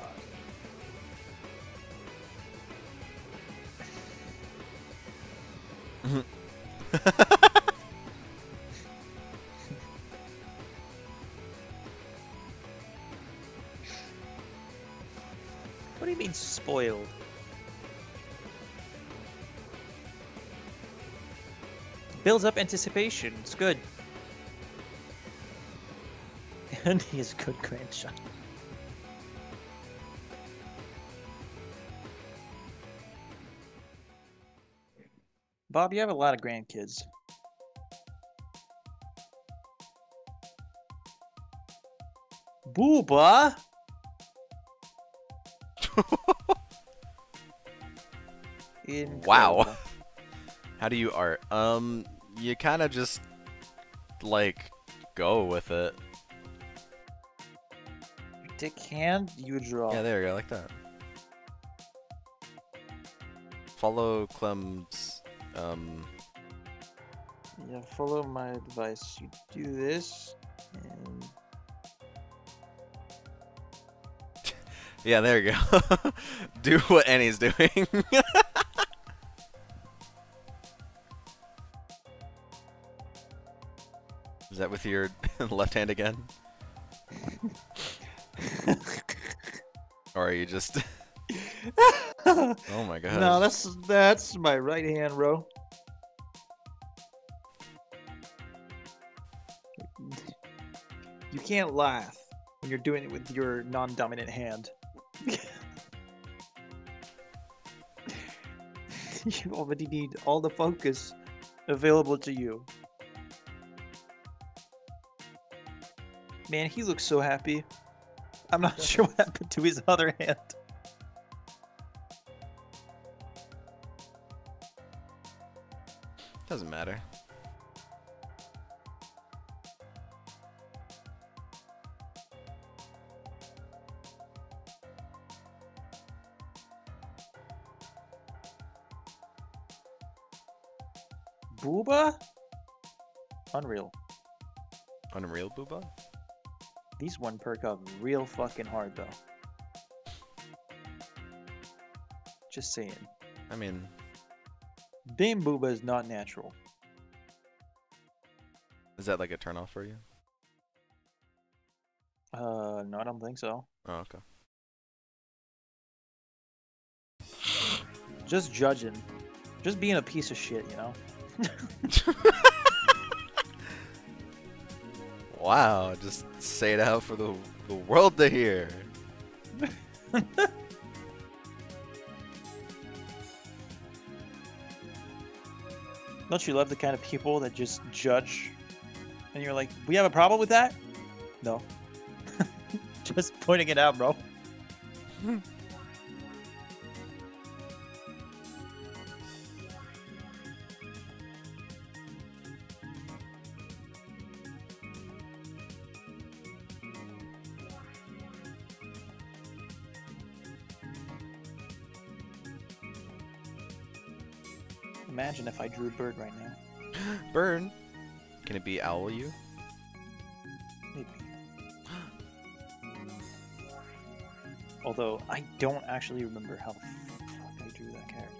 What do you mean spoiled? Builds up anticipation. It's good. And he is a good grandchild. Bob, you have a lot of grandkids. Booba! Wow. Incredible. How do you art? You kind of just, like, go with it. Dick hand, you draw. Yeah, there you go, like that. Follow Clem's, Yeah, follow my advice. You do this, and yeah, there you go. Do what Annie's doing. Is that with your left hand again? Or are you just... Oh my god. no, that's my right hand, bro. You can't laugh when you're doing it with your non-dominant hand. You already need all the focus available to you. Man, he looks so happy. I'm not sure what happened to his other hand. Doesn't matter. Booba? Unreal. Unreal Booba? These one perk up real fucking hard though. Just saying. I mean, Dame Booba is not natural. is that like a turnoff for you? No, I don't think so. Oh, okay. Just judging. Just being a piece of shit, you know? Wow, just say it out for the world to hear. Don't you love the kind of people that just judge and you're like, we have a problem with that? No. Just pointing it out, bro. Imagine if I drew a bird right now. Burn. Can it be owl you? Maybe. Although, I don't actually remember how the fuck I drew that character.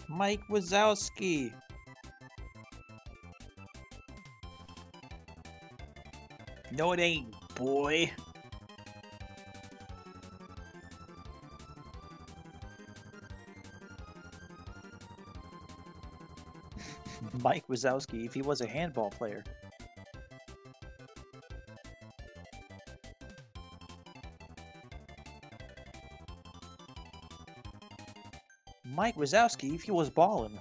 Mike Wazowski. No, it ain't, boy. Mike Wazowski, if he was a handball player. Mike Wazowski, if he was ballin'.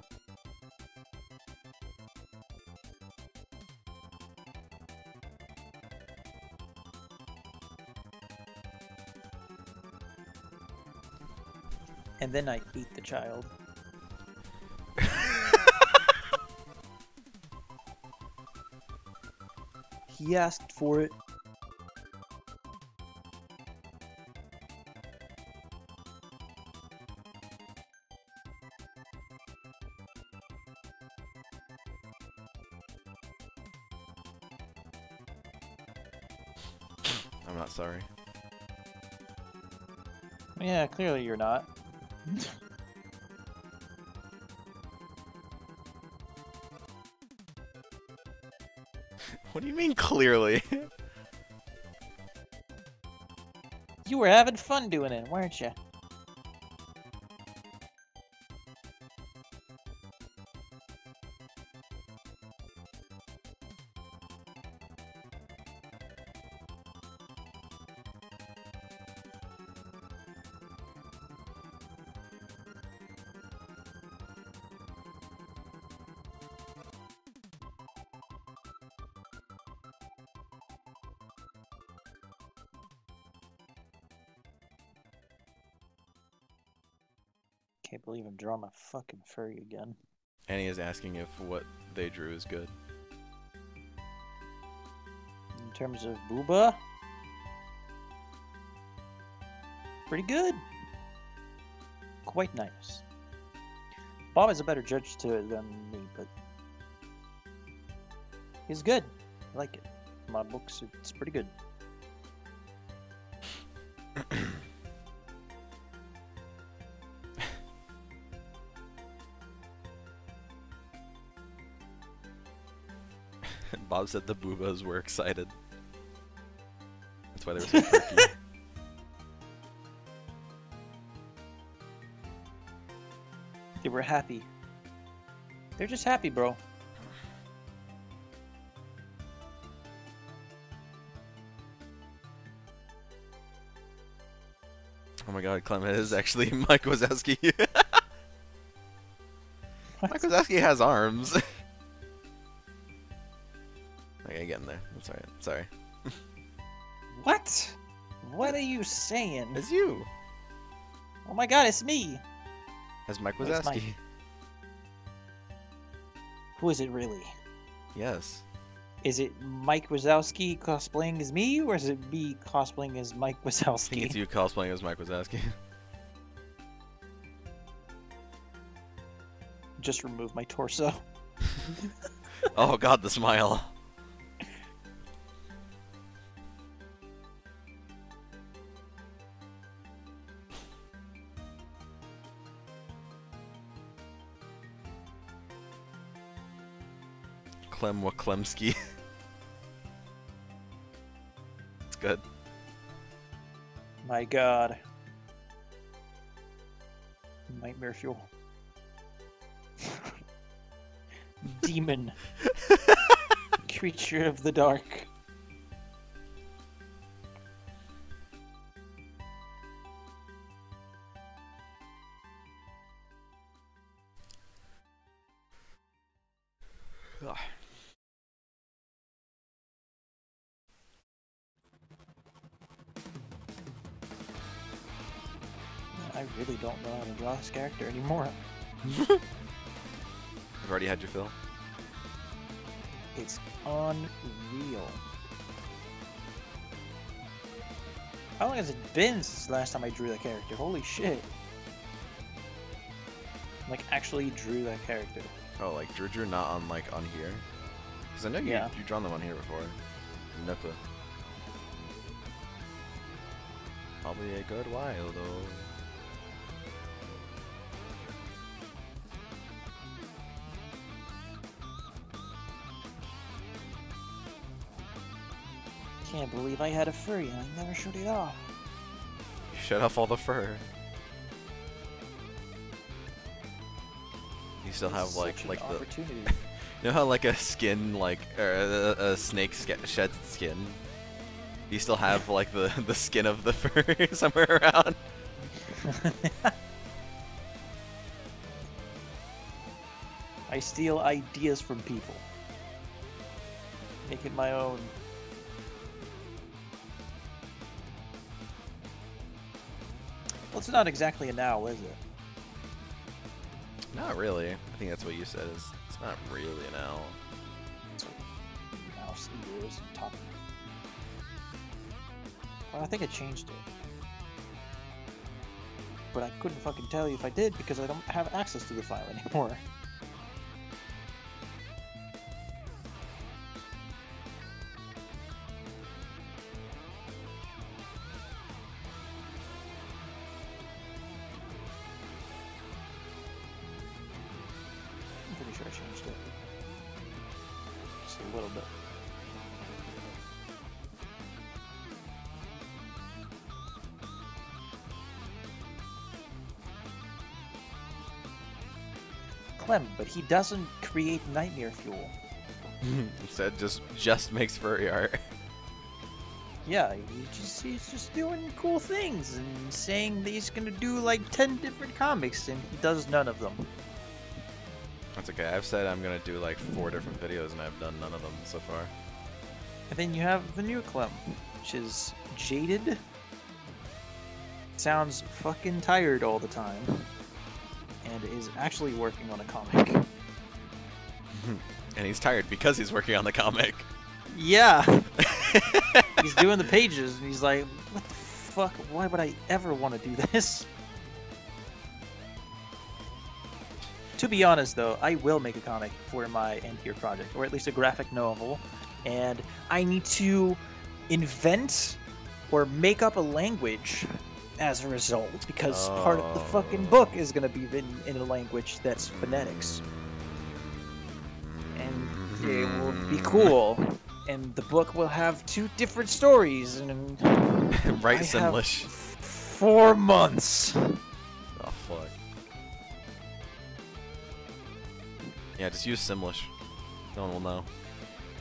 And then I eat the child. He asked for it. I'm not sorry. Yeah, clearly you're not. What do you mean clearly? You were having fun doing it, weren't you? Can't believe I'm drawing my fucking furry again. Annie is asking if what they drew is good. In terms of booba, pretty good. Quite nice. Bob is a better judge than me, but he's good. I like it. In my books, it's pretty good. Bob said the boobas were excited. That's why they were so perky. They were happy. They're just happy, bro. Oh my god, Clement is actually Mike Wazowski. Mike Wazowski has arms. Okay, getting there. That's alright. Sorry. What? What are you saying? It's you. Oh my god, it's me! As Mike It's Wazowski. Mike. Who is it really? Yes. Is it Mike Wazowski cosplaying as me, or is it me cosplaying as Mike I think Wazowski? it's you cosplaying as Mike Wazowski. Just remove my torso. Oh god, the smile. Clem Waklemski. It's good. My god. Nightmare fuel. Demon. Creature of the dark. Ugh. I really don't know how to draw this character anymore. You've already had your fill. It's unreal. How long has it been since the last time I drew that character? Holy shit. Like, actually drew that character. Oh, like Drew not on like on here? Because I know Yeah. you've drawn them on here before. No clue. Probably a good while though. Can't believe I had a furry and I never showed it off. You shut off all the fur. You still have like Such an the opportunity. you know how like a skin like or a snake sheds its skin. You still have like the skin of the fur somewhere around. I steal ideas from people. Make it my own. Well, it's not exactly an owl, is it? Not really. I think that's what you said. Is it's not really an owl. It's a mouse ears and top. Well, I think I changed it. But I couldn't fucking tell you if I did because I don't have access to the file anymore. I'm pretty sure I changed it. Just a little bit. Clem, but he doesn't create nightmare fuel. Instead, just makes furry art. Yeah, he's just doing cool things and saying that he's gonna do like 10 different comics, and he does none of them. That's okay. I've said I'm gonna do like 4 different videos, and I've done none of them so far. And then you have the new Clem, which is jaded. Sounds fucking tired all the time. And is actually working on a comic. And he's tired because he's working on the comic. Yeah! He's doing the pages, and he's like, what the fuck? Why would I ever want to do this? To be honest, though, I will make a comic for my end-tier project, or at least a graphic novel, and I need to invent or make up a language as a result, because part of the fucking book is going to be written in a language that's phonetics. And it will be cool, and the book will have 2 different stories, and Right, I have Simlish. 4 months. Oh fuck. Yeah, just use Simlish. No one will know.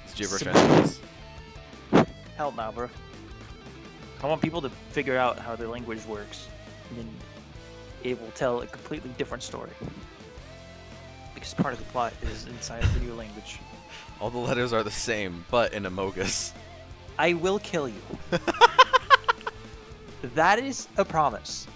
It's gibberish anyways. Hell no, bro. I want people to figure out how their language works, and then it will tell a completely different story. Because part of the plot is inside of the new language. All the letters are the same, but in Amogus. I will kill you. That is a promise.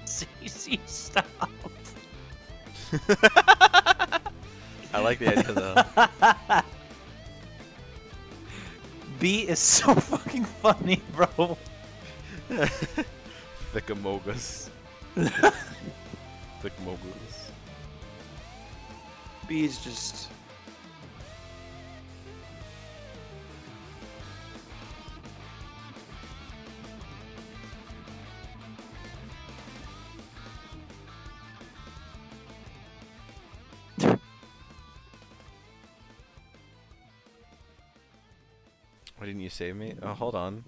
CC, stop. I like the idea though. B is so fucking funny, bro. Thickamogus. Thickmogus. B is just. Why didn't you save me? Oh, hold on.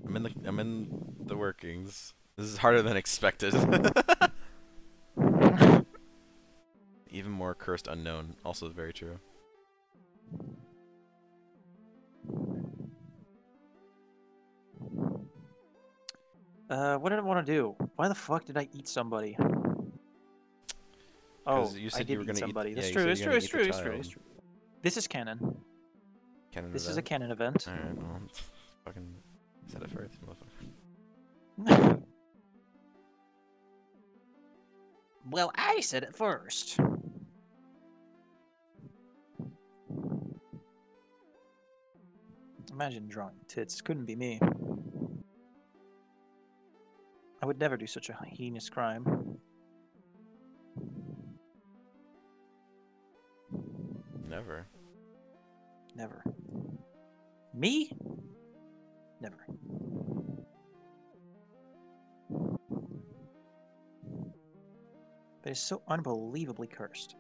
I'm in the workings. This is harder than expected. Even more cursed unknown. Also very true. What did I want to do? Why the fuck did I eat somebody? Oh, You I said did you were eat gonna somebody. eat, That's yeah, true. you It's said true. you're It's gonna true. eat It's the true. It's child. true. This is canon. Canon This is a event? canon event. Alright, well, fucking said it first, motherfucker. Well, I said it first. Imagine drawing tits. Couldn't be me. I would never do such a heinous crime. Never. Never. Me? Never. But it's so unbelievably cursed.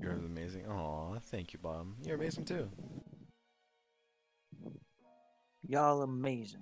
You're amazing. Aw, thank you, Bob. You're amazing too. Y'all amazing.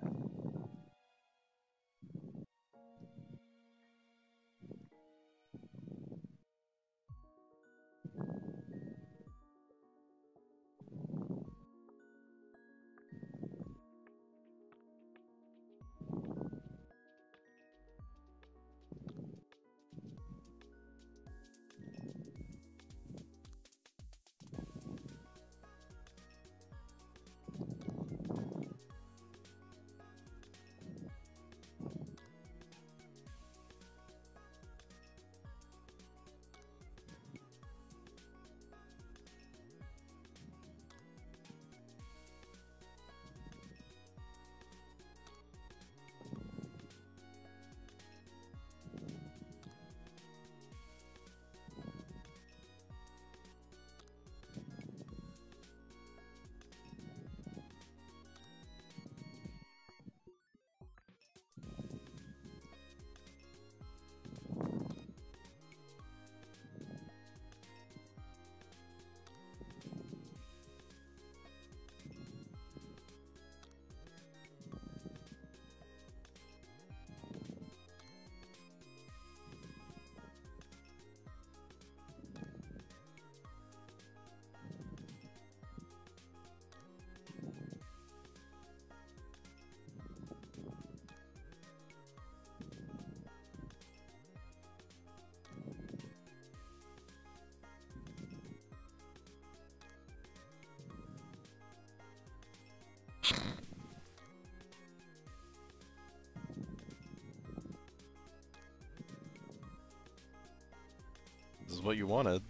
what you wanted.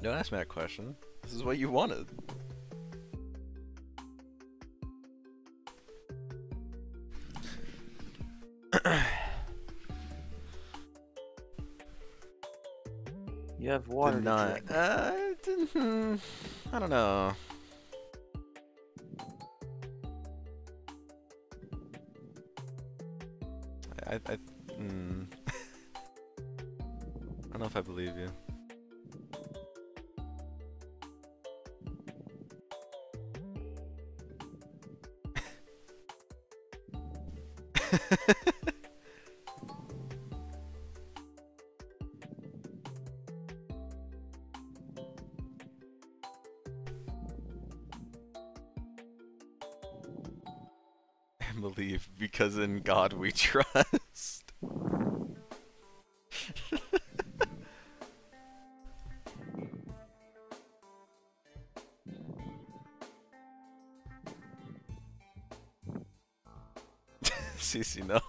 Don't ask me that question. This is what you wanted. You have water Did to not. drink. I don't know. I don't know if I believe you. I believe because in God we trust. CC, no.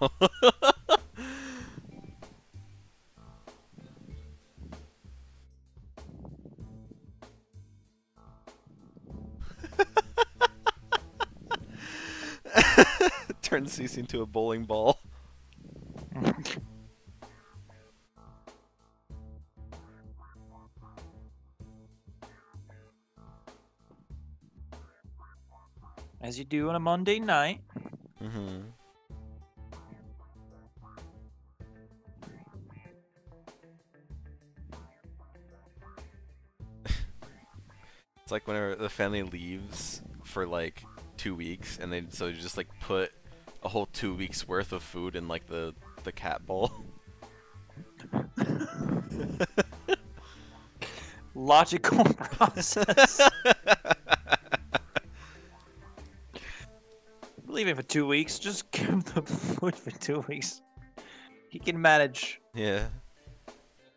Turn CC into a bowling ball. As you do on a Monday night. Mm-hmm. It's like whenever the family leaves for like 2 weeks, and they just like put a whole 2 weeks worth of food in like the cat bowl. Logical process. Leave it for 2 weeks. Just give him the food for 2 weeks. He can manage. Yeah.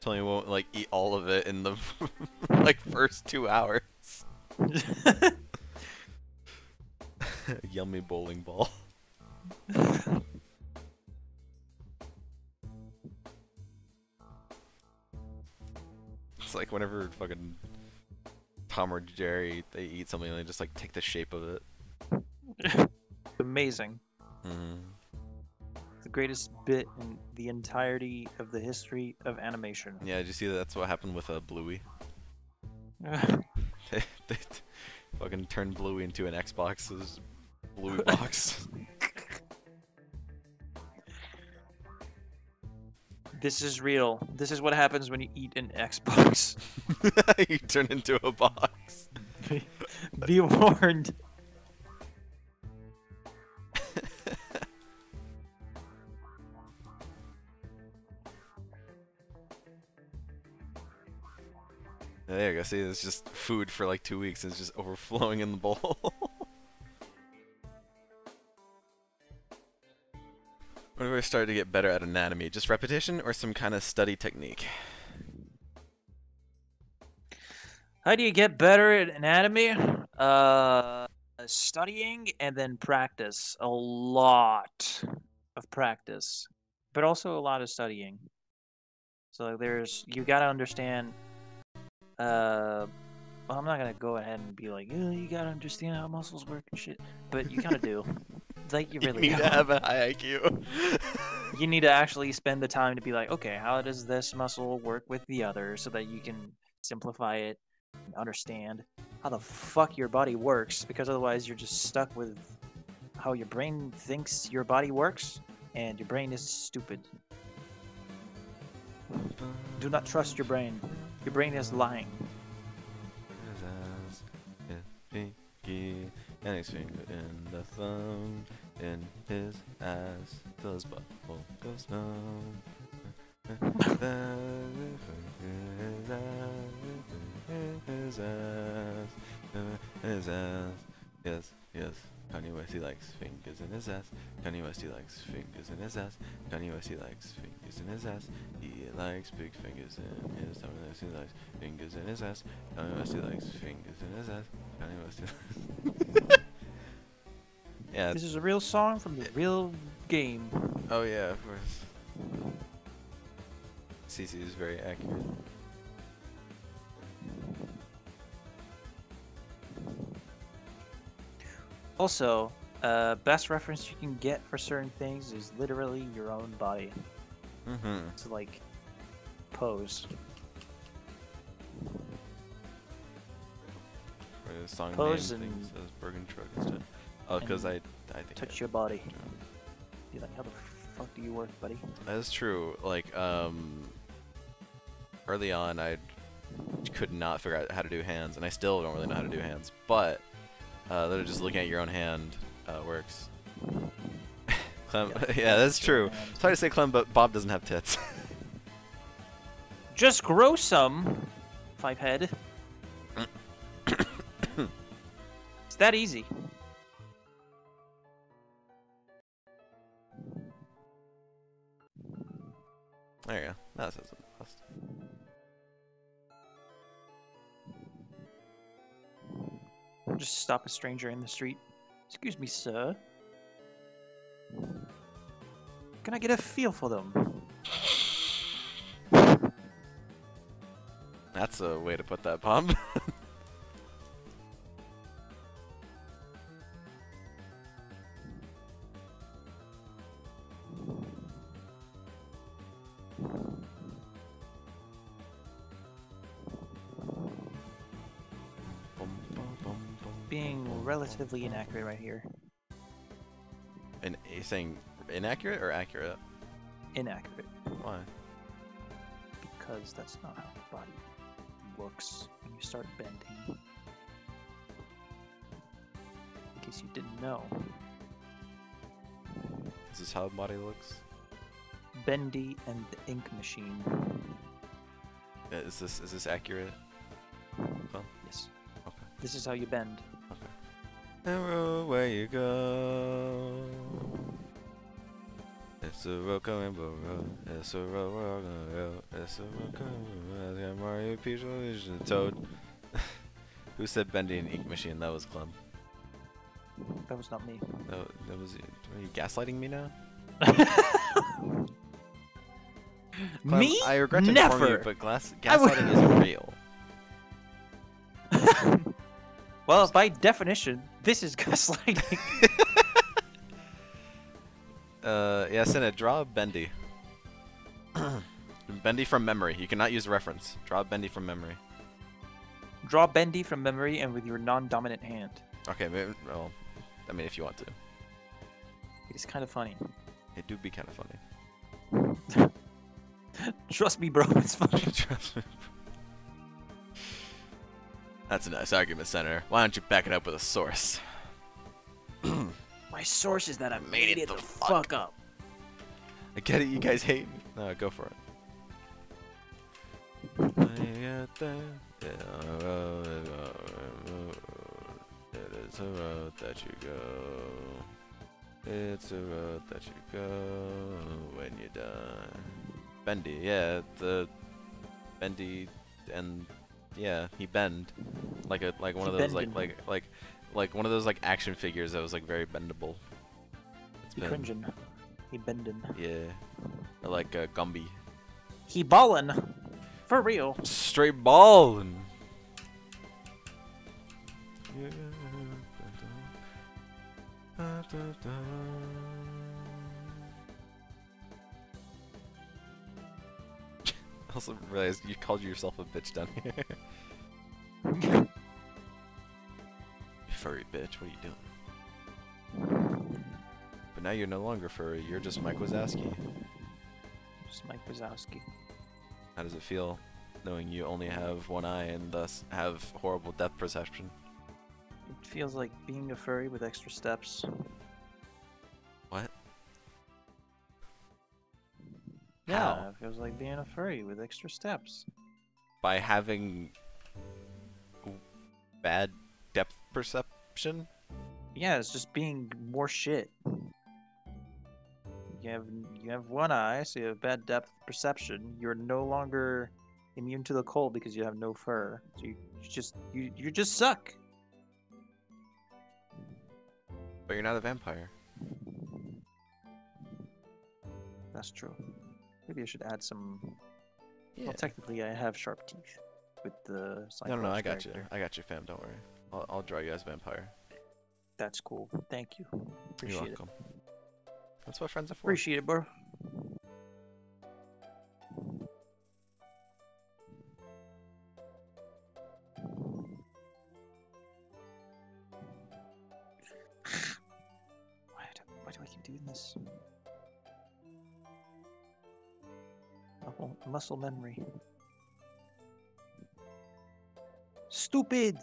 Tony won't like eat all of it in the like first 2 hours. Yummy bowling ball. It's like whenever fucking Tom or Jerry, they eat something and they just like take the shape of it. Amazing. Mm. The greatest bit in the entirety of the history of animation. Yeah, did you see that's what happened with Bluey? They fucking turned Bluey into an Xbox's Bluey box. This is real. This is what happens when you eat an Xbox. You turn into a box. Be warned. There you go. See, it's just food for like 2 weeks. And it's just overflowing in the bowl. When do I start to get better at anatomy? Just repetition or some kind of study technique? How do you get better at anatomy? Studying and then practice. A lot of practice, but also a lot of studying. So you gotta understand. Well, I'm not gonna go ahead and be like, oh, you gotta understand how muscles work and shit, but you kind of do. Like you really need to have a high IQ. You need to actually spend the time to be like, okay, how does this muscle work with the other, so that you can simplify it and understand how the fuck your body works, because otherwise you're just stuck with how your brain thinks your body works, and your brain is stupid. Do not trust your brain. Your brain is lying. And his finger in the thumb, in his ass, till his butthole goes numb. His ass, Yes, yes. Kanye West, he likes fingers in his ass. Kanye West, he likes fingers in his ass. Kanye West, he likes fingers in his ass. He likes big fingers in his tummy. He likes fingers in his ass. Kanye West, he likes fingers in his ass. Kanye West, he likes... Yeah. This is a real song from the real game. Oh yeah, of course. CC is very accurate. Also, best reference you can get for certain things is literally your own body. Mm-hmm. It's like pose. For the song Pose name thing and- says Bergen Truck instead. Oh, because and I think Touch your body. Be like, how the fuck do you work, buddy? that is true. Like early on I could not figure out how to do hands, and I still don't really know how to do hands. But literally just looking at your own hand works. Clem, yeah, that's true. Sorry to say, Clem, but Bob doesn't have tits. Just grow some, Five Head. It's that easy. There you go. That says it best. Just stop a stranger in the street. Excuse me, sir. Can I get a feel for them? That's a way to put that, Bob. Being relatively inaccurate right here. And you're saying inaccurate or accurate? Inaccurate. Why? Because that's not how the body looks when you start bending. In case you didn't know. Is this how the body looks? Bendy and the Ink Machine. Is this accurate? Oh, Yes. okay. This is how you bend. Arrow, where you go? It's a road going road. It's a road going road. It's a road going road. I got Mario, Peach, Luigi, and Toad. Who said Bendy and Ink Machine? That was Clem. That was not me. That was you. Are you gaslighting me now? Clem, Me? I regret to inform Never. you, but gaslighting isn't real. Well, by definition, this is gaslighting. Yeah, Senna, draw Bendy. Bendy from memory. You cannot use reference. Draw Bendy from memory. Draw Bendy from memory and with your non-dominant hand. Okay, maybe, well, I mean, if you want to. It's kind of funny. It do be kind of funny. Trust me, bro, it's funny. Trust me. That's a nice argument, Senator. Why don't you back it up with a source? My source is that I Made it the fuck up. I get it, you guys hate me. No, go for it. It is a road that you go. It's a road that you go when you're done. Bendy, yeah, the Bendy, and yeah, he bend like one of those like one of those like action figures that was like very bendable. It's He been- cringing. He bending. Yeah, or like Gumby. He ballin'. For real. Straight ballin'. I also realized you called yourself a bitch down here. You furry bitch, what are you doing? But now you're no longer furry, you're just Mike Wazowski. Just Mike Wazowski. How does it feel knowing you only have one eye and thus have horrible depth perception? It feels like being a furry with extra steps. What? Yeah, How? it feels like being a furry with extra steps. By having bad depth perception? Yeah, it's just being more shit. You have you have one eye, so you have bad depth perception. You're no longer immune to the cold because you have no fur. So you just suck. But you're not a vampire. That's true. Maybe I should add some. Yeah. Well, technically, I have sharp teeth with the. No, I Cyclops got you. character. I got you, fam. Don't worry. I'll draw you as a vampire. That's cool. Thank you. You're Appreciate it. welcome. That's what friends are for. Appreciate it, bro. Why do I keep doing this? Muscle memory. Stupid!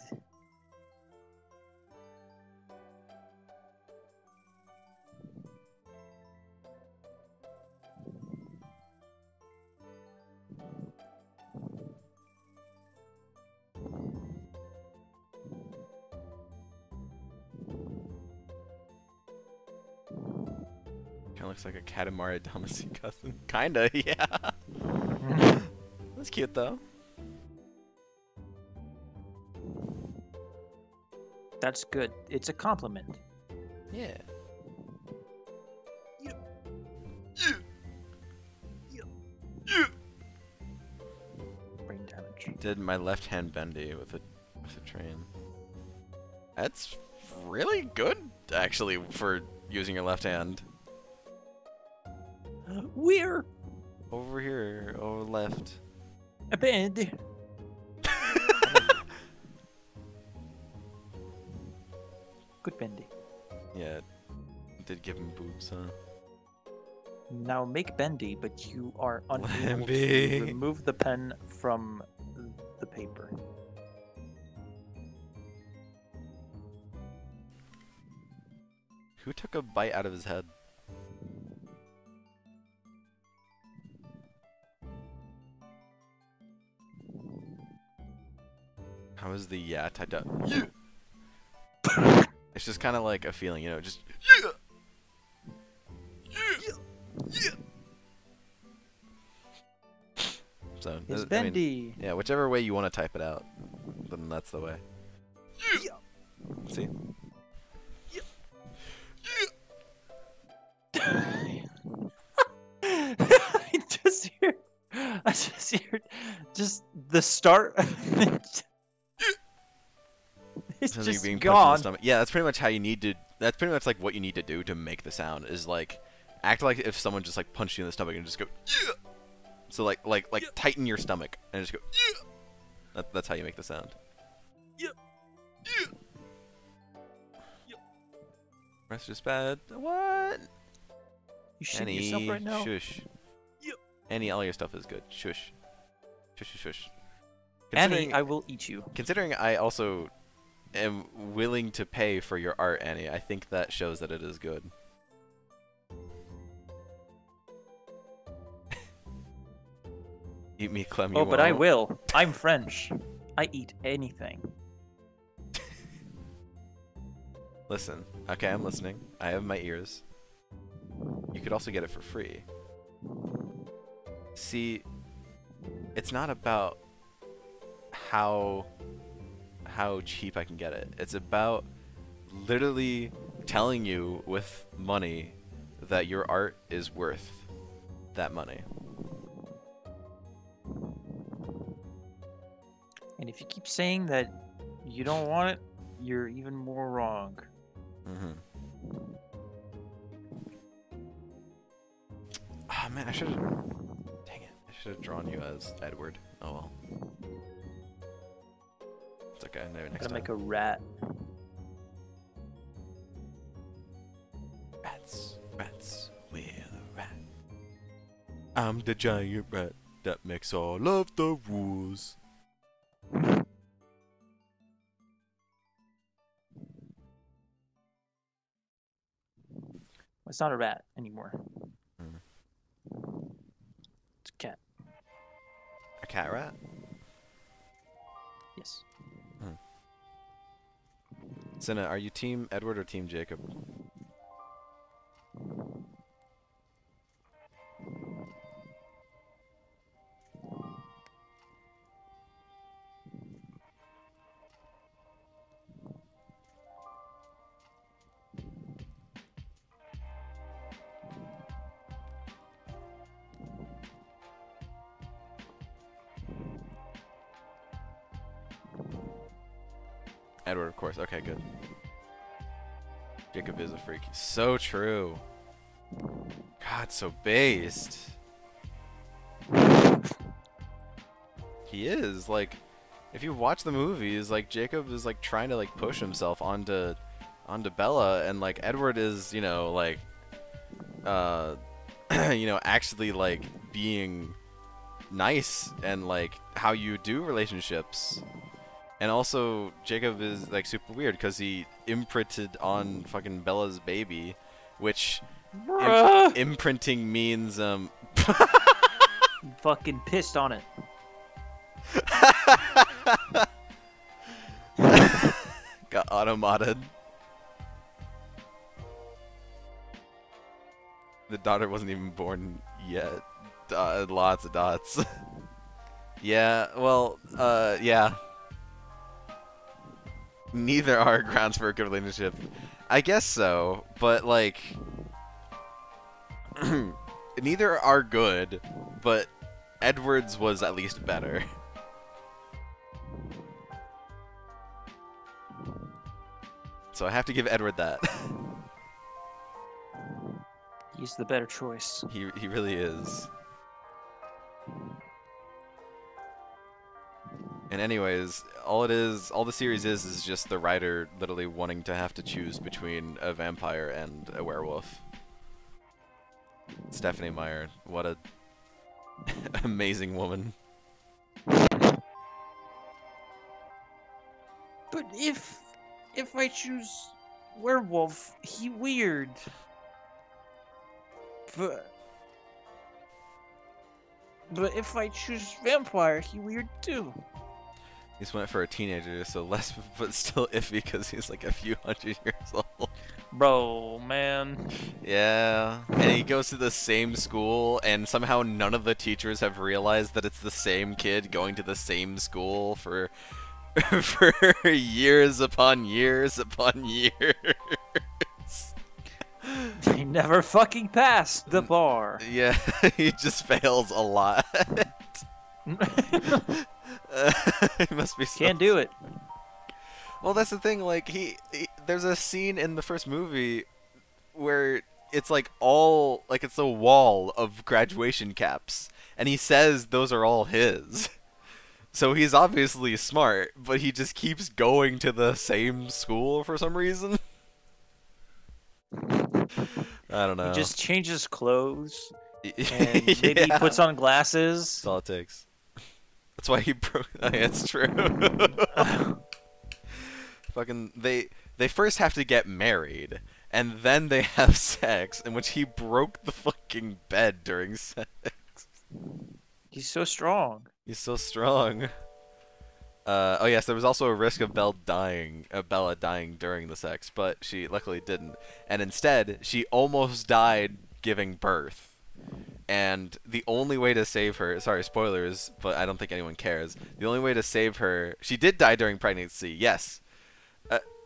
Kinda looks like a Katamari Damacy cousin. Kinda, yeah. That's cute though. That's good. It's a compliment. Yeah. Brain damage. Did my left hand bendy with a train. That's really good actually for using your left hand. We're Over here, over left. a band. Good bendy. Yeah. Did give him boobs, huh? Now make bendy, but you are unable Lemby. to remove the pen from the paper. Who took a bite out of his head? How is the yeah typed out? Yeah. It's just kind of like a feeling, you know, just yeah. Yeah. Yeah. So It's I mean, bendy. yeah, whichever way you want to type it out, then that's the way. Yeah. See? I just hear just the start. It's Sounds like just being punched in the gone. stomach. Yeah, that's pretty much how you need to. That's pretty much like what you need to do to make the sound. Is like act like if someone just like punched you in the stomach and just go yeah. So like yeah. Tighten your stomach and just go yeah. That's how you make the sound. Yeah. Yeah. Yeah. Rest is bad. What? You shitting yourself right now? Shush. Yeah. Annie, all your stuff is good. Shush. Shush, shush, shush. Annie, I will eat you. Considering I also am willing to pay for your art, Annie, I think that shows that it is good. Eat me, Clem. Oh, you but I won't. will. I'm French. I eat anything. Listen, okay, I'm listening. I have my ears. You could also get it for free. See, it's not about how cheap I can get it. It's about literally telling you with money that your art is worth that money. And if you keep saying that you don't want it, you're even more wrong. Mm-hmm. Oh man, I should have. Dang it! I should have drawn you as Edward. Oh well. It's okay. Maybe I'm next gonna time. make a rat. Rats, we're the rat. I'm the giant rat that makes all of the rules. It's not a rat anymore. Hmm. It's a cat. A cat rat? Yes. Cinna, are you Team Edward or Team Jacob? Edward, of course. Okay, good. Jacob is a freak. So true. God, so based. He is, like, if you watch the movies, like, Jacob is, like, trying to, like, push himself onto Bella, and, like, Edward is, you know, like, you know, actually, like, being nice and, like, how you do relationships. And also, Jacob is, like, super weird because he imprinted on fucking Bella's baby, which imprinting means, Fucking pissed on it. got automated. The daughter wasn't even born yet. Lots of dots. Yeah, well, yeah. Neither are grounds for a good relationship. I guess so, but, like... neither are good, but Edward's was at least better. So I have to give Edward that. He's the better choice. He really is. And anyways, all the series is just the writer literally wanting to have to choose between a vampire and a werewolf. Stephanie Meyer, what a amazing woman. But if I choose werewolf, he weird. But if I choose vampire, he weird too. He just went for a teenager, so less, but still iffy because he's like a few hundred years old. Bro, man. Yeah, and he goes to the same school, and somehow none of the teachers have realized that it's the same kid going to the same school for for years upon years upon years. He never fucking passed the bar. Yeah, he just fails a lot. He must be so Can't do it. Well, that's the thing, like, there's a scene in the first movie where it's like all, like, it's a wall of graduation caps, and he says those are all his. So he's obviously smart, but he just keeps going to the same school for some reason. I don't know. He just changes clothes, and maybe Yeah. he puts on glasses. That's all it takes. That's why he broke. Oh, yeah, it's true. Fucking they first have to get married, and then they have sex, in which he broke the fucking bed during sex. He's so strong. He's so strong. Oh yes, there was also a risk of Bella dying during the sex, but she luckily didn't. And instead, she almost died giving birth. And the only way to save her, sorry, spoilers, but I don't think anyone cares. The only way to save her, she did die during pregnancy, yes.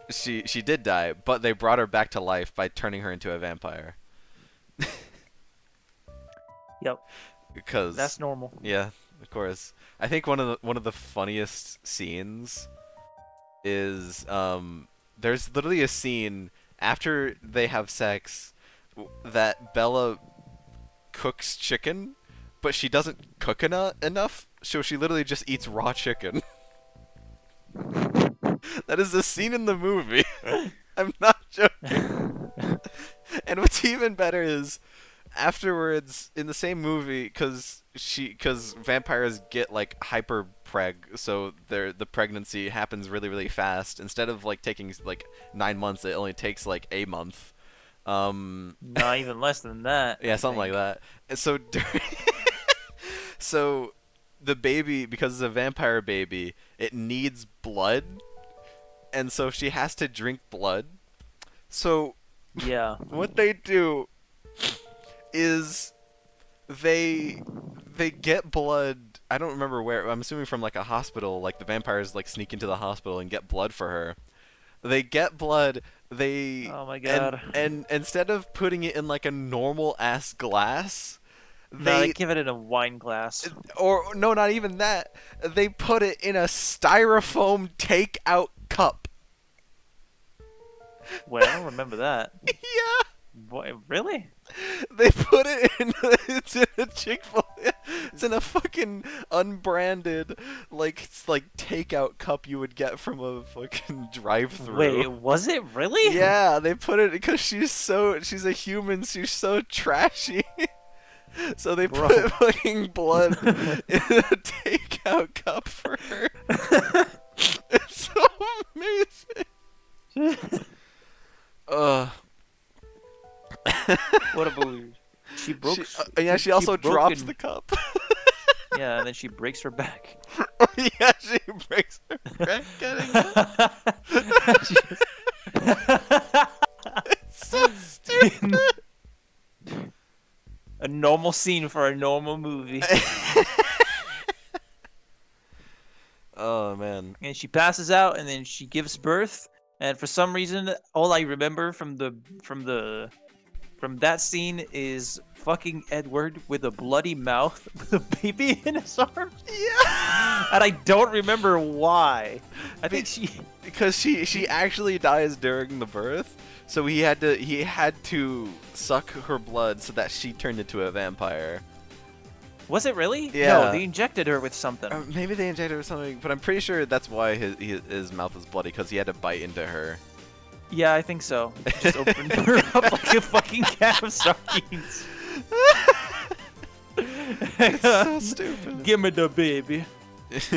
She did die, but they brought her back to life by turning her into a vampire. Yep. Because That's normal. yeah, of course. I think one of the funniest scenes is there's literally a scene after they have sex that Bella cooks chicken, but she doesn't cook enough, so she literally just eats raw chicken. That is the scene in the movie. I'm not joking. And what's even better is afterwards in the same movie, because vampires get like hyper preg, so the pregnancy happens really really fast. Instead of like taking like 9 months, it only takes like a month. Not even less than that. Yeah, I something like think. that. And so so the baby, because it's a vampire baby, it needs blood. and so she has to drink blood. So Yeah. what they do is they get blood. I don't remember where. I'm assuming from like a hospital. Like the vampires like sneak into the hospital and get blood for her. They get blood. Oh my god. And instead of putting it in like a normal ass glass, No, they give it in a wine glass. or no, not even that. They put it in a styrofoam takeout cup. Wait, I don't remember that. Yeah. Boy, really? They put it in. It's in a Chick-fil-A. It's in a fucking unbranded, like takeout cup you would get from a fucking drive-through. Wait, was it really? Yeah, they put it because she's a human. She's so trashy. So they Bro. put fucking blood in a takeout cup for her. It's so amazing. What a movie. She broke. She also drops broken- the cup. Yeah, and then she breaks her back. Yeah, she breaks her back getting It's so stupid. A normal scene for a normal movie. Oh man. And she passes out, and then she gives birth. And for some reason, all I remember from that scene is fucking Edward with a bloody mouth with a baby in his arms. Yeah. And I don't remember why. I think Because she actually dies during the birth, so he had to suck her blood so that she turned into a vampire. Was it really? Yeah. No, they injected her with something. Maybe they injected her with something, but I'm pretty sure that's why his mouth is bloody, because he had to bite into her. Yeah, I think so. Just opened her up like a fucking can of sardines. It's so stupid. Give me the baby. It's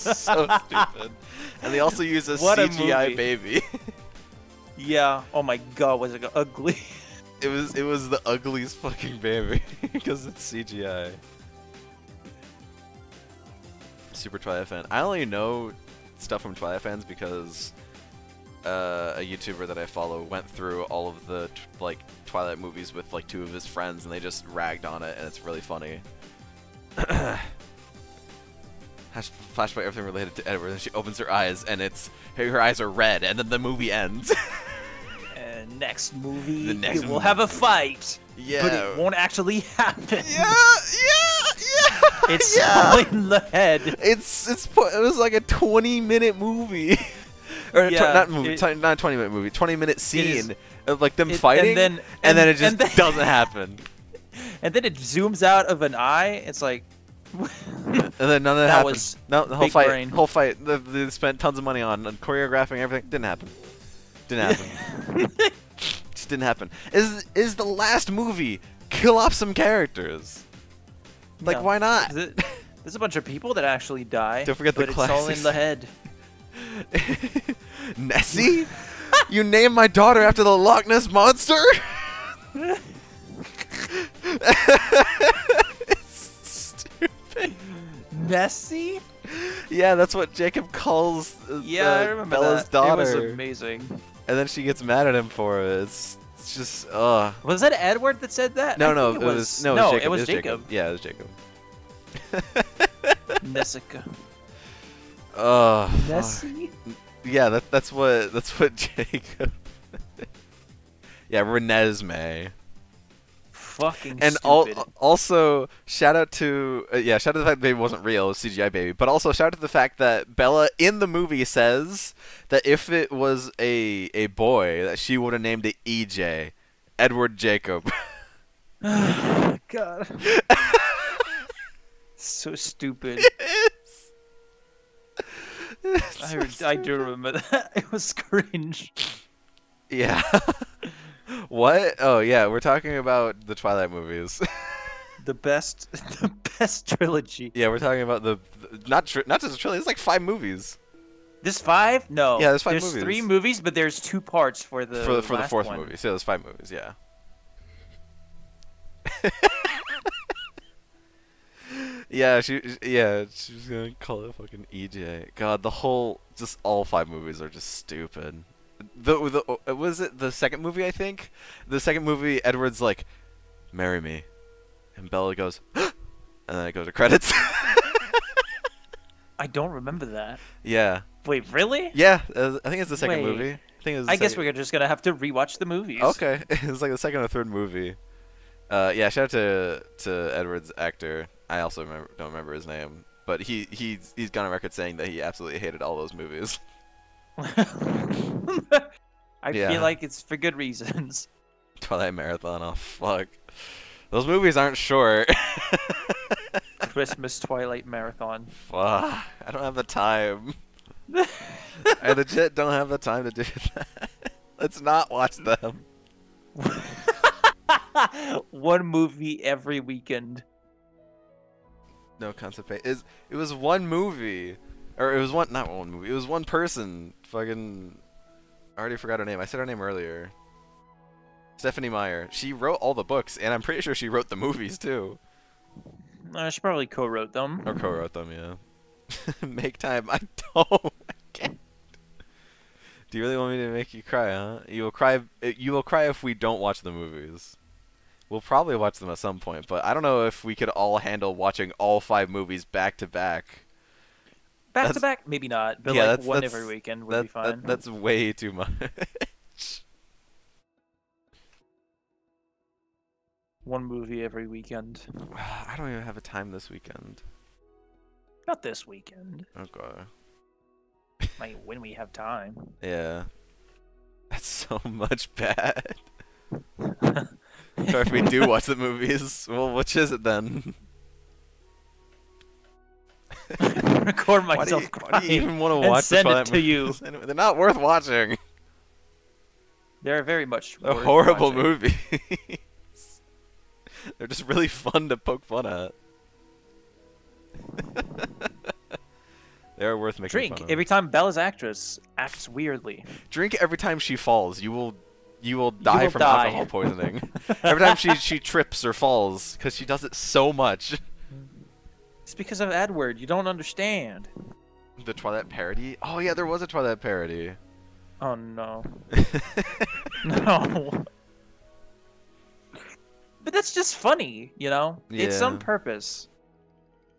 so stupid. And they also use a What a CGI movie. baby. Yeah. Oh my god, was it ugly? It was the ugliest fucking baby because it's CGI. Super Twilight fan. I only know stuff from Twilight fans because a YouTuber that I follow went through all of the Twilight movies with like 2 of his friends, and they just ragged on it, and it's really funny. Flashback everything related to Edward, and she opens her eyes, and her eyes are red, and then the movie ends. And next movie, The next we'll movie. have a fight. Yeah. But it won't actually happen. Yeah. It's yeah. all in the head. It was like a 20-minute movie, or Yeah, not movie, not 20-minute movie, 20-minute scene of like them and fighting, then- and then it and just then- doesn't happen, And then it zooms out of an eye. It's like, and then none of that That happened. was No, the whole big fight, brain. they spent tons of money on choreographing everything. Didn't happen. Just didn't happen. Is the last movie kill off some characters? Like, no. why not? There's a bunch of people that actually die. Don't forget the but it's all in classics. the head. Nessie? You named my daughter after the Loch Ness Monster? It's stupid. Nessie? Yeah, that's what Jacob calls Yeah, I remember Bella's that. daughter. It was amazing. And then she gets mad at him for it. It's just, Was that Edward that said that? No, I no, think it was Jacob. It was Jacob. Yeah, it was Jacob. Nessica. Oh, Nessie? yeah, that's what Jacob. Yeah, Renesmee. Fucking And stupid. also shout out to shout out to the fact that baby wasn't real, it was CGI baby, but also shout out to the fact that Bella in the movie says that if it was a boy, that she would have named it EJ, Edward Jacob. God. So stupid. I do remember that. It was cringe. Yeah. What? Oh yeah, we're talking about the Twilight movies. The best trilogy. Yeah, we're talking about not just a trilogy. It's like 5 movies There's 5? No. Yeah, there's 5 There's movies. 3 movies, but there's 2 parts for the for the last 4th one. movie. So there's 5 movies. Yeah. Yeah, yeah, she was gonna call it fucking EJ. God, just all 5 movies are just stupid. Was it the second movie? I think the second movie, Edward's like, "Marry me," and Bella goes, and then it goes to credits. I don't remember that. Yeah, Wait, really? yeah. I think it's the second Wait. movie. I think it was. The I guess second- we're just gonna have to rewatch the movies. Okay, it's like the second or third movie. Yeah, shout out to Edward's actor. I also don't remember his name, but he's gone on record saying that he absolutely hated all those movies. I Yeah. feel like it's for good reasons. Twilight Marathon. Oh fuck, those movies aren't short. Christmas Twilight Marathon. Fuck, I don't have the time. I legit don't have the time to do that. Let's not watch them. One movie every weekend. No constipation. It was one movie, or it was not one movie. It was one person. Fucking, I already forgot her name. I said her name earlier. Stephanie Meyer. She wrote all the books, and I'm pretty sure she wrote the movies too, She probably co-wrote them. or co-wrote them. Yeah. Make time. I don't. I can't. Do you really want me to make you cry, huh? You will cry. You will cry if we don't watch the movies. We'll probably watch them at some point, but I don't know if we could all handle watching all 5 movies back to back. Back That's- to back, maybe not, but Yeah, like that's- one that's- every weekend would be fine. That's way too much. One movie every weekend. I don't even have a time this weekend. Not this weekend. Okay. Like when we have time. Yeah. That's so much bad. Or if we do watch the movies, well, which is it then? Record Why myself do you crying even want to and watch send the it Twilight to you. movies? Anyway, they're not worth watching. They're very much They're worth horrible watching. movies. They're just really fun to poke fun at. They're worth making Drink fun of. every time Bella's actress acts weirdly. Drink every time she falls. You will die will from die. alcohol poisoning. Every time she trips or falls, because she does it so much. It's because of Edward. You don't understand. The Twilight parody? Oh yeah, there was a Twilight parody. Oh no. No. But that's just funny, you know? It's Yeah. on purpose.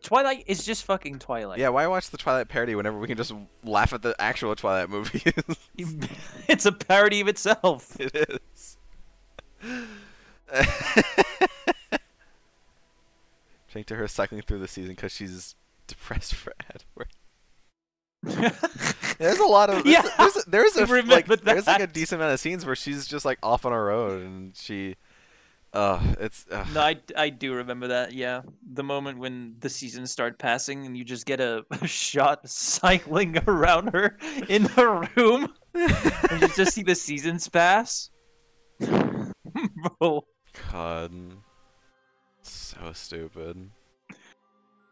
Twilight is just fucking Twilight. Yeah, why watch the Twilight parody whenever we can just laugh at the actual Twilight movies? It's a parody of itself. It is. Drink to her cycling through the season because she's depressed for Edward. There's a lot of Yeah, there's I a remember there's like a that. decent amount of scenes where she's just like off on her own and she it's No, I do remember that, yeah. The moment when the seasons start passing and you just get a shot cycling around her in the room. And you just see the seasons pass. Bro, God, so stupid.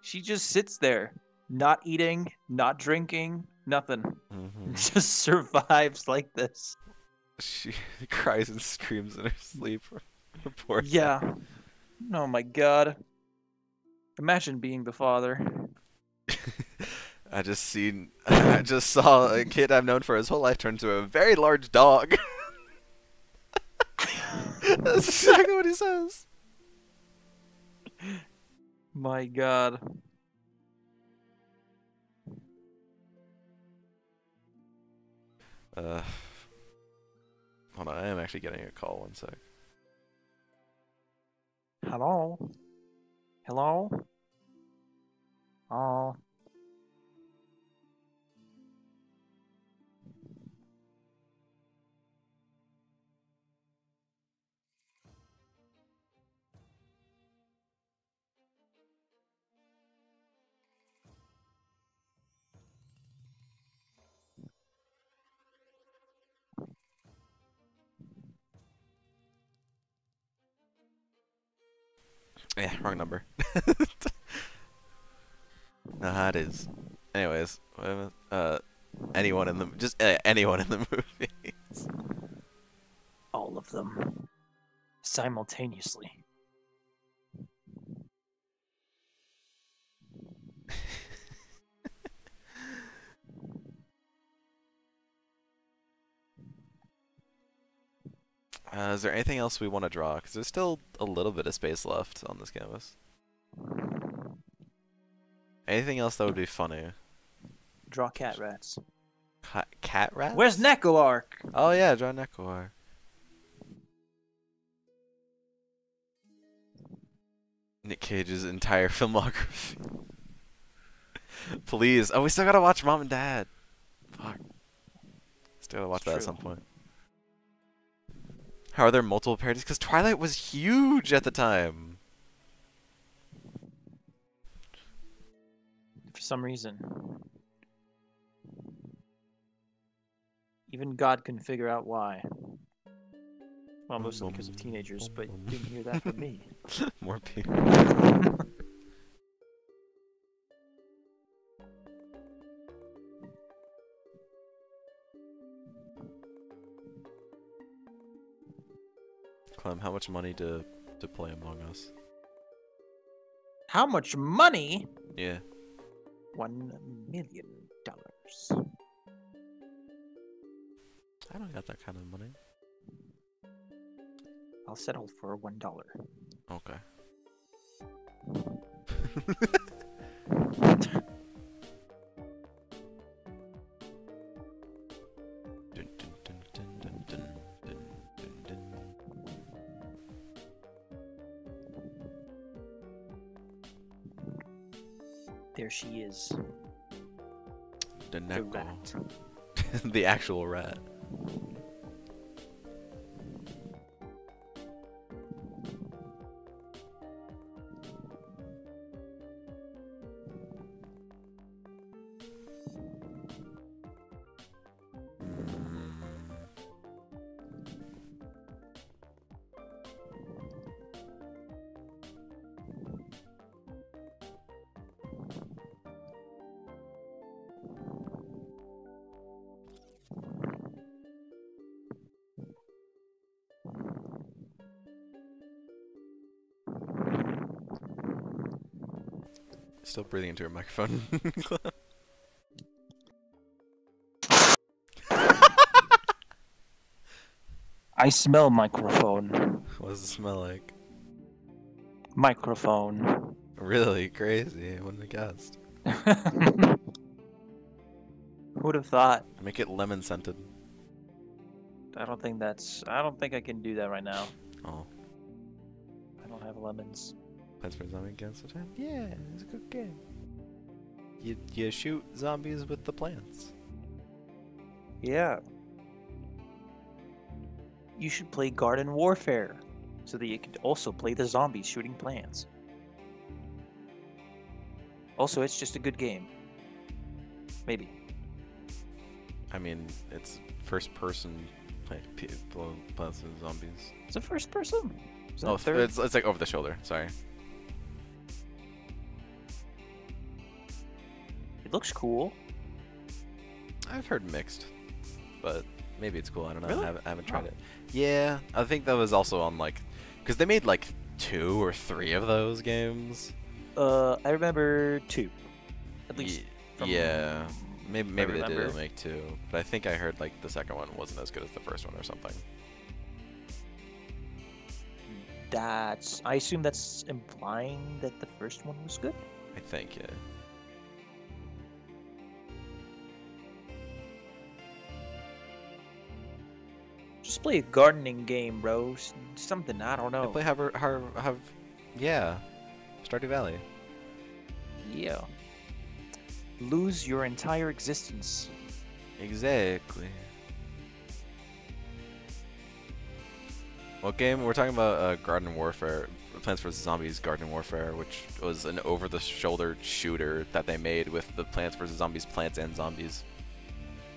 she just sits there, not eating, not drinking, nothing. Hmm. Just survives like this. She cries and screams in her sleep. Poor Yeah. Oh my god. Imagine being the father. I just saw a kid I've known for his whole life turn into a very large dog. That's exactly what he says. My god. Hold on, I am actually getting a call. One sec. Hello? Hello? Oh. Yeah, wrong number. Nah, it is. Anyways, anyone in the anyone in the movies. All of them. Simultaneously. Is there anything else we want to draw? Because there's still a little bit of space left on this canvas. Anything else that would be funny? Draw cat rats. Cat rats? Where's Nekolark? Oh yeah, draw Nekor. Nick Cage's entire filmography. Please. Oh, we still gotta watch Mom and Dad. Fuck. Still gotta watch It's that at true. some point. How are there multiple parodies? Because Twilight was huge at the time. For some reason. Even God couldn't figure out why. Well, mostly because of teenagers, but you didn't hear that from me. More people. Clem, how much money to play Among Us? How much money? Yeah. $1 million. I don't got that kind of money. I'll settle for $1. Okay. Dun, dun, dun, dun, dun, dun, dun, dun, dun. There she is. The The Neko. rat. The actual rat. Still breathing into her microphone. I smell microphone. What does it smell like? Microphone. Really crazy. I wouldn't have guessed. Who would have thought? Make it lemon scented. I don't think I can do that right now. Oh. I don't have lemons. Plants vs. Zombies Against the Time? Yeah, it's a good game. You shoot zombies with the plants. Yeah. You should play Garden Warfare so that you could also play the zombies shooting plants. Also, it's just a good game. Maybe. I mean, it's first person plants and zombies. Is it first person? Is that Oh, third? it's like over the shoulder. Sorry. It looks cool. I've heard mixed, but maybe it's cool. I don't know. Really? I haven't tried Oh. it. Yeah, I think that was also on like, because they made like 2 or 3 of those games. I remember 2. At least. Ye- from yeah, maybe what I they did remember. make 2, but I think I heard like the second one wasn't as good as the first one or something. I assume that's implying that the first one was good. I think, yeah. Just play a gardening game, bro. Something, I don't I know. play yeah, Stardew Valley. Yeah. Lose your entire existence. Exactly. What game? We're talking about Garden Warfare, Plants vs. Zombies Garden Warfare, which was an over-the-shoulder shooter that they made with the Plants vs. Zombies plants and zombies.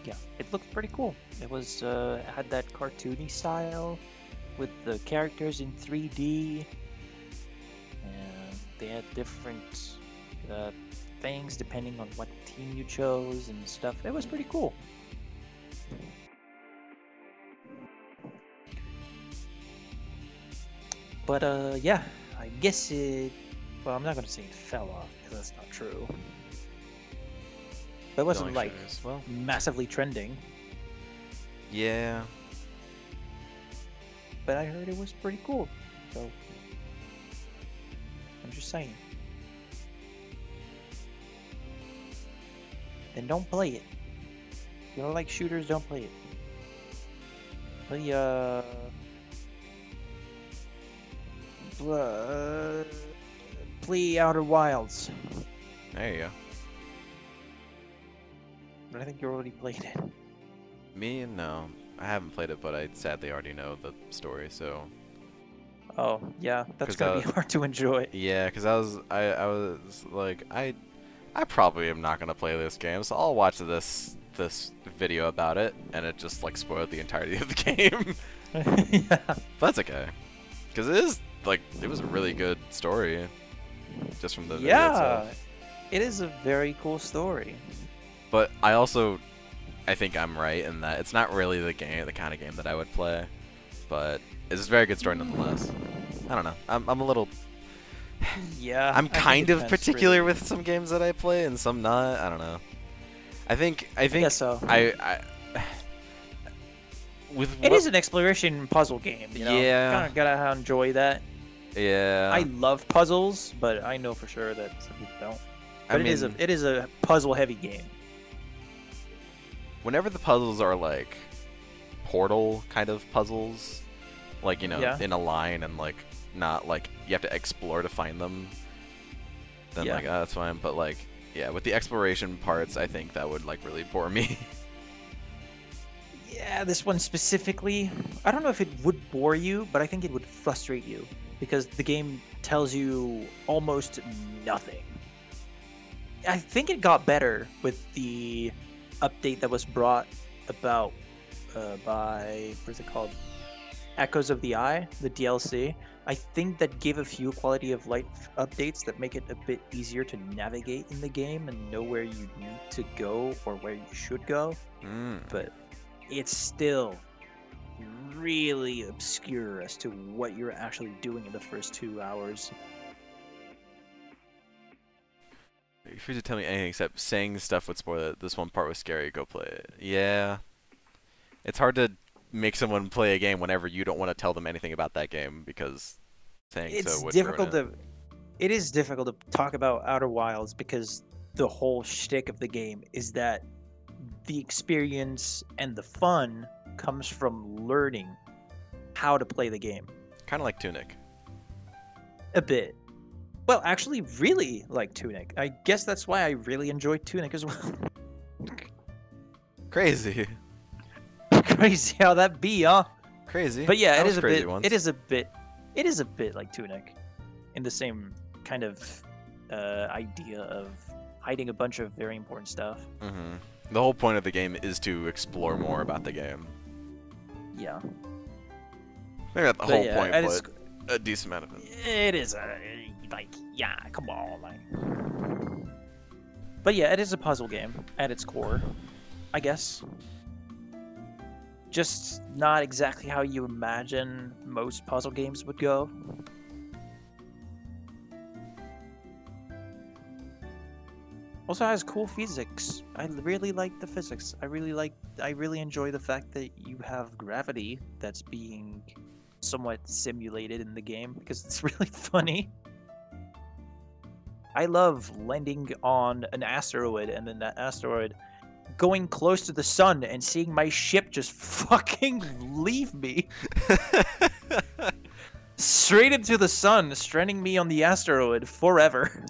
Yeah, it looked pretty cool. It was had that cartoony style with the characters in 3D, and they had different things depending on what team you chose and stuff. It was pretty cool. But yeah, I guess it. Well, I'm not gonna say it fell off because that's not true. But it wasn't Don't like actually notice. Well, massively trending. yeah. but I heard it was pretty cool. So I'm just saying. Then don't play it. If you don't like shooters, don't play it. Play Outer Wilds. There you go. But I think you already played it. Me? No. I haven't played it, but I sadly already know the story, so... Oh, yeah, that's 'Cause gonna be hard to enjoy. Yeah, because I was like, I probably am not gonna play this game, so I'll watch this video about it, and it just like spoiled the entirety of the game. Yeah. But that's okay, because it is like it was a really good story, just from the video itself. It is a very cool story. But I think I'm right in that it's not really the kind of game that I would play, but it's a very good story nonetheless. I don't know. I'm a little. Yeah. I'm I think kind it of depends, particular really. with some games that I play and some not. I don't know. I think guess so. I with It what, is an exploration puzzle game, you know? Yeah. Kind of gotta enjoy that. yeah. I love puzzles, but I know for sure that some people don't. But mean, it is a puzzle heavy game. whenever the puzzles are like Portal kind of puzzles, like Yeah. in a line and like not like you have to explore to find them, then Yeah. like that's fine. But like yeah, with the exploration parts, I think that would like really bore me. Yeah, this one specifically, I don't know if it would bore you, but I think it would frustrate you because the game tells you almost nothing. I think it got better with the update that was brought about by, what's it called? Echoes of the Eye, the DLC. I think that gave a few quality of life updates that make it a bit easier to navigate in the game and know where you need to go or where you should go. But it's still really obscure as to what you're actually doing in the first 2 hours. If you were to tell me anything except saying stuff would spoil it, this one part was scary, go play it. Yeah. It's hard to make someone play a game whenever you don't want to tell them anything about that game because saying It's so would difficult ruin it. to. It is difficult to talk about Outer Wilds because the whole shtick of the game is that the experience and the fun comes from learning how to play the game. Kind of like Tunic. A bit. Well, actually, really like Tunic. I guess that's why I really enjoyed Tunic as well. Crazy. Crazy how that be, huh? Crazy. But yeah, I it was is a crazy bit. once. It is a bit like Tunic, in the same kind of idea of hiding a bunch of very important stuff. Mm-hmm. The whole point of the game is to explore more about the game. Yeah, Maybe not the But whole yeah, point, and but a decent amount of it. it is like yeah, come on, like. But yeah, it is a puzzle game at its core, I guess. Just not exactly how you imagine most puzzle games would go. Also has cool physics. I really like the physics. I really enjoy the fact that you have gravity that's being somewhat simulated in the game because it's really funny. I love landing on an asteroid and then that asteroid going close to the sun and seeing my ship just fucking leave me straight into the sun, stranding me on the asteroid forever.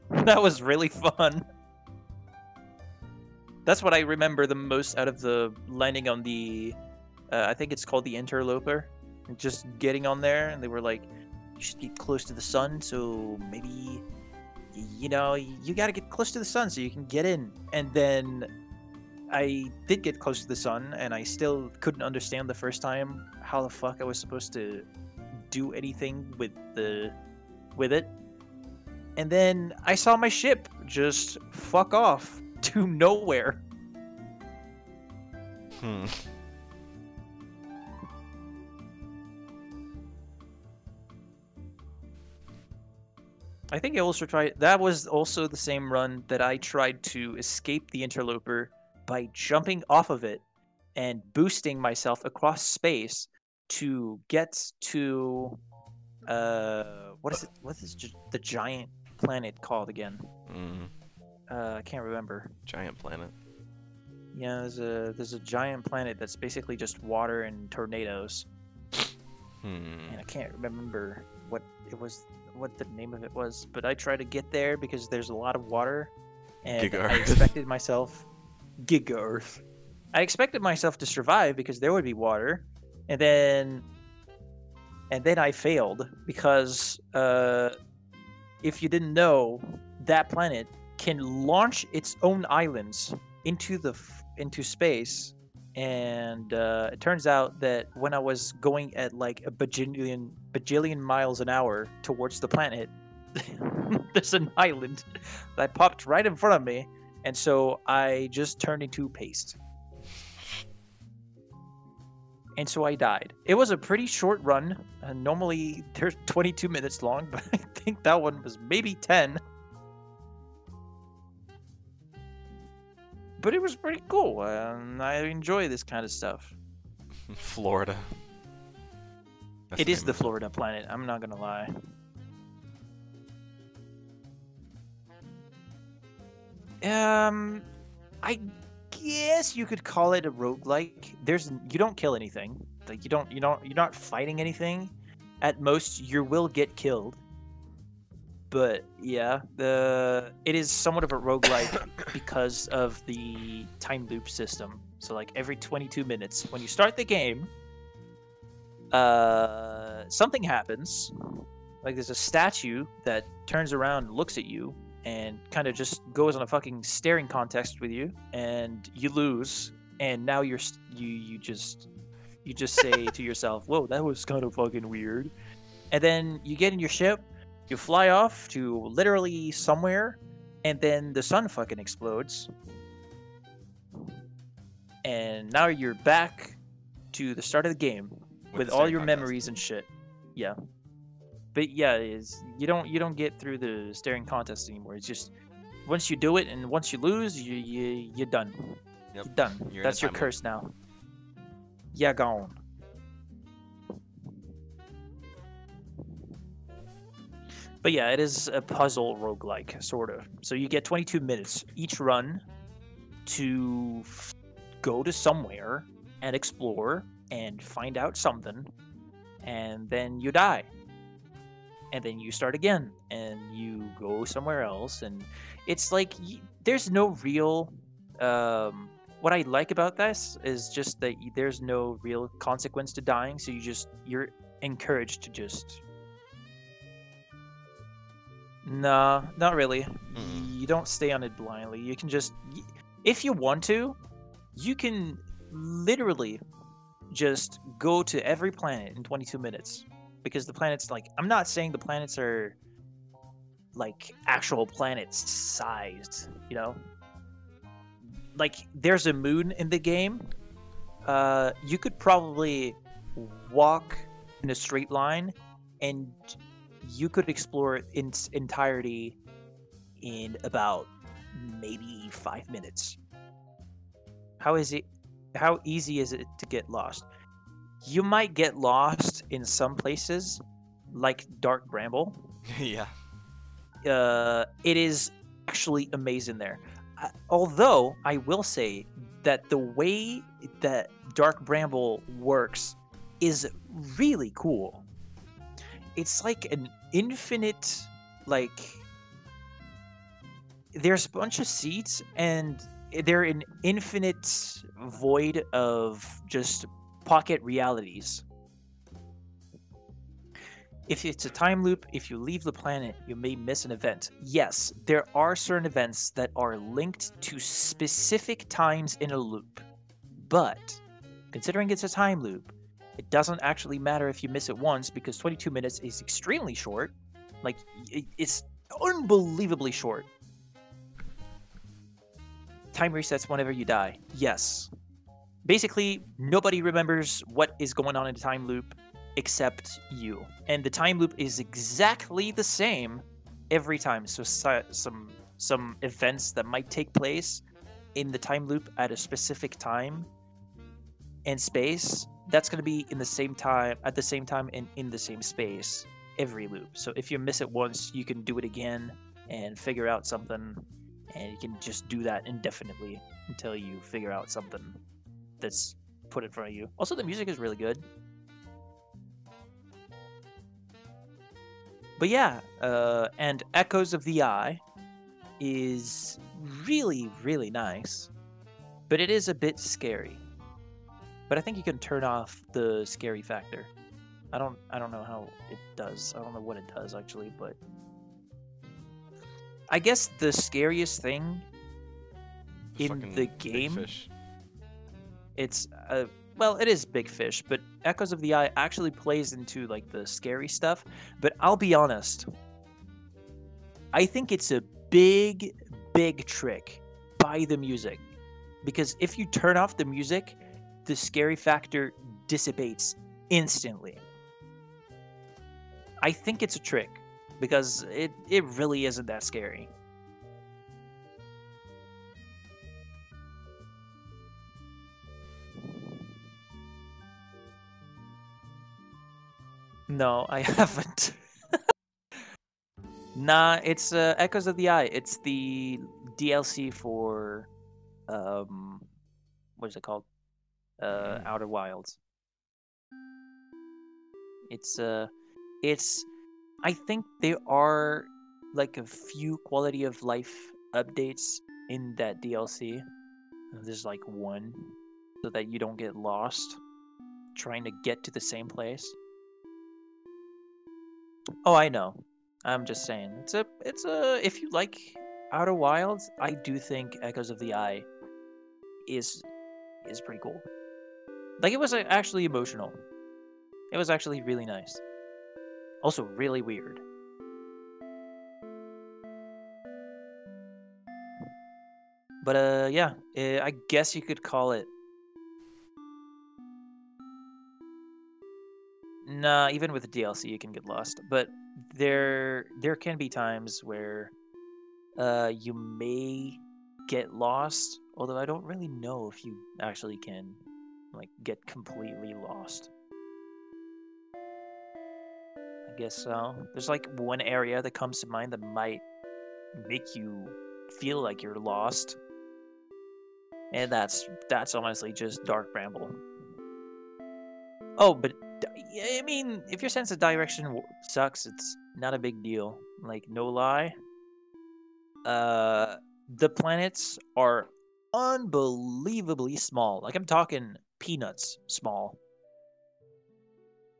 That was really fun. That's what I remember the most out of the landing on the, I think it's called the Interloper. And just getting on there, and they were like, you should get close to the sun, so maybe, you know, you gotta get close to the sun so you can get in. And then I did get close to the sun, and I still couldn't understand the first time how the fuck I was supposed to do anything with it. And then I saw my ship just fuck off to nowhere. Hmm. I think I also tried. That was also the same run that I tried to escape the Interloper by jumping off of it and boosting myself across space to get to what is it? What is the giant planet called again? I can't remember. Giant planet. Yeah, there's a giant planet that's basically just water and tornadoes. And I can't remember what the name of it was, but I try to get there because there's a lot of water, and Giga I Earth. expected myself Giga Earth. I expected myself to survive because there would be water, and then I failed because if you didn't know, that planet can launch its own islands into space. And it turns out that when I was going at like a bajillion miles an hour towards the planet, there's an island that popped right in front of me, and so I just turned into paste. And so I died. It was a pretty short run. Normally they're 22 minutes long, but I think that one was maybe 10. But it was pretty cool. I enjoy this kind of stuff. Florida. That's It is name the of Florida planet. I'm not gonna lie. I guess you could call it a roguelike. You don't kill anything. Like you're not fighting anything. At most, you will get killed. But yeah, it is somewhat of a roguelike because of the time loop system. So like every 22 minutes, when you start the game, something happens. Like there's a statue that turns around, looks at you, and kind of just goes on a fucking staring contest with you, and you lose. And now you just say to yourself, "Whoa, that was kind of fucking weird." And then you get in your ship. You fly off to literally somewhere, and then the sun fucking explodes. And now you're back to the start of the game with the all staring your contest. memories and shit. Yeah. But yeah, you don't get through the staring contest anymore. It's just once you do it and once you lose, you're done. Yep. You're done. You're in a That's your time loop. curse now. Yeah, gone. But yeah, it is a puzzle roguelike, sort of. So you get 22 minutes each run to go to somewhere and explore and find out something, and then you die. And then you start again, and you go somewhere else, and it's like there's no real... what I like about this is just that there's no real consequence to dying, so you're encouraged to just... Nah, not really. You don't stay on it blindly. You can just... If you want to, you can literally just go to every planet in 22 minutes. Because the planets, like... I'm not saying the planets are, like, actual planets sized, you know? Like, there's a moon in the game. You could probably walk in a straight line, and you could explore it in its entirety in about maybe 5 minutes. How easy is it to get lost? You might get lost in some places, like Dark Bramble. Yeah. It is actually amazing there. Although, I will say that the way that Dark Bramble works is really cool. It's like an infinite, like... There's a bunch of seats, and they're an infinite void of just pocket realities. If it's a time loop, if you leave the planet, you may miss an event. Yes, there are certain events that are linked to specific times in a loop. But, considering it's a time loop, it doesn't actually matter if you miss it once, because 22 minutes is extremely short. Like, it's unbelievably short. Time resets whenever you die. Yes. Basically, nobody remembers what is going on in a time loop except you. And the time loop is exactly the same every time. So some events that might take place in the time loop at a specific time and space, that's going to be in the same time, at the same time, and in the same space every loop. So if you miss it once, you can do it again and figure out something, and you can just do that indefinitely until you figure out something that's put in front of you. Also, the music is really good. But yeah, and Echoes of the Eye is really, really nice, but it is a bit scary. But I think you can turn off the scary factor. I don't know how it does. I don't know what it does actually, but I guess the scariest thing in Fucking the big game, fish. it's well, it is Big Fish, but Echoes of the Eye actually plays into like the scary stuff. But I'll be honest, I think it's a big, big trick by the music, because if you turn off the music, the scary factor dissipates instantly. I think it's a trick because it really isn't that scary. No, I haven't. Nah, it's Echoes of the Eye. It's the DLC for what is it called? Outer Wilds. It's I think there are like a few quality of life updates in that DLC. There's like one, so that you don't get lost trying to get to the same place. Oh, I know. I'm just saying. It's a if you like Outer Wilds, I do think Echoes of the Eye is pretty cool. Like, it was actually emotional. It was actually really nice. Also really weird. But yeah, I guess you could call it. Nah, even with the DLC you can get lost. But there can be times where you may get lost, although I don't really know if you actually can like get completely lost. I guess so. There's like one area that comes to mind that might make you feel like you're lost, and that's honestly just Dark Bramble. Oh, but I mean, if your sense of direction sucks, it's not a big deal. Like, no lie. The planets are unbelievably small. Like, I'm talking peanuts small.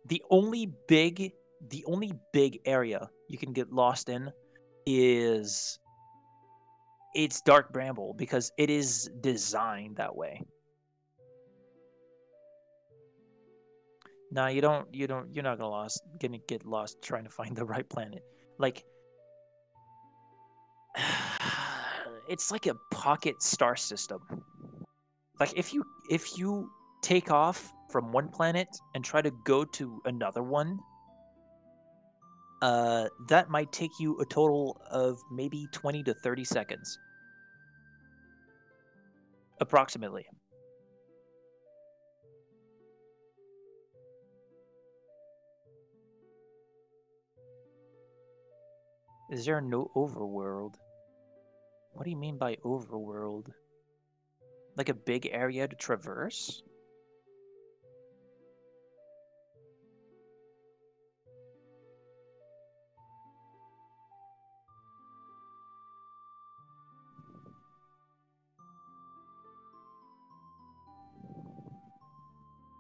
The only big area you can get lost in is it's Dark Bramble, because it is designed that way. No, you're not gonna get lost trying to find the right planet. Like, it's like a pocket star system. Like, if you take off from one planet and try to go to another one, that might take you a total of maybe 20 to 30 seconds. Approximately. Is there no overworld? What do you mean by overworld? Like a big area to traverse?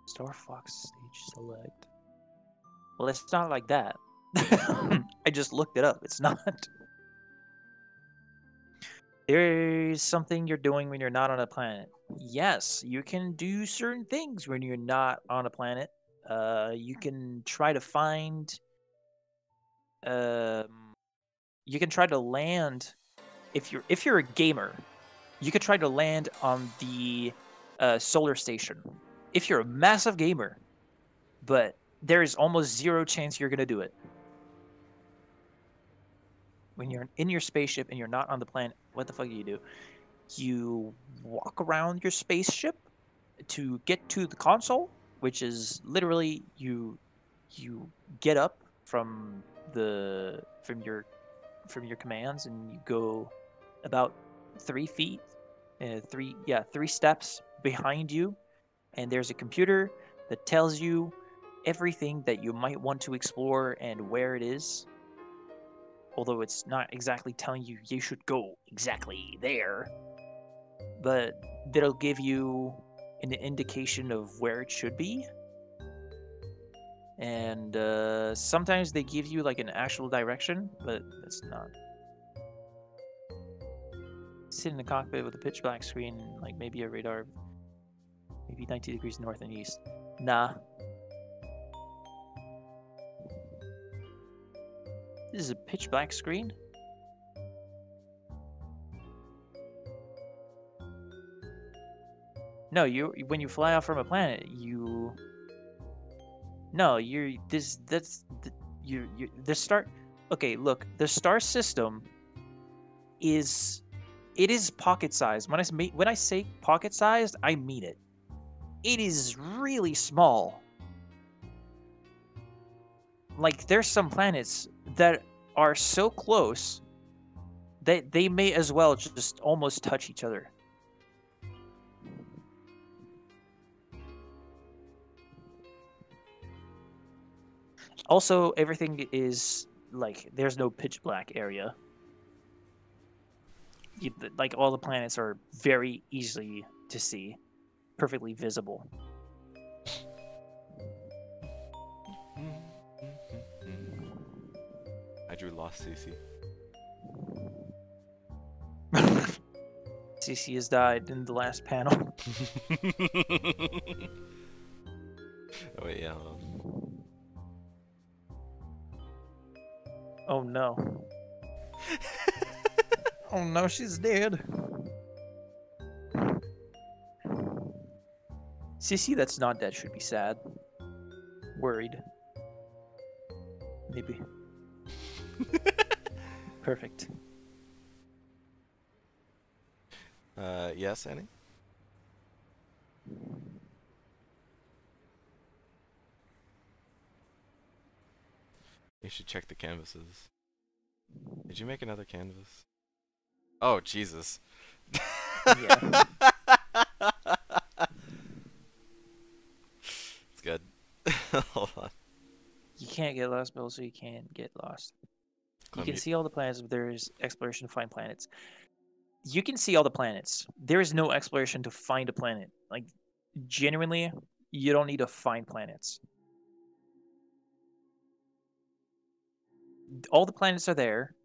Star Fox stage select. Well, it's not like that. I just looked it up. It's not. There's something you're doing when you're not on a planet. Yes, you can do certain things when you're not on a planet. You can try to find. You can try to land. If you're a gamer, you could try to land on the solar station. If you're a massive gamer, but there is almost zero chance you're gonna do it. When you're in your spaceship and you're not on the planet, what the fuck do? You walk around your spaceship to get to the console, which is literally you get up from your commands and you go about 3 feet, 3 steps behind you, and there's a computer that tells you everything that you might want to explore and where it is. Although it's not exactly telling you should go exactly there, but that'll give you an indication of where it should be. And sometimes they give you like an actual direction, but that's not. Sit in the cockpit with a pitch black screen, like maybe a radar, maybe 90 degrees north and east. Nah. This is a pitch black screen? No, when you fly off from a planet, the star. Okay, look, the star system is pocket sized. When I say pocket sized, I mean it. It is really small. Like, there's some planets that are so close that they may as well just almost touch each other. Also, everything is like, there's no pitch black area. Like, all the planets are very easy to see, perfectly visible. I drew Lost CC. CC has died in the last panel. Oh wait, yeah. Hold on. Oh no. Oh no, she's dead. CC that's not dead should be sad. Worried. Maybe. Perfect. Yes, Annie? You should check the canvases. Did you make another canvas? Oh, Jesus. Yeah. It's good. Hold on. You can't get lost, but also you can get lost. You Clem, can see all the planets, but there's exploration to find planets. You can see all the planets. There is no exploration to find a planet. Like, genuinely, you don't need to find planets. All the planets are there,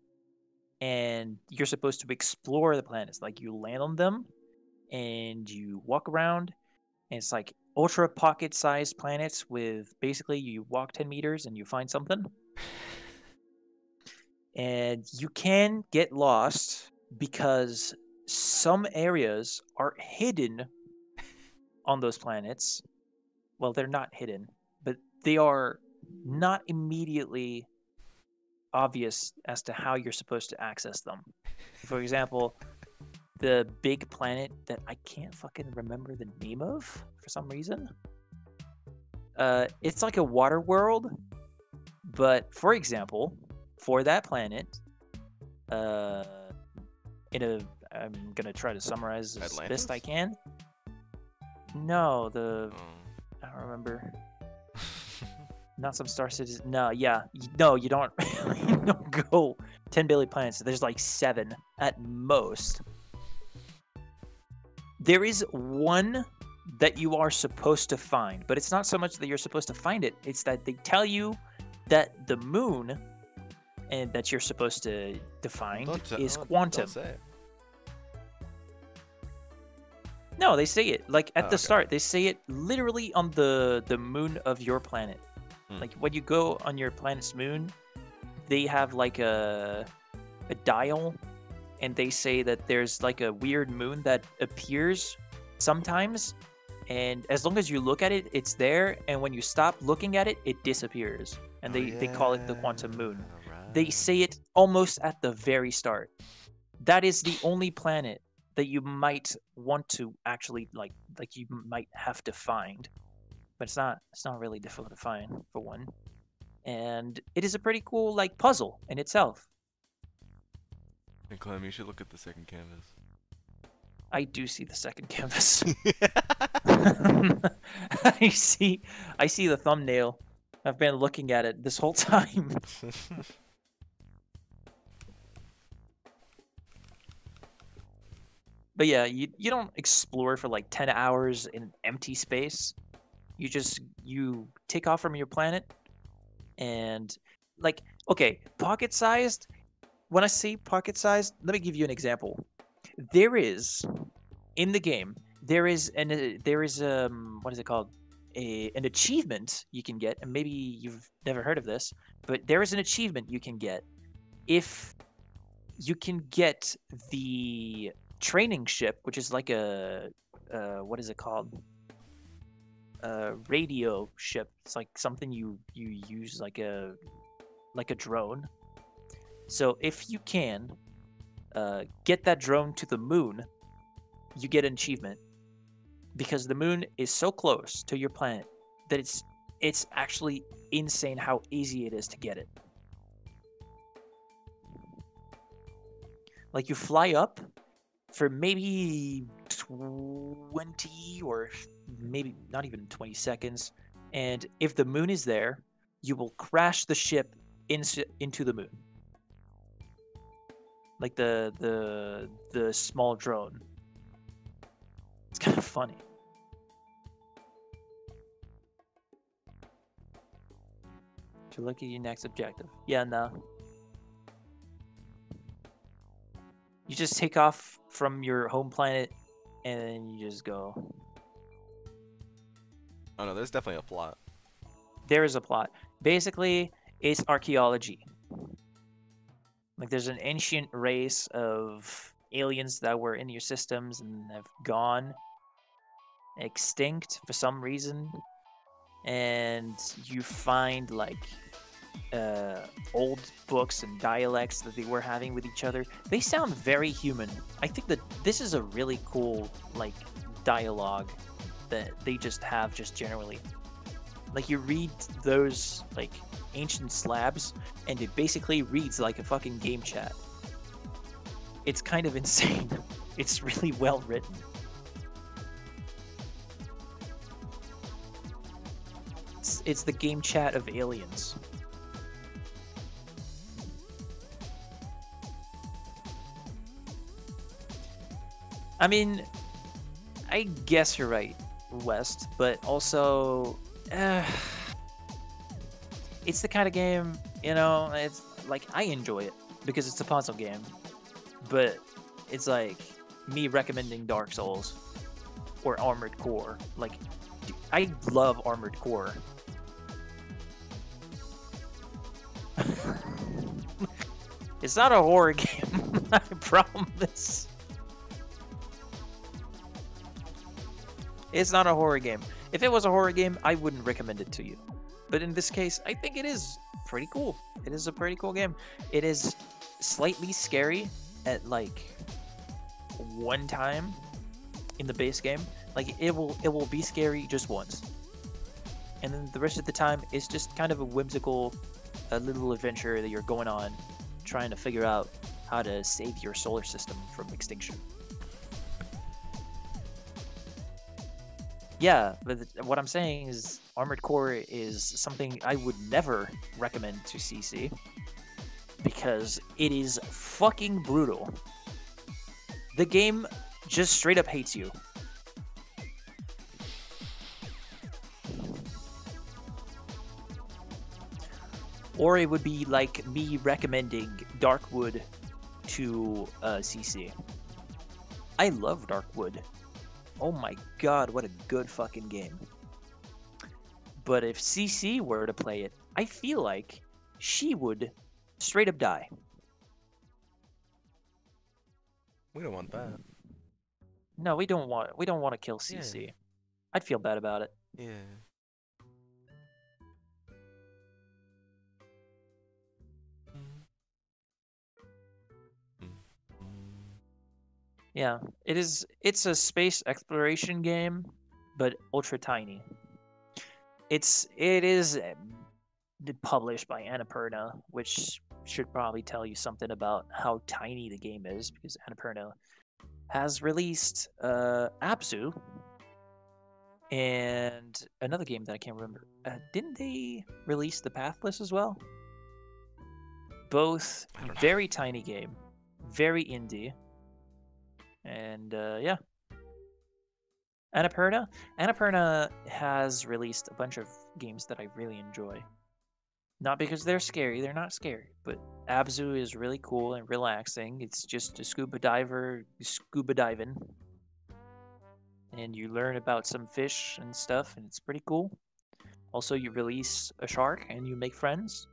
and you're supposed to explore the planets. Like, you land on them, and you walk around, and it's like ultra pocket-sized planets with basically you walk 10 meters and you find something. And you can get lost because some areas are hidden on those planets. Well, they're not hidden, but they are not immediately obvious as to how you're supposed to access them. For example, the big planet that I can't fucking remember the name of for some reason. It's like a water world, but for example, for that planet, I'm gonna try to summarize as best I can. No, I don't remember. Not some star citizen. No, yeah, no, you don't. You don't go 10 billion planets. There's like 7 at most. There is one that you are supposed to find, but it's not so much that you're supposed to find it. It's that they tell you that the moon, and that you're supposed to find, is quantum. Don't say it. No, they say it like at the okay. start. They say it literally on the moon of your planet. Like when you go on your planet's moon, they have like a dial, and they say that there's like a weird moon that appears sometimes, and as long as you look at it, it's there, and when you stop looking at it, it disappears. And they call it the quantum moon. They say it almost at the very start. That is the only planet that you might want to actually like you might have to find, but it's not really difficult to find for one. And it is a pretty cool like puzzle in itself. And Clem, you should look at the second canvas. I do see the second canvas. I see the thumbnail. I've been looking at it this whole time. But yeah, you don't explore for like 10 hours in empty space. You take off from your planet and like okay, pocket sized. When I say pocket sized, let me give you an example. There is in the game there is what is it called? An achievement you can get, and maybe you've never heard of this, but there is an achievement you can get if you can get the training ship, which is like a what is it called? A radio ship. It's like something you use like a drone. So if you can get that drone to the moon, you get an achievement because the moon is so close to your planet that it's actually insane how easy it is to get it. Like you fly up for maybe 20 or maybe not even 20 seconds, and if the moon is there, you will crash the ship into the moon. Like the small drone. It's kind of funny. To look at your next objective. Yeah, no. You just take off from your home planet and then you just go. Oh no, there's definitely a plot. There is a plot. Basically, it's archaeology. Like there's an ancient race of aliens that were in your systems and have gone extinct for some reason. And you find like old books and dialects that they were having with each other. They sound very human. I think that this is a really cool like dialogue that they just have just generally. Like you read those like ancient slabs and it basically reads like a fucking game chat. It's kind of insane. It's really well written. It's the game chat of aliens. I mean, I guess you're right, West, but also, it's the kind of game, you know, it's like, I enjoy it because it's a puzzle game, but it's like me recommending Dark Souls or Armored Core. Like, I love Armored Core. It's not a horror game, I promise. It's not a horror game. If it was a horror game, I wouldn't recommend it to you. But in this case, I think it is pretty cool. It is a pretty cool game. It is slightly scary at like one time in the base game. Like it will be scary just once. And then the rest of the time it's just kind of a whimsical little adventure that you're going on trying to figure out how to save your solar system from extinction. Yeah, but what I'm saying is Armored Core is something I would never recommend to CC because it is fucking brutal. The game just straight up hates you. Or it would be like me recommending Darkwood to CC. I love Darkwood. Oh my god, what a good fucking game. But if CC were to play it, I feel like she would straight up die. We don't want that. No, we don't want to kill CC. Yeah. I'd feel bad about it. Yeah. Yeah, it is. It's a space exploration game, but ultra tiny. It is published by Annapurna, which should probably tell you something about how tiny the game is, because Annapurna has released Abzu and another game that I can't remember. Didn't they release The Pathless as well? Both I don't know. very tiny game, very indie, and yeah. Annapurna has released a bunch of games that I really enjoy. Not because they're scary, they're not scary, but Abzu is really cool and relaxing. It's just a scuba diver scuba diving. And you learn about some fish and stuff, and it's pretty cool. Also, you release a shark and you make friends.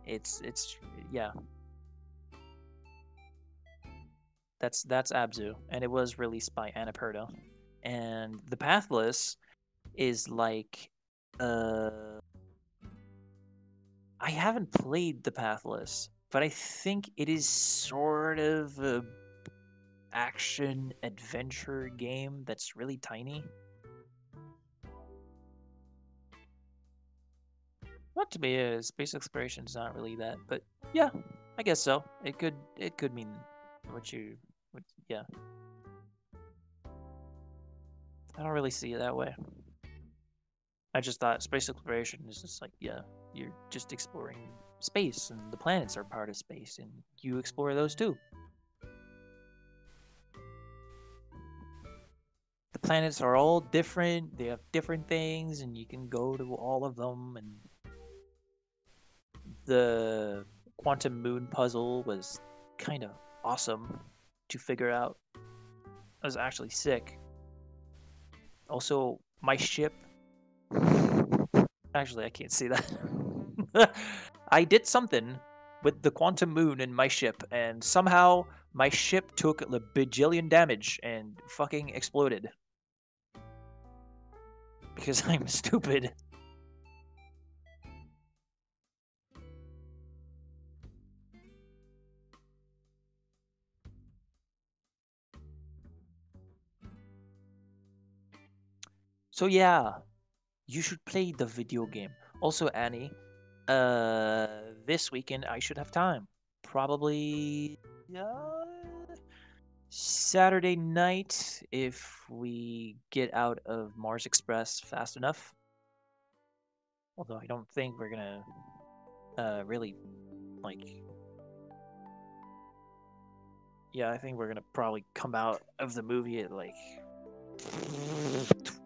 It's yeah. That's Abzu, and it was released by Annapurna. And The Pathless is like I haven't played The Pathless, but I think it is sort of a action adventure game that's really tiny. Not to me, space exploration is not really that, but yeah, I guess so. It could mean yeah. I don't really see it that way. I just thought space exploration is just like, yeah, you're just exploring space, and the planets are part of space, and you explore those too. The planets are all different, they have different things, and you can go to all of them, and the quantum moon puzzle was kind of awesome to figure out. It was actually sick. Also, my ship... Actually, I can't say that. I did something with the quantum moon in my ship, and somehow my ship took a bajillion damage and fucking exploded. Because I'm stupid. So yeah, you should play the video game. Also, Annie, this weekend I should have time. Probably Saturday night if we get out of Mars Express fast enough. Although I don't think we're gonna really like. Yeah, I think we're gonna probably come out of the movie at like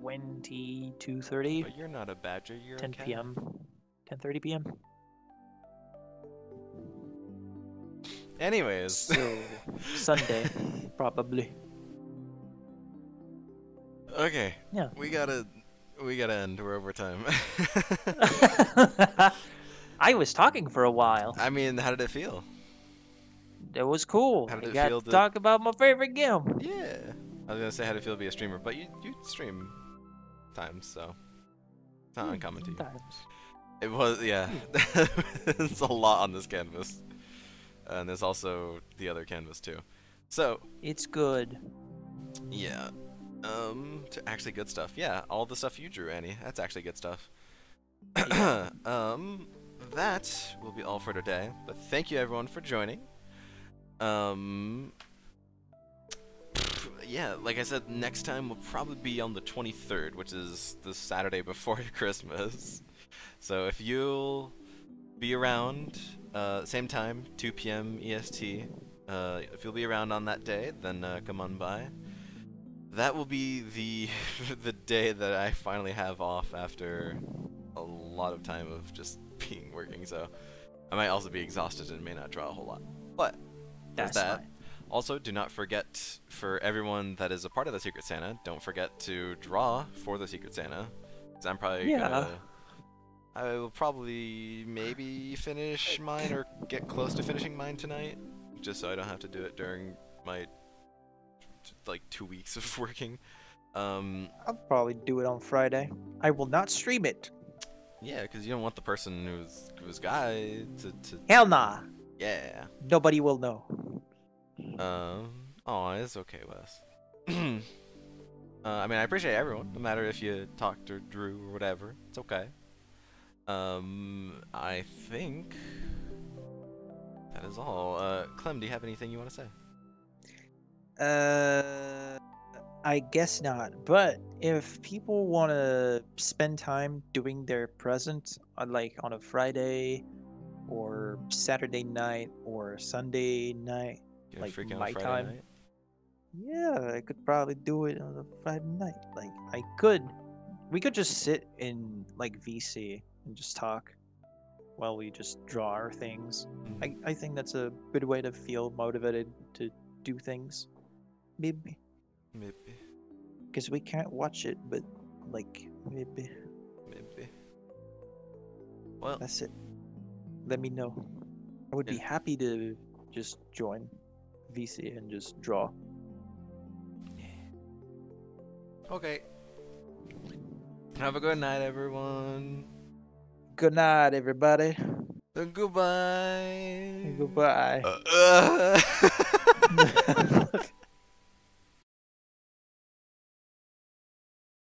22:30. But you're not a badger, you're 10 a cat. p.m. 10:30 p.m. Anyways. So Sunday, probably. Okay. Yeah. We gotta end. We're over time. I was talking for a while. I mean, how did it feel? It was cool. How did I it got feel to to- talk about my favorite game. Yeah. I was gonna say how did it feel to be a streamer, but you stream times, so it's not uncommon to you. Sometimes. It was, yeah. There's a lot on this canvas. And there's also the other canvas too. So, It's good. yeah. To actually good stuff. Yeah, all the stuff you drew, Annie. That's actually good stuff. Yeah. That will be all for today. But thank you everyone for joining. Yeah, like I said, next time will probably be on the 23rd, which is the Saturday before Christmas. So if you'll be around, same time, 2 p.m. EST, if you'll be around on that day, then come on by. That will be the the day that I finally have off after a lot of time of just being working, so I might also be exhausted and may not draw a whole lot. But there's That's that. fine. Also, do not forget, for everyone that is a part of the Secret Santa, don't forget to draw for the Secret Santa. Because I'm probably gonna... I will probably maybe finish mine or get close to finishing mine tonight. Just so I don't have to do it during my, like, 2 weeks of working. I'll probably do it on Friday. I will not stream it. Yeah, because you don't want the person who's guy to Hell nah. Yeah. Nobody will know. Oh, it's okay, Wes. I mean, I appreciate everyone, no matter if you talked or drew or whatever. It's okay. I think that is all. Clem, do you have anything you want to say? I guess not. But if people want to spend time doing their present, like on a Friday or Saturday night or Sunday night, You like freaking on my Friday time. night? Yeah, I could probably do it on a Friday night. Like we could just sit in like VC and just talk while we just draw our things. I think that's a good way to feel motivated to do things. Maybe. Maybe. Because we can't watch it, but like maybe. Maybe. Well, That's it. Let me know. I would be Yeah. happy to just join VC and just draw. okay. Have a good night, everyone. Good night, everybody. Goodbye. Goodbye. Uh,